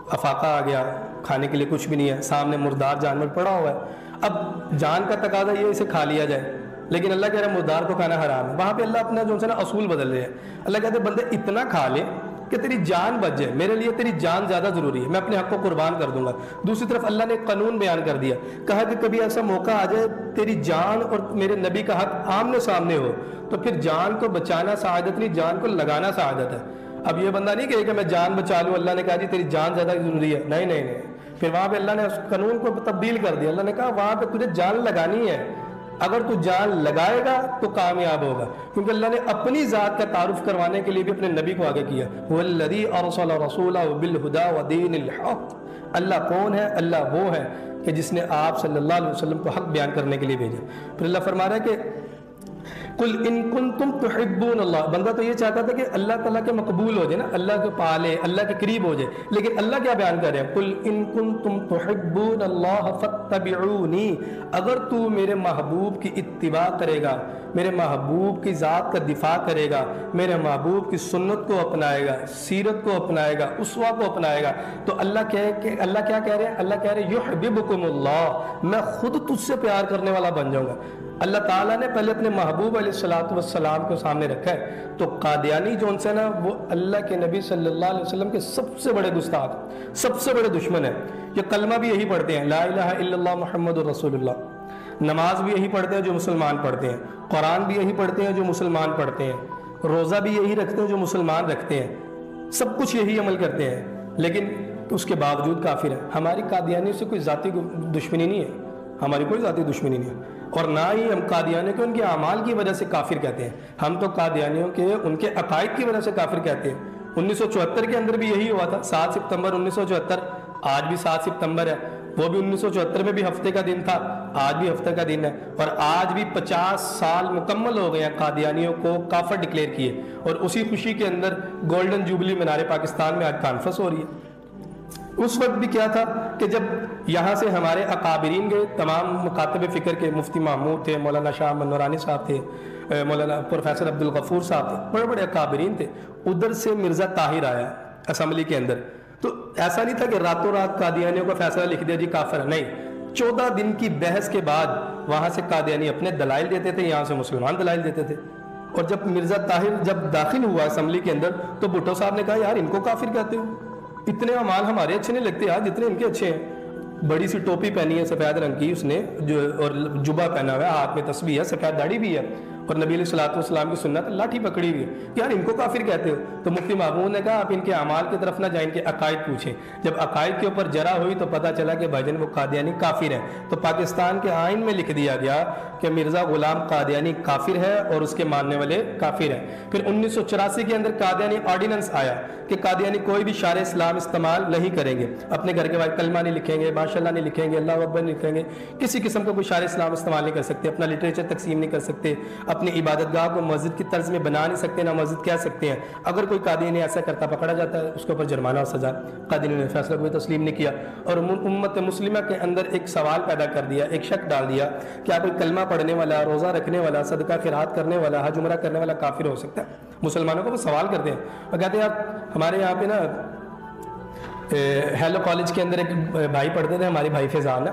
B: افاقہ آ گیا، کھانے کے لیے کچھ بھی نہیں ہے، سامنے مردار جانور پڑا ہوا ہے. اب جان کا تقاضا یہ اسے کھا لیا جائے، لیکن اللہ کہہ رہا ہے مردار کو کھانا حرام ہے. وہاں پہ اللہ اپنا جو ہے نا اصول بدل رہے ہیں. اللہ کہتے ہیں بندے اتنا کھا لے کہ تیری جان بچ جائے، میرے لیے تیری جان زیادہ ضروری ہے، میں اپنے حق کو قربان کر دوں گا. دوسری طرف اللہ نے ایک قانون بیان کر دیا، کہا کہ کبھی ایسا موقع آ جائے تیری جان اور میرے نبی کا حق آمنے سامنے ہو تو پھر جان کو بچانا سعادت نہیں، جان کو لگانا سعادت ہے. اب یہ بندہ نہیں کہے کہ میں جان بچا لوں، اللہ نے کہا جی تیری جان زیادہ ضروری ہے، نہیں نہیں نہیں، پھر وہاں پہ اللہ نے اس قانون کو تبدیل کر دیا، اللہ نے کہا وہاں پہ تجھے جان لگانی ہے، اگر تو جان لگائے گا تو کامیاب ہوگا، کیونکہ اللہ نے اپنی ذات کا تعارف کروانے کے لیے بھی اپنے نبی کو آگے کیا، وَالَّذِي أَرْسَلَ رَسُولَهُ بِالْهُدَى وَدِينِ الْحَقِّ، اللہ کون ہے؟ اللہ وہ ہے کہ جس نے آپ صلی اللہ علیہ وسلم کو حق بیان کرنے کے لیے بھیجا۔ پھر اللہ فرما رہا ہے کہ قُلْ إِن كُنْتُمْ تُحِبُّونَ اللَّهَ، بندہ تو یہ چاہتا تھا کہ اللہ تعالیٰ کے مقبول ہو جائے نا، اللہ کے پالے، اللہ کے قریب ہو جائے، لیکن اللہ کیا بیان کر رہے ہیں؟ قُلْ إِن كُنْتُمْ تُحِبُّونَ اللَّهَ فَاتَّبِعُونِي، اگر تو میرے محبوب کی اتباع کرے گا، میرے محبوب کی ذات کا دفاع کرے گا، میرے محبوب کی سنت کو اپنائے گا، سیرت کو اپنائے گا، اسوہ کو اپنائے گا، تو اللہ کیا کہہ رہے ہیں؟ اللہ کہہ رہے ہیں یحببکم اللہ، میں خود تجھ سے پیار کرنے والا بن جاؤں گا۔ اللہ تعالیٰ نے پہلے اپنے محبوب علیہ السلام کو سامنے رکھا ہے، تو قادیانی جو ان سے نا وہ اللہ کے نبی صلی اللہ علیہ وسلم کے سب سے بڑے گستاخ، سب سے بڑے دشمن ہیں۔ یہ کلمہ بھی یہی پڑھتے ہیں، لا الہ الا اللہ محمد رسول اللہ، نماز بھی یہی پڑھتے ہیں جو مسلمان پڑھتے ہیں، قرآن بھی یہی پڑھتے ہیں جو مسلمان پڑھتے ہیں، روزہ بھی یہی رکھتے ہیں جو مسلمان رکھتے ہیں، سب کچھ یہی عمل کرتے ہیں، لیکن اس کے باوجود کافر ہیں۔ ہماری قادیانیوں سے کوئی ذاتی دشمنی نہیں ہے، ہماری کوئی ذاتی دشمنی نہیں ہے، اور نہ ہی ہم قادیانیوں کو ان کے اعمال کی وجہ سے کافر کہتے ہیں، ہم تو قادیانیوں کے ان کے عقائد کی وجہ سے کافر کہتے ہیں۔ 1974 کے اندر بھی یہی ہوا تھا، 7 ستمبر 1974، آج بھی 7 ستمبر ہے، وہ بھی 1974 میں بھی ہفتے کا دن تھا، آج بھی ہفتے کا دن ہے، اور آج بھی 50 سال مکمل ہو گئے ہیں قادیانیوں کو کافر ڈکلیئر کیے، اور اسی خوشی کے اندر گولڈن جوبلی مینار پاکستان میں آج کانفرنس ہو رہی ہے۔ اس وقت بھی کیا تھا کہ جب یہاں سے ہمارے اکابرین گئے، تمام مکاتب فکر کے، مفتی محمود تھے، مولانا شاہ منورانی صاحب تھے، مولانا پروفیسر عبدالغفور صاحب تھے، بڑے بڑے اکابرین تھے، ادھر سے مرزا طاہر آیا اسمبلی کے اندر، تو ایسا نہیں تھا کہ راتوں رات قادیانیوں کا فیصلہ لکھ دیا جی کافر ہے، نہیں، 14 دن کی بحث کے بعد وہاں سے قادیانی اپنے دلائل دیتے تھے، یہاں سے مسلمان دلائل دیتے تھے، اور جب مرزا طاہر جب داخل ہوا اسمبلی کے اندر تو بھٹو صاحب نے کہا یار ان کو کافر کہتے ہو، اتنے اعمال ہمارے اچھے نہیں لگتے یار جتنے ان کے اچھے ہیں۔ بڑی سی ٹوپی پہنی ہے سفید رنگ کی اس نے، جو اور جبہ پہنا ہوا ہے، ہاتھ میں تسبیح ہے، سفید داڑھی بھی ہے، اور نبی علیہ السلام کی سنت لاٹھی پکڑی ہوئی ہے، یار ان کو کافر کہتے ہو؟ تو مفتی محمود نے کہا آپ ان کے اعمال کی طرف نہ جائیں، ان کے عقائد پوچھیں۔ جب عقائد کے اوپر جرا ہوئی تو پتہ چلا کہ بھائی جان وہ قادیانی کافر ہیں، تو پاکستان کے آئین میں لکھ دیا گیا کہ مرزا غلام قادیانی کافر ہے اور اس کے ماننے والے کافر ہیں۔ پھر 1984 کے اندر قادیانی آرڈیننس آیا کہ قادیانی کوئی بھی شعار اسلام استعمال نہیں کریں گے، اپنے گھر کے باہر کلمہ نہیں لکھیں گے، ماشاءاللہ نہیں لکھیں گے، اللہ اکبر نہیں لکھیں گے، کسی قسم کا کوئی شعار اسلام استعمال نہیں کر سکتے، اپنا لٹریچر تقسیم نہیں کر سکتے، اپنی عبادت گاہ کو مسجد کی طرز میں بنا نہیں سکتے، نہ مسجد کہہ سکتے ہیں۔ اگر کوئی قادیانی ایسا کرتا پکڑا جاتا ہے، اس کے اوپر جرمانہ اور سزا۔ قادیانی نے فیصلہ کوئی تسلیم نہیں کیا، اور امت مسلمہ کے اندر ایک سوال پیدا کر دیا، ایک شک ڈال دیا، کیا کوئی کلمہ پڑھنے والا، روزہ رکھنے والا، صدقہ خیرات کرنے والا، حج عمرہ کرنے والا کافر ہو سکتا ہے؟ مسلمانوں کو وہ سوال کرتے ہیں اور کہتے ہیں آپ ہمارے یہاں پہ نا ہیلو کالج کے اندر ایک بھائی پڑھتے تھے، ہمارے بھائی فیضان ہے،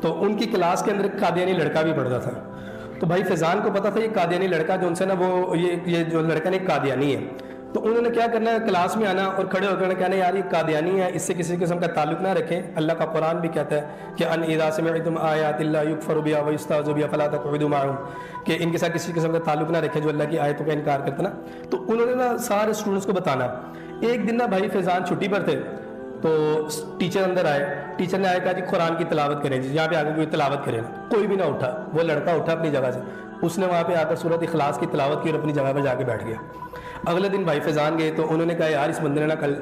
B: تو ان کی کلاس کے اندر ایک قادیانی لڑکا بھی پڑھتا تھا، تو بھائی فیضان کو پتا تھا یہ قادیانی لڑکا جو ان سے نا وہ یہ جو لڑکا نے قادیانی ہے، تو انہوں نے کیا کرنا ہے کلاس میں آنا اور کھڑے ہو کر کہنا یار یہ قادیانی ہے، اس سے کسی قسم کا تعلق نہ رکھیں، اللہ کا قرآن بھی کہتا ہے کہ ان اذا سمعتم آیات اللہ یکفر بها ویستہزأ بها فلا تقعدوا معهم، کہ ان کے ساتھ کسی قسم کا تعلق نہ رکھیں جو اللہ کی آیتوں کا انکار کرتے نا۔ تو انہوں نے نا سارے اسٹوڈنٹس کو بتانا۔ ایک دن نا بھائی فیضان چھٹی پر تھے تو ٹیچر اندر آئے، ٹیچر نے آیا کہا جی قرآن کی تلاوت کریں جی، یہاں پہ آگے کوئی تلاوت کرے نا، کوئی بھی نہ اٹھا، وہ لڑکا اٹھا اپنی جگہ سے، اس نے وہاں پہ آ کر سورۃ اخلاص کی تلاوت کی اور اپنی جگہ پہ جا کے بیٹھ گیا۔ اگلے دن بھائی فیضان گئے تو انہوں نے کہا یار اس بندے نے نا کل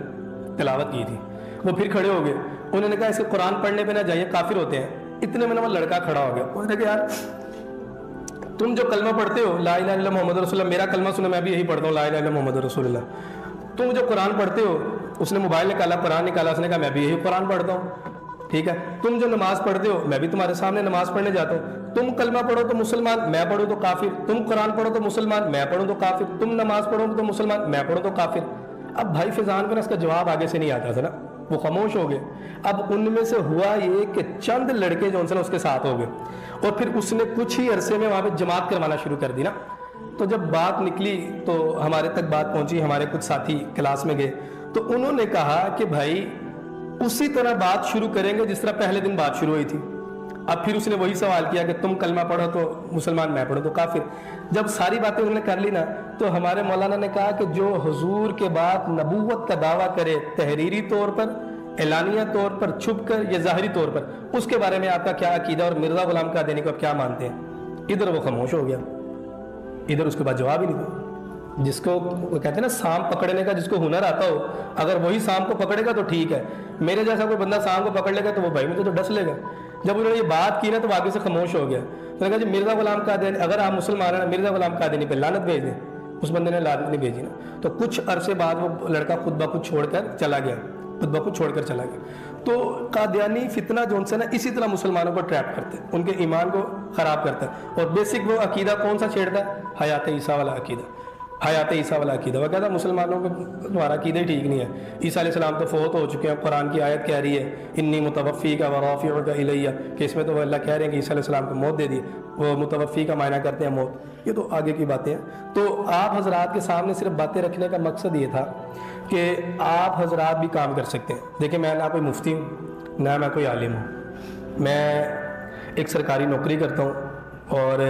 B: تلاوت کی تھی، وہ پھر کھڑے ہو گئے، انہوں نے کہا اسے قرآن پڑھنے پہ نہ جائیے کافر ہوتے ہیں۔ اتنے میں نا وہ لڑکا کھڑا ہو گیا، انہوں نے کہا یار تم جو کلمہ پڑھتے ہو لا الہ الا اللہ محمد رسول اللہ، میرا کلمہ سنو میں بھی یہی پڑھتا ہوں لا الہ الا اللہ محمد رسول اللہ، تم جو قرآن پڑھتے ہو، اس نے موبائل نکالا قرآن نکالا، اس نے کہا میں بھی یہی قرآن پڑھتا ہوں، ٹھیک ہے، تم جو نماز پڑھتے ہو میں بھی تمہارے سامنے نماز پڑھنے جاتا ہوں، تم کلمہ پڑھو تو مسلمان، میں پڑھوں تو کافر، تم قرآن پڑھو تو مسلمان، میں پڑھوں تو کافر، تم نماز پڑھو تو مسلمان، میں پڑھوں تو کافر۔ اب بھائی فیضان کو نا اس کا جواب آگے سے نہیں آتا تھا نا، وہ خاموش ہو گئے۔ اب ان میں سے ہوا یہ کہ چند لڑکے جو ان سے اس کے ساتھ ہو گئے، اور پھر اس نے کچھ ہی عرصے میں وہاں پہ جماعت کروانا شروع کر دی نا۔ تو جب بات نکلی تو ہمارے تک بات پہنچی، ہمارے کچھ ساتھی کلاس میں گئے تو انہوں نے کہا کہ بھائی اسی طرح بات شروع کریں گے جس طرح پہلے دن بات شروع ہوئی تھی، اب پھر اس نے وہی سوال کیا کہ تم کلمہ پڑھو تو مسلمان، میں پڑھو تو کافر۔ جب ساری باتیں انہوں نے کر لی نا، تو ہمارے مولانا نے کہا کہ جو حضور کے بعد نبوت کا دعویٰ کرے تحریری طور پر، اعلانیہ طور پر، چھپ کر یا ظاہری طور پر، اس کے بارے میں آپ کا کیا عقیدہ اور مرزا غلام قادیانی کو آپ کیا مانتے ہیں؟ ادھر وہ خاموش ہو گیا، ادھر اس کے بعد جواب ہی نہیں دیا۔ جس کو وہ کہتے ہیں نا سانپ پکڑنے کا جس کو ہنر آتا ہو، اگر وہی سانپ کو پکڑے گا تو ٹھیک ہے، میرے جیسا کوئی بندہ سانپ کو پکڑ لے گا تو وہ بھائی مجھے تو ڈس لے گا۔ جب انہوں نے یہ بات کی نا تو آگے سے خاموش ہو گیا۔ تو نے کہا جی مرزا غلام قادیانی، اگر آپ مسلمان ہیں مرزا غلام قادیانی پہ لعنت بھیج دیں۔ اس بندے نے لعنت نہیں بھیجی نا، تو کچھ عرصے بعد وہ لڑکا خود بخود چھوڑ کر چلا گیا، خود بخود چھوڑ کر چلا گیا۔ تو قادیانی فتنہ جو ان سے نا اسی طرح مسلمانوں کو ٹریپ کرتے ہیں، ان کے ایمان کو خراب کرتا ہے، اور بیسک وہ عقیدہ کون سا چھیڑتا ہے؟ حیات عیسیٰ والا عقیدہ، حیات عیسیٰ والا عقیدہ۔ وہ کہتا ہے مسلمانوں کو تمہارا عقیدہ ہی ٹھیک نہیں ہے، عیسیٰ علیہ السلام تو فوت ہو چکے ہیں، قرآن کی آیت کہہ رہی ہے انی متوفی کا ورافعک الیہ، کہ اس میں تو وہ اللہ کہہ رہے ہیں کہ عیسیٰ علیہ السلام کو موت دے دی، وہ متوفی کا معنی کرتے ہیں موت، یہ تو آگے کی باتیں ہیں۔ تو آپ حضرات کے سامنے صرف باتیں رکھنے کا مقصد یہ تھا کہ آپ حضرات بھی کام کر سکتے ہیں۔ دیکھیں میں نہ کوئی مفتی ہوں نہ میں کوئی عالم ہوں، میں ایک سرکاری نوکری کرتا ہوں اور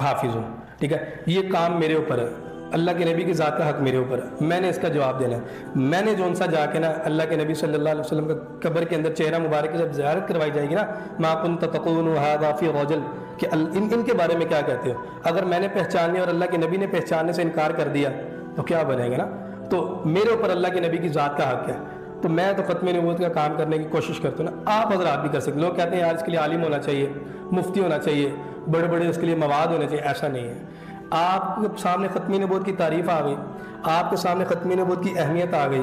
B: حافظ ہوں، ٹھیک ہے، یہ کام میرے اوپر ہے، اللہ کے نبی کی ذات کا حق میرے اوپر ہے، میں نے اس کا جواب دینا ہے۔ میں نے جون سا جا کے نا اللہ کے نبی صلی اللہ علیہ وسلم کا قبر کے اندر چہرہ مبارک کی جب زیارت کروائی جائے گی نا، ما کنت تقول ھذا فی رجل، کہ ان کے بارے میں کیا کہتے ہو، اگر میں نے پہچان لیا اور اللہ کے نبی نے پہچاننے سے انکار کر دیا تو کیا بنے گا نا۔ تو میرے اوپر اللہ کے نبی کی ذات کا حق ہے، تو میں تو ختم نبوت کا کام کرنے کی کوشش کرتا ہوں نا، آپ حضرات بھی کر سکتے۔ لوگ کہتے ہیں یار اس کے لیے عالم ہونا چاہیے، مفتی ہونا چاہیے، بڑے بڑے اس کے لیے مواد ہونے چاہیے، ایسا نہیں ہے۔ آپ کے سامنے ختم نبوت کی تعریف آ گئی، آپ کے سامنے ختم نبوت کی اہمیت آ گئی،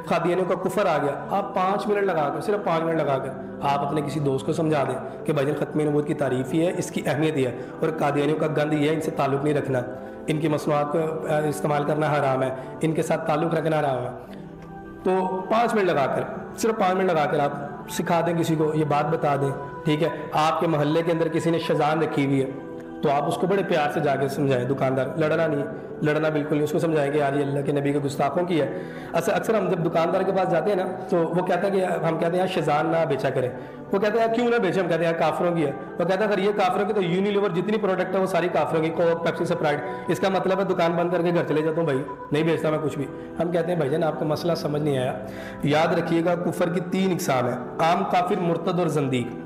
B: قادیانیوں کا کفر آ گیا، آپ 5 منٹ لگا کر، صرف 5 منٹ لگا کر آپ اپنے کسی دوست کو سمجھا دیں کہ بھائی جان ختم نبوت کی تعریف ہی ہے، اس کی اہمیت ہی ہے، اور قادیانیوں کا گند یہ ہے، ان سے تعلق نہیں رکھنا، ان کی مصنوعات کو استعمال کرنا حرام ہے، ان کے ساتھ تعلق رکھنا حرام ہے۔ تو 5 منٹ لگا کر، صرف 5 منٹ لگا کر آپ سکھا دیں کسی کو، یہ بات بتا دیں، ٹھیک ہے۔ آپ کے محلے کے اندر کسی نے شزان رکھی ہوئی ہے تو آپ اس کو بڑے پیار سے جا کے سمجھائیں، دکاندار لڑنا نہیں، لڑنا بالکل نہیں، اس کو سمجھائیں کہ یار یہ اللہ کے نبی کے گستاخوں کی ہے۔ اکثر ہم جب دکاندار کے پاس جاتے ہیں نا تو وہ کہتا ہے کہ ہم کہتے ہیں یار شزان نہ بیچا کریں، وہ کہتا ہے کیوں نہ بیچے، ہم کہتے ہیں یار کافروں کی ہے، وہ کہتا ہے اگر یہ کافروں کی تو یونیلیور جتنی پروڈکٹ ہے وہ ساری کافروں کی، کوک، پیپسی، سپرائٹ، اس کا مطلب ہے دکان بند کر کے گھر چلے جاتا ہوں بھائی، نہیں بیچتا میں کچھ بھی۔ ہم کہتے ہیں بھائی جان آپ کا مسئلہ سمجھ نہیں آیا، یاد رکھیے گا کفر کی 3 اقسام ہیں، عام کافر، مرتد اور زندیق۔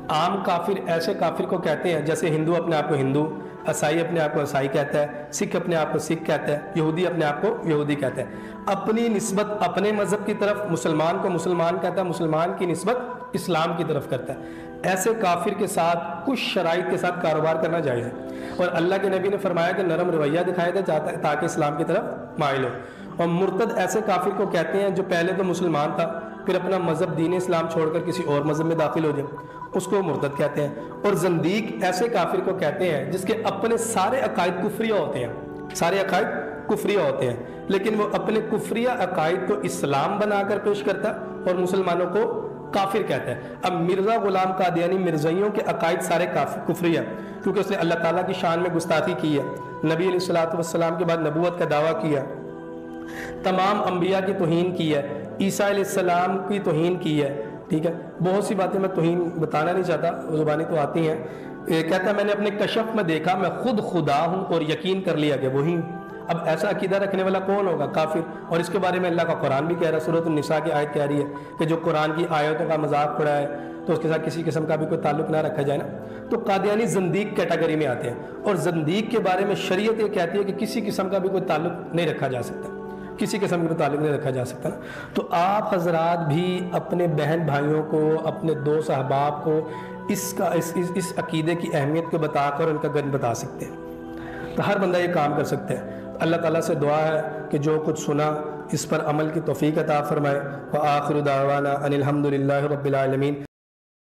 B: عام کافر ایسے کافر کو کہتے ہیں جیسے ہندو اپنے آپ کو ہندو، عیسائی اپنے آپ کو عیسائی کہتا ہے، سکھ اپنے آپ کو سکھ کہتا ہے، یہودی اپنے آپ کو یہودی کہتا ہے، اپنی نسبت اپنے مذہب کی طرف مسلمان کو مسلمان کہتا ہے، مسلمان کی نسبت اسلام کی طرف کرتا ہے۔ ایسے کافر کے ساتھ کچھ شرائط کے ساتھ کاروبار کرنا جائز ہے، اور اللہ کے نبی نے فرمایا کہ نرم رویہ دکھایا تھا تاکہ اسلام کی طرف مائل ہو۔ اور مرتد ایسے کافر کو کہتے ہیں جو پہلے تو مسلمان تھا پھر اپنا مذہب دین اسلام چھوڑ کر کسی اور مذہب میں داخل ہو جائے، اس کو مرتد کہتے ہیں۔ اور زندیق ایسے کافر کو کہتے ہیں جس کے اپنے سارے عقائد کفریہ ہوتے ہیں، سارے عقائد کفریہ ہوتے ہیں، لیکن وہ اپنے کفریہ عقائد کو اسلام بنا کر پیش کرتا ہے اور مسلمانوں کو کافر کہتا ہے۔ اب مرزا غلام قادیانی مرزائیوں کے عقائد سارے کفریہ، کیونکہ اس نے اللہ تعالیٰ کی شان میں گستاخی کی ہے، نبی علیہ الصلوۃ والسلام کے بعد نبوت کا دعویٰ کیا، تمام انبیاء کی توہین کی ہے، عیسیٰ علیہ السلام کی توہین کی ہے، ٹھیک ہے۔ بہت سی باتیں میں توہین بتانا نہیں چاہتا، زبانی تو آتی ہیں۔ کہتا ہے میں نے اپنے کشف میں دیکھا میں خود خدا ہوں اور یقین کر لیا کہ وہی ہوں۔ اب ایسا عقیدہ رکھنے والا کون ہوگا؟ کافر۔ اور اس کے بارے میں اللہ کا قرآن بھی کہہ رہا ہے، سورۃ النساء کی آیت کہہ رہی ہے کہ جو قرآن کی آیتوں کا مذاق اڑائے تو اس کے ساتھ کسی قسم کا بھی کوئی تعلق نہ رکھا جائے نا۔ تو قادیانی زندیق کیٹیگری میں آتے ہیں، اور زندیق کے بارے میں شریعت یہ کہتی ہے کہ کسی قسم کا بھی کوئی تعلق نہیں رکھا جا سکتا، کسی قسم کا تعلق نہیں رکھا جا سکتا نا۔ تو آپ حضرات بھی اپنے بہن بھائیوں کو، اپنے دوست احباب کو اس عقیدے کی اہمیت کو بتا کر ان کا گن بتا سکتے ہیں۔ تو ہر بندہ یہ کام کر سکتا ہے۔ اللہ تعالیٰ سے دعا ہے کہ جو کچھ سنا اس پر عمل کی توفیق عطا فرمائے۔ وآخر دعوانا ان الحمد للہ رب العالمین۔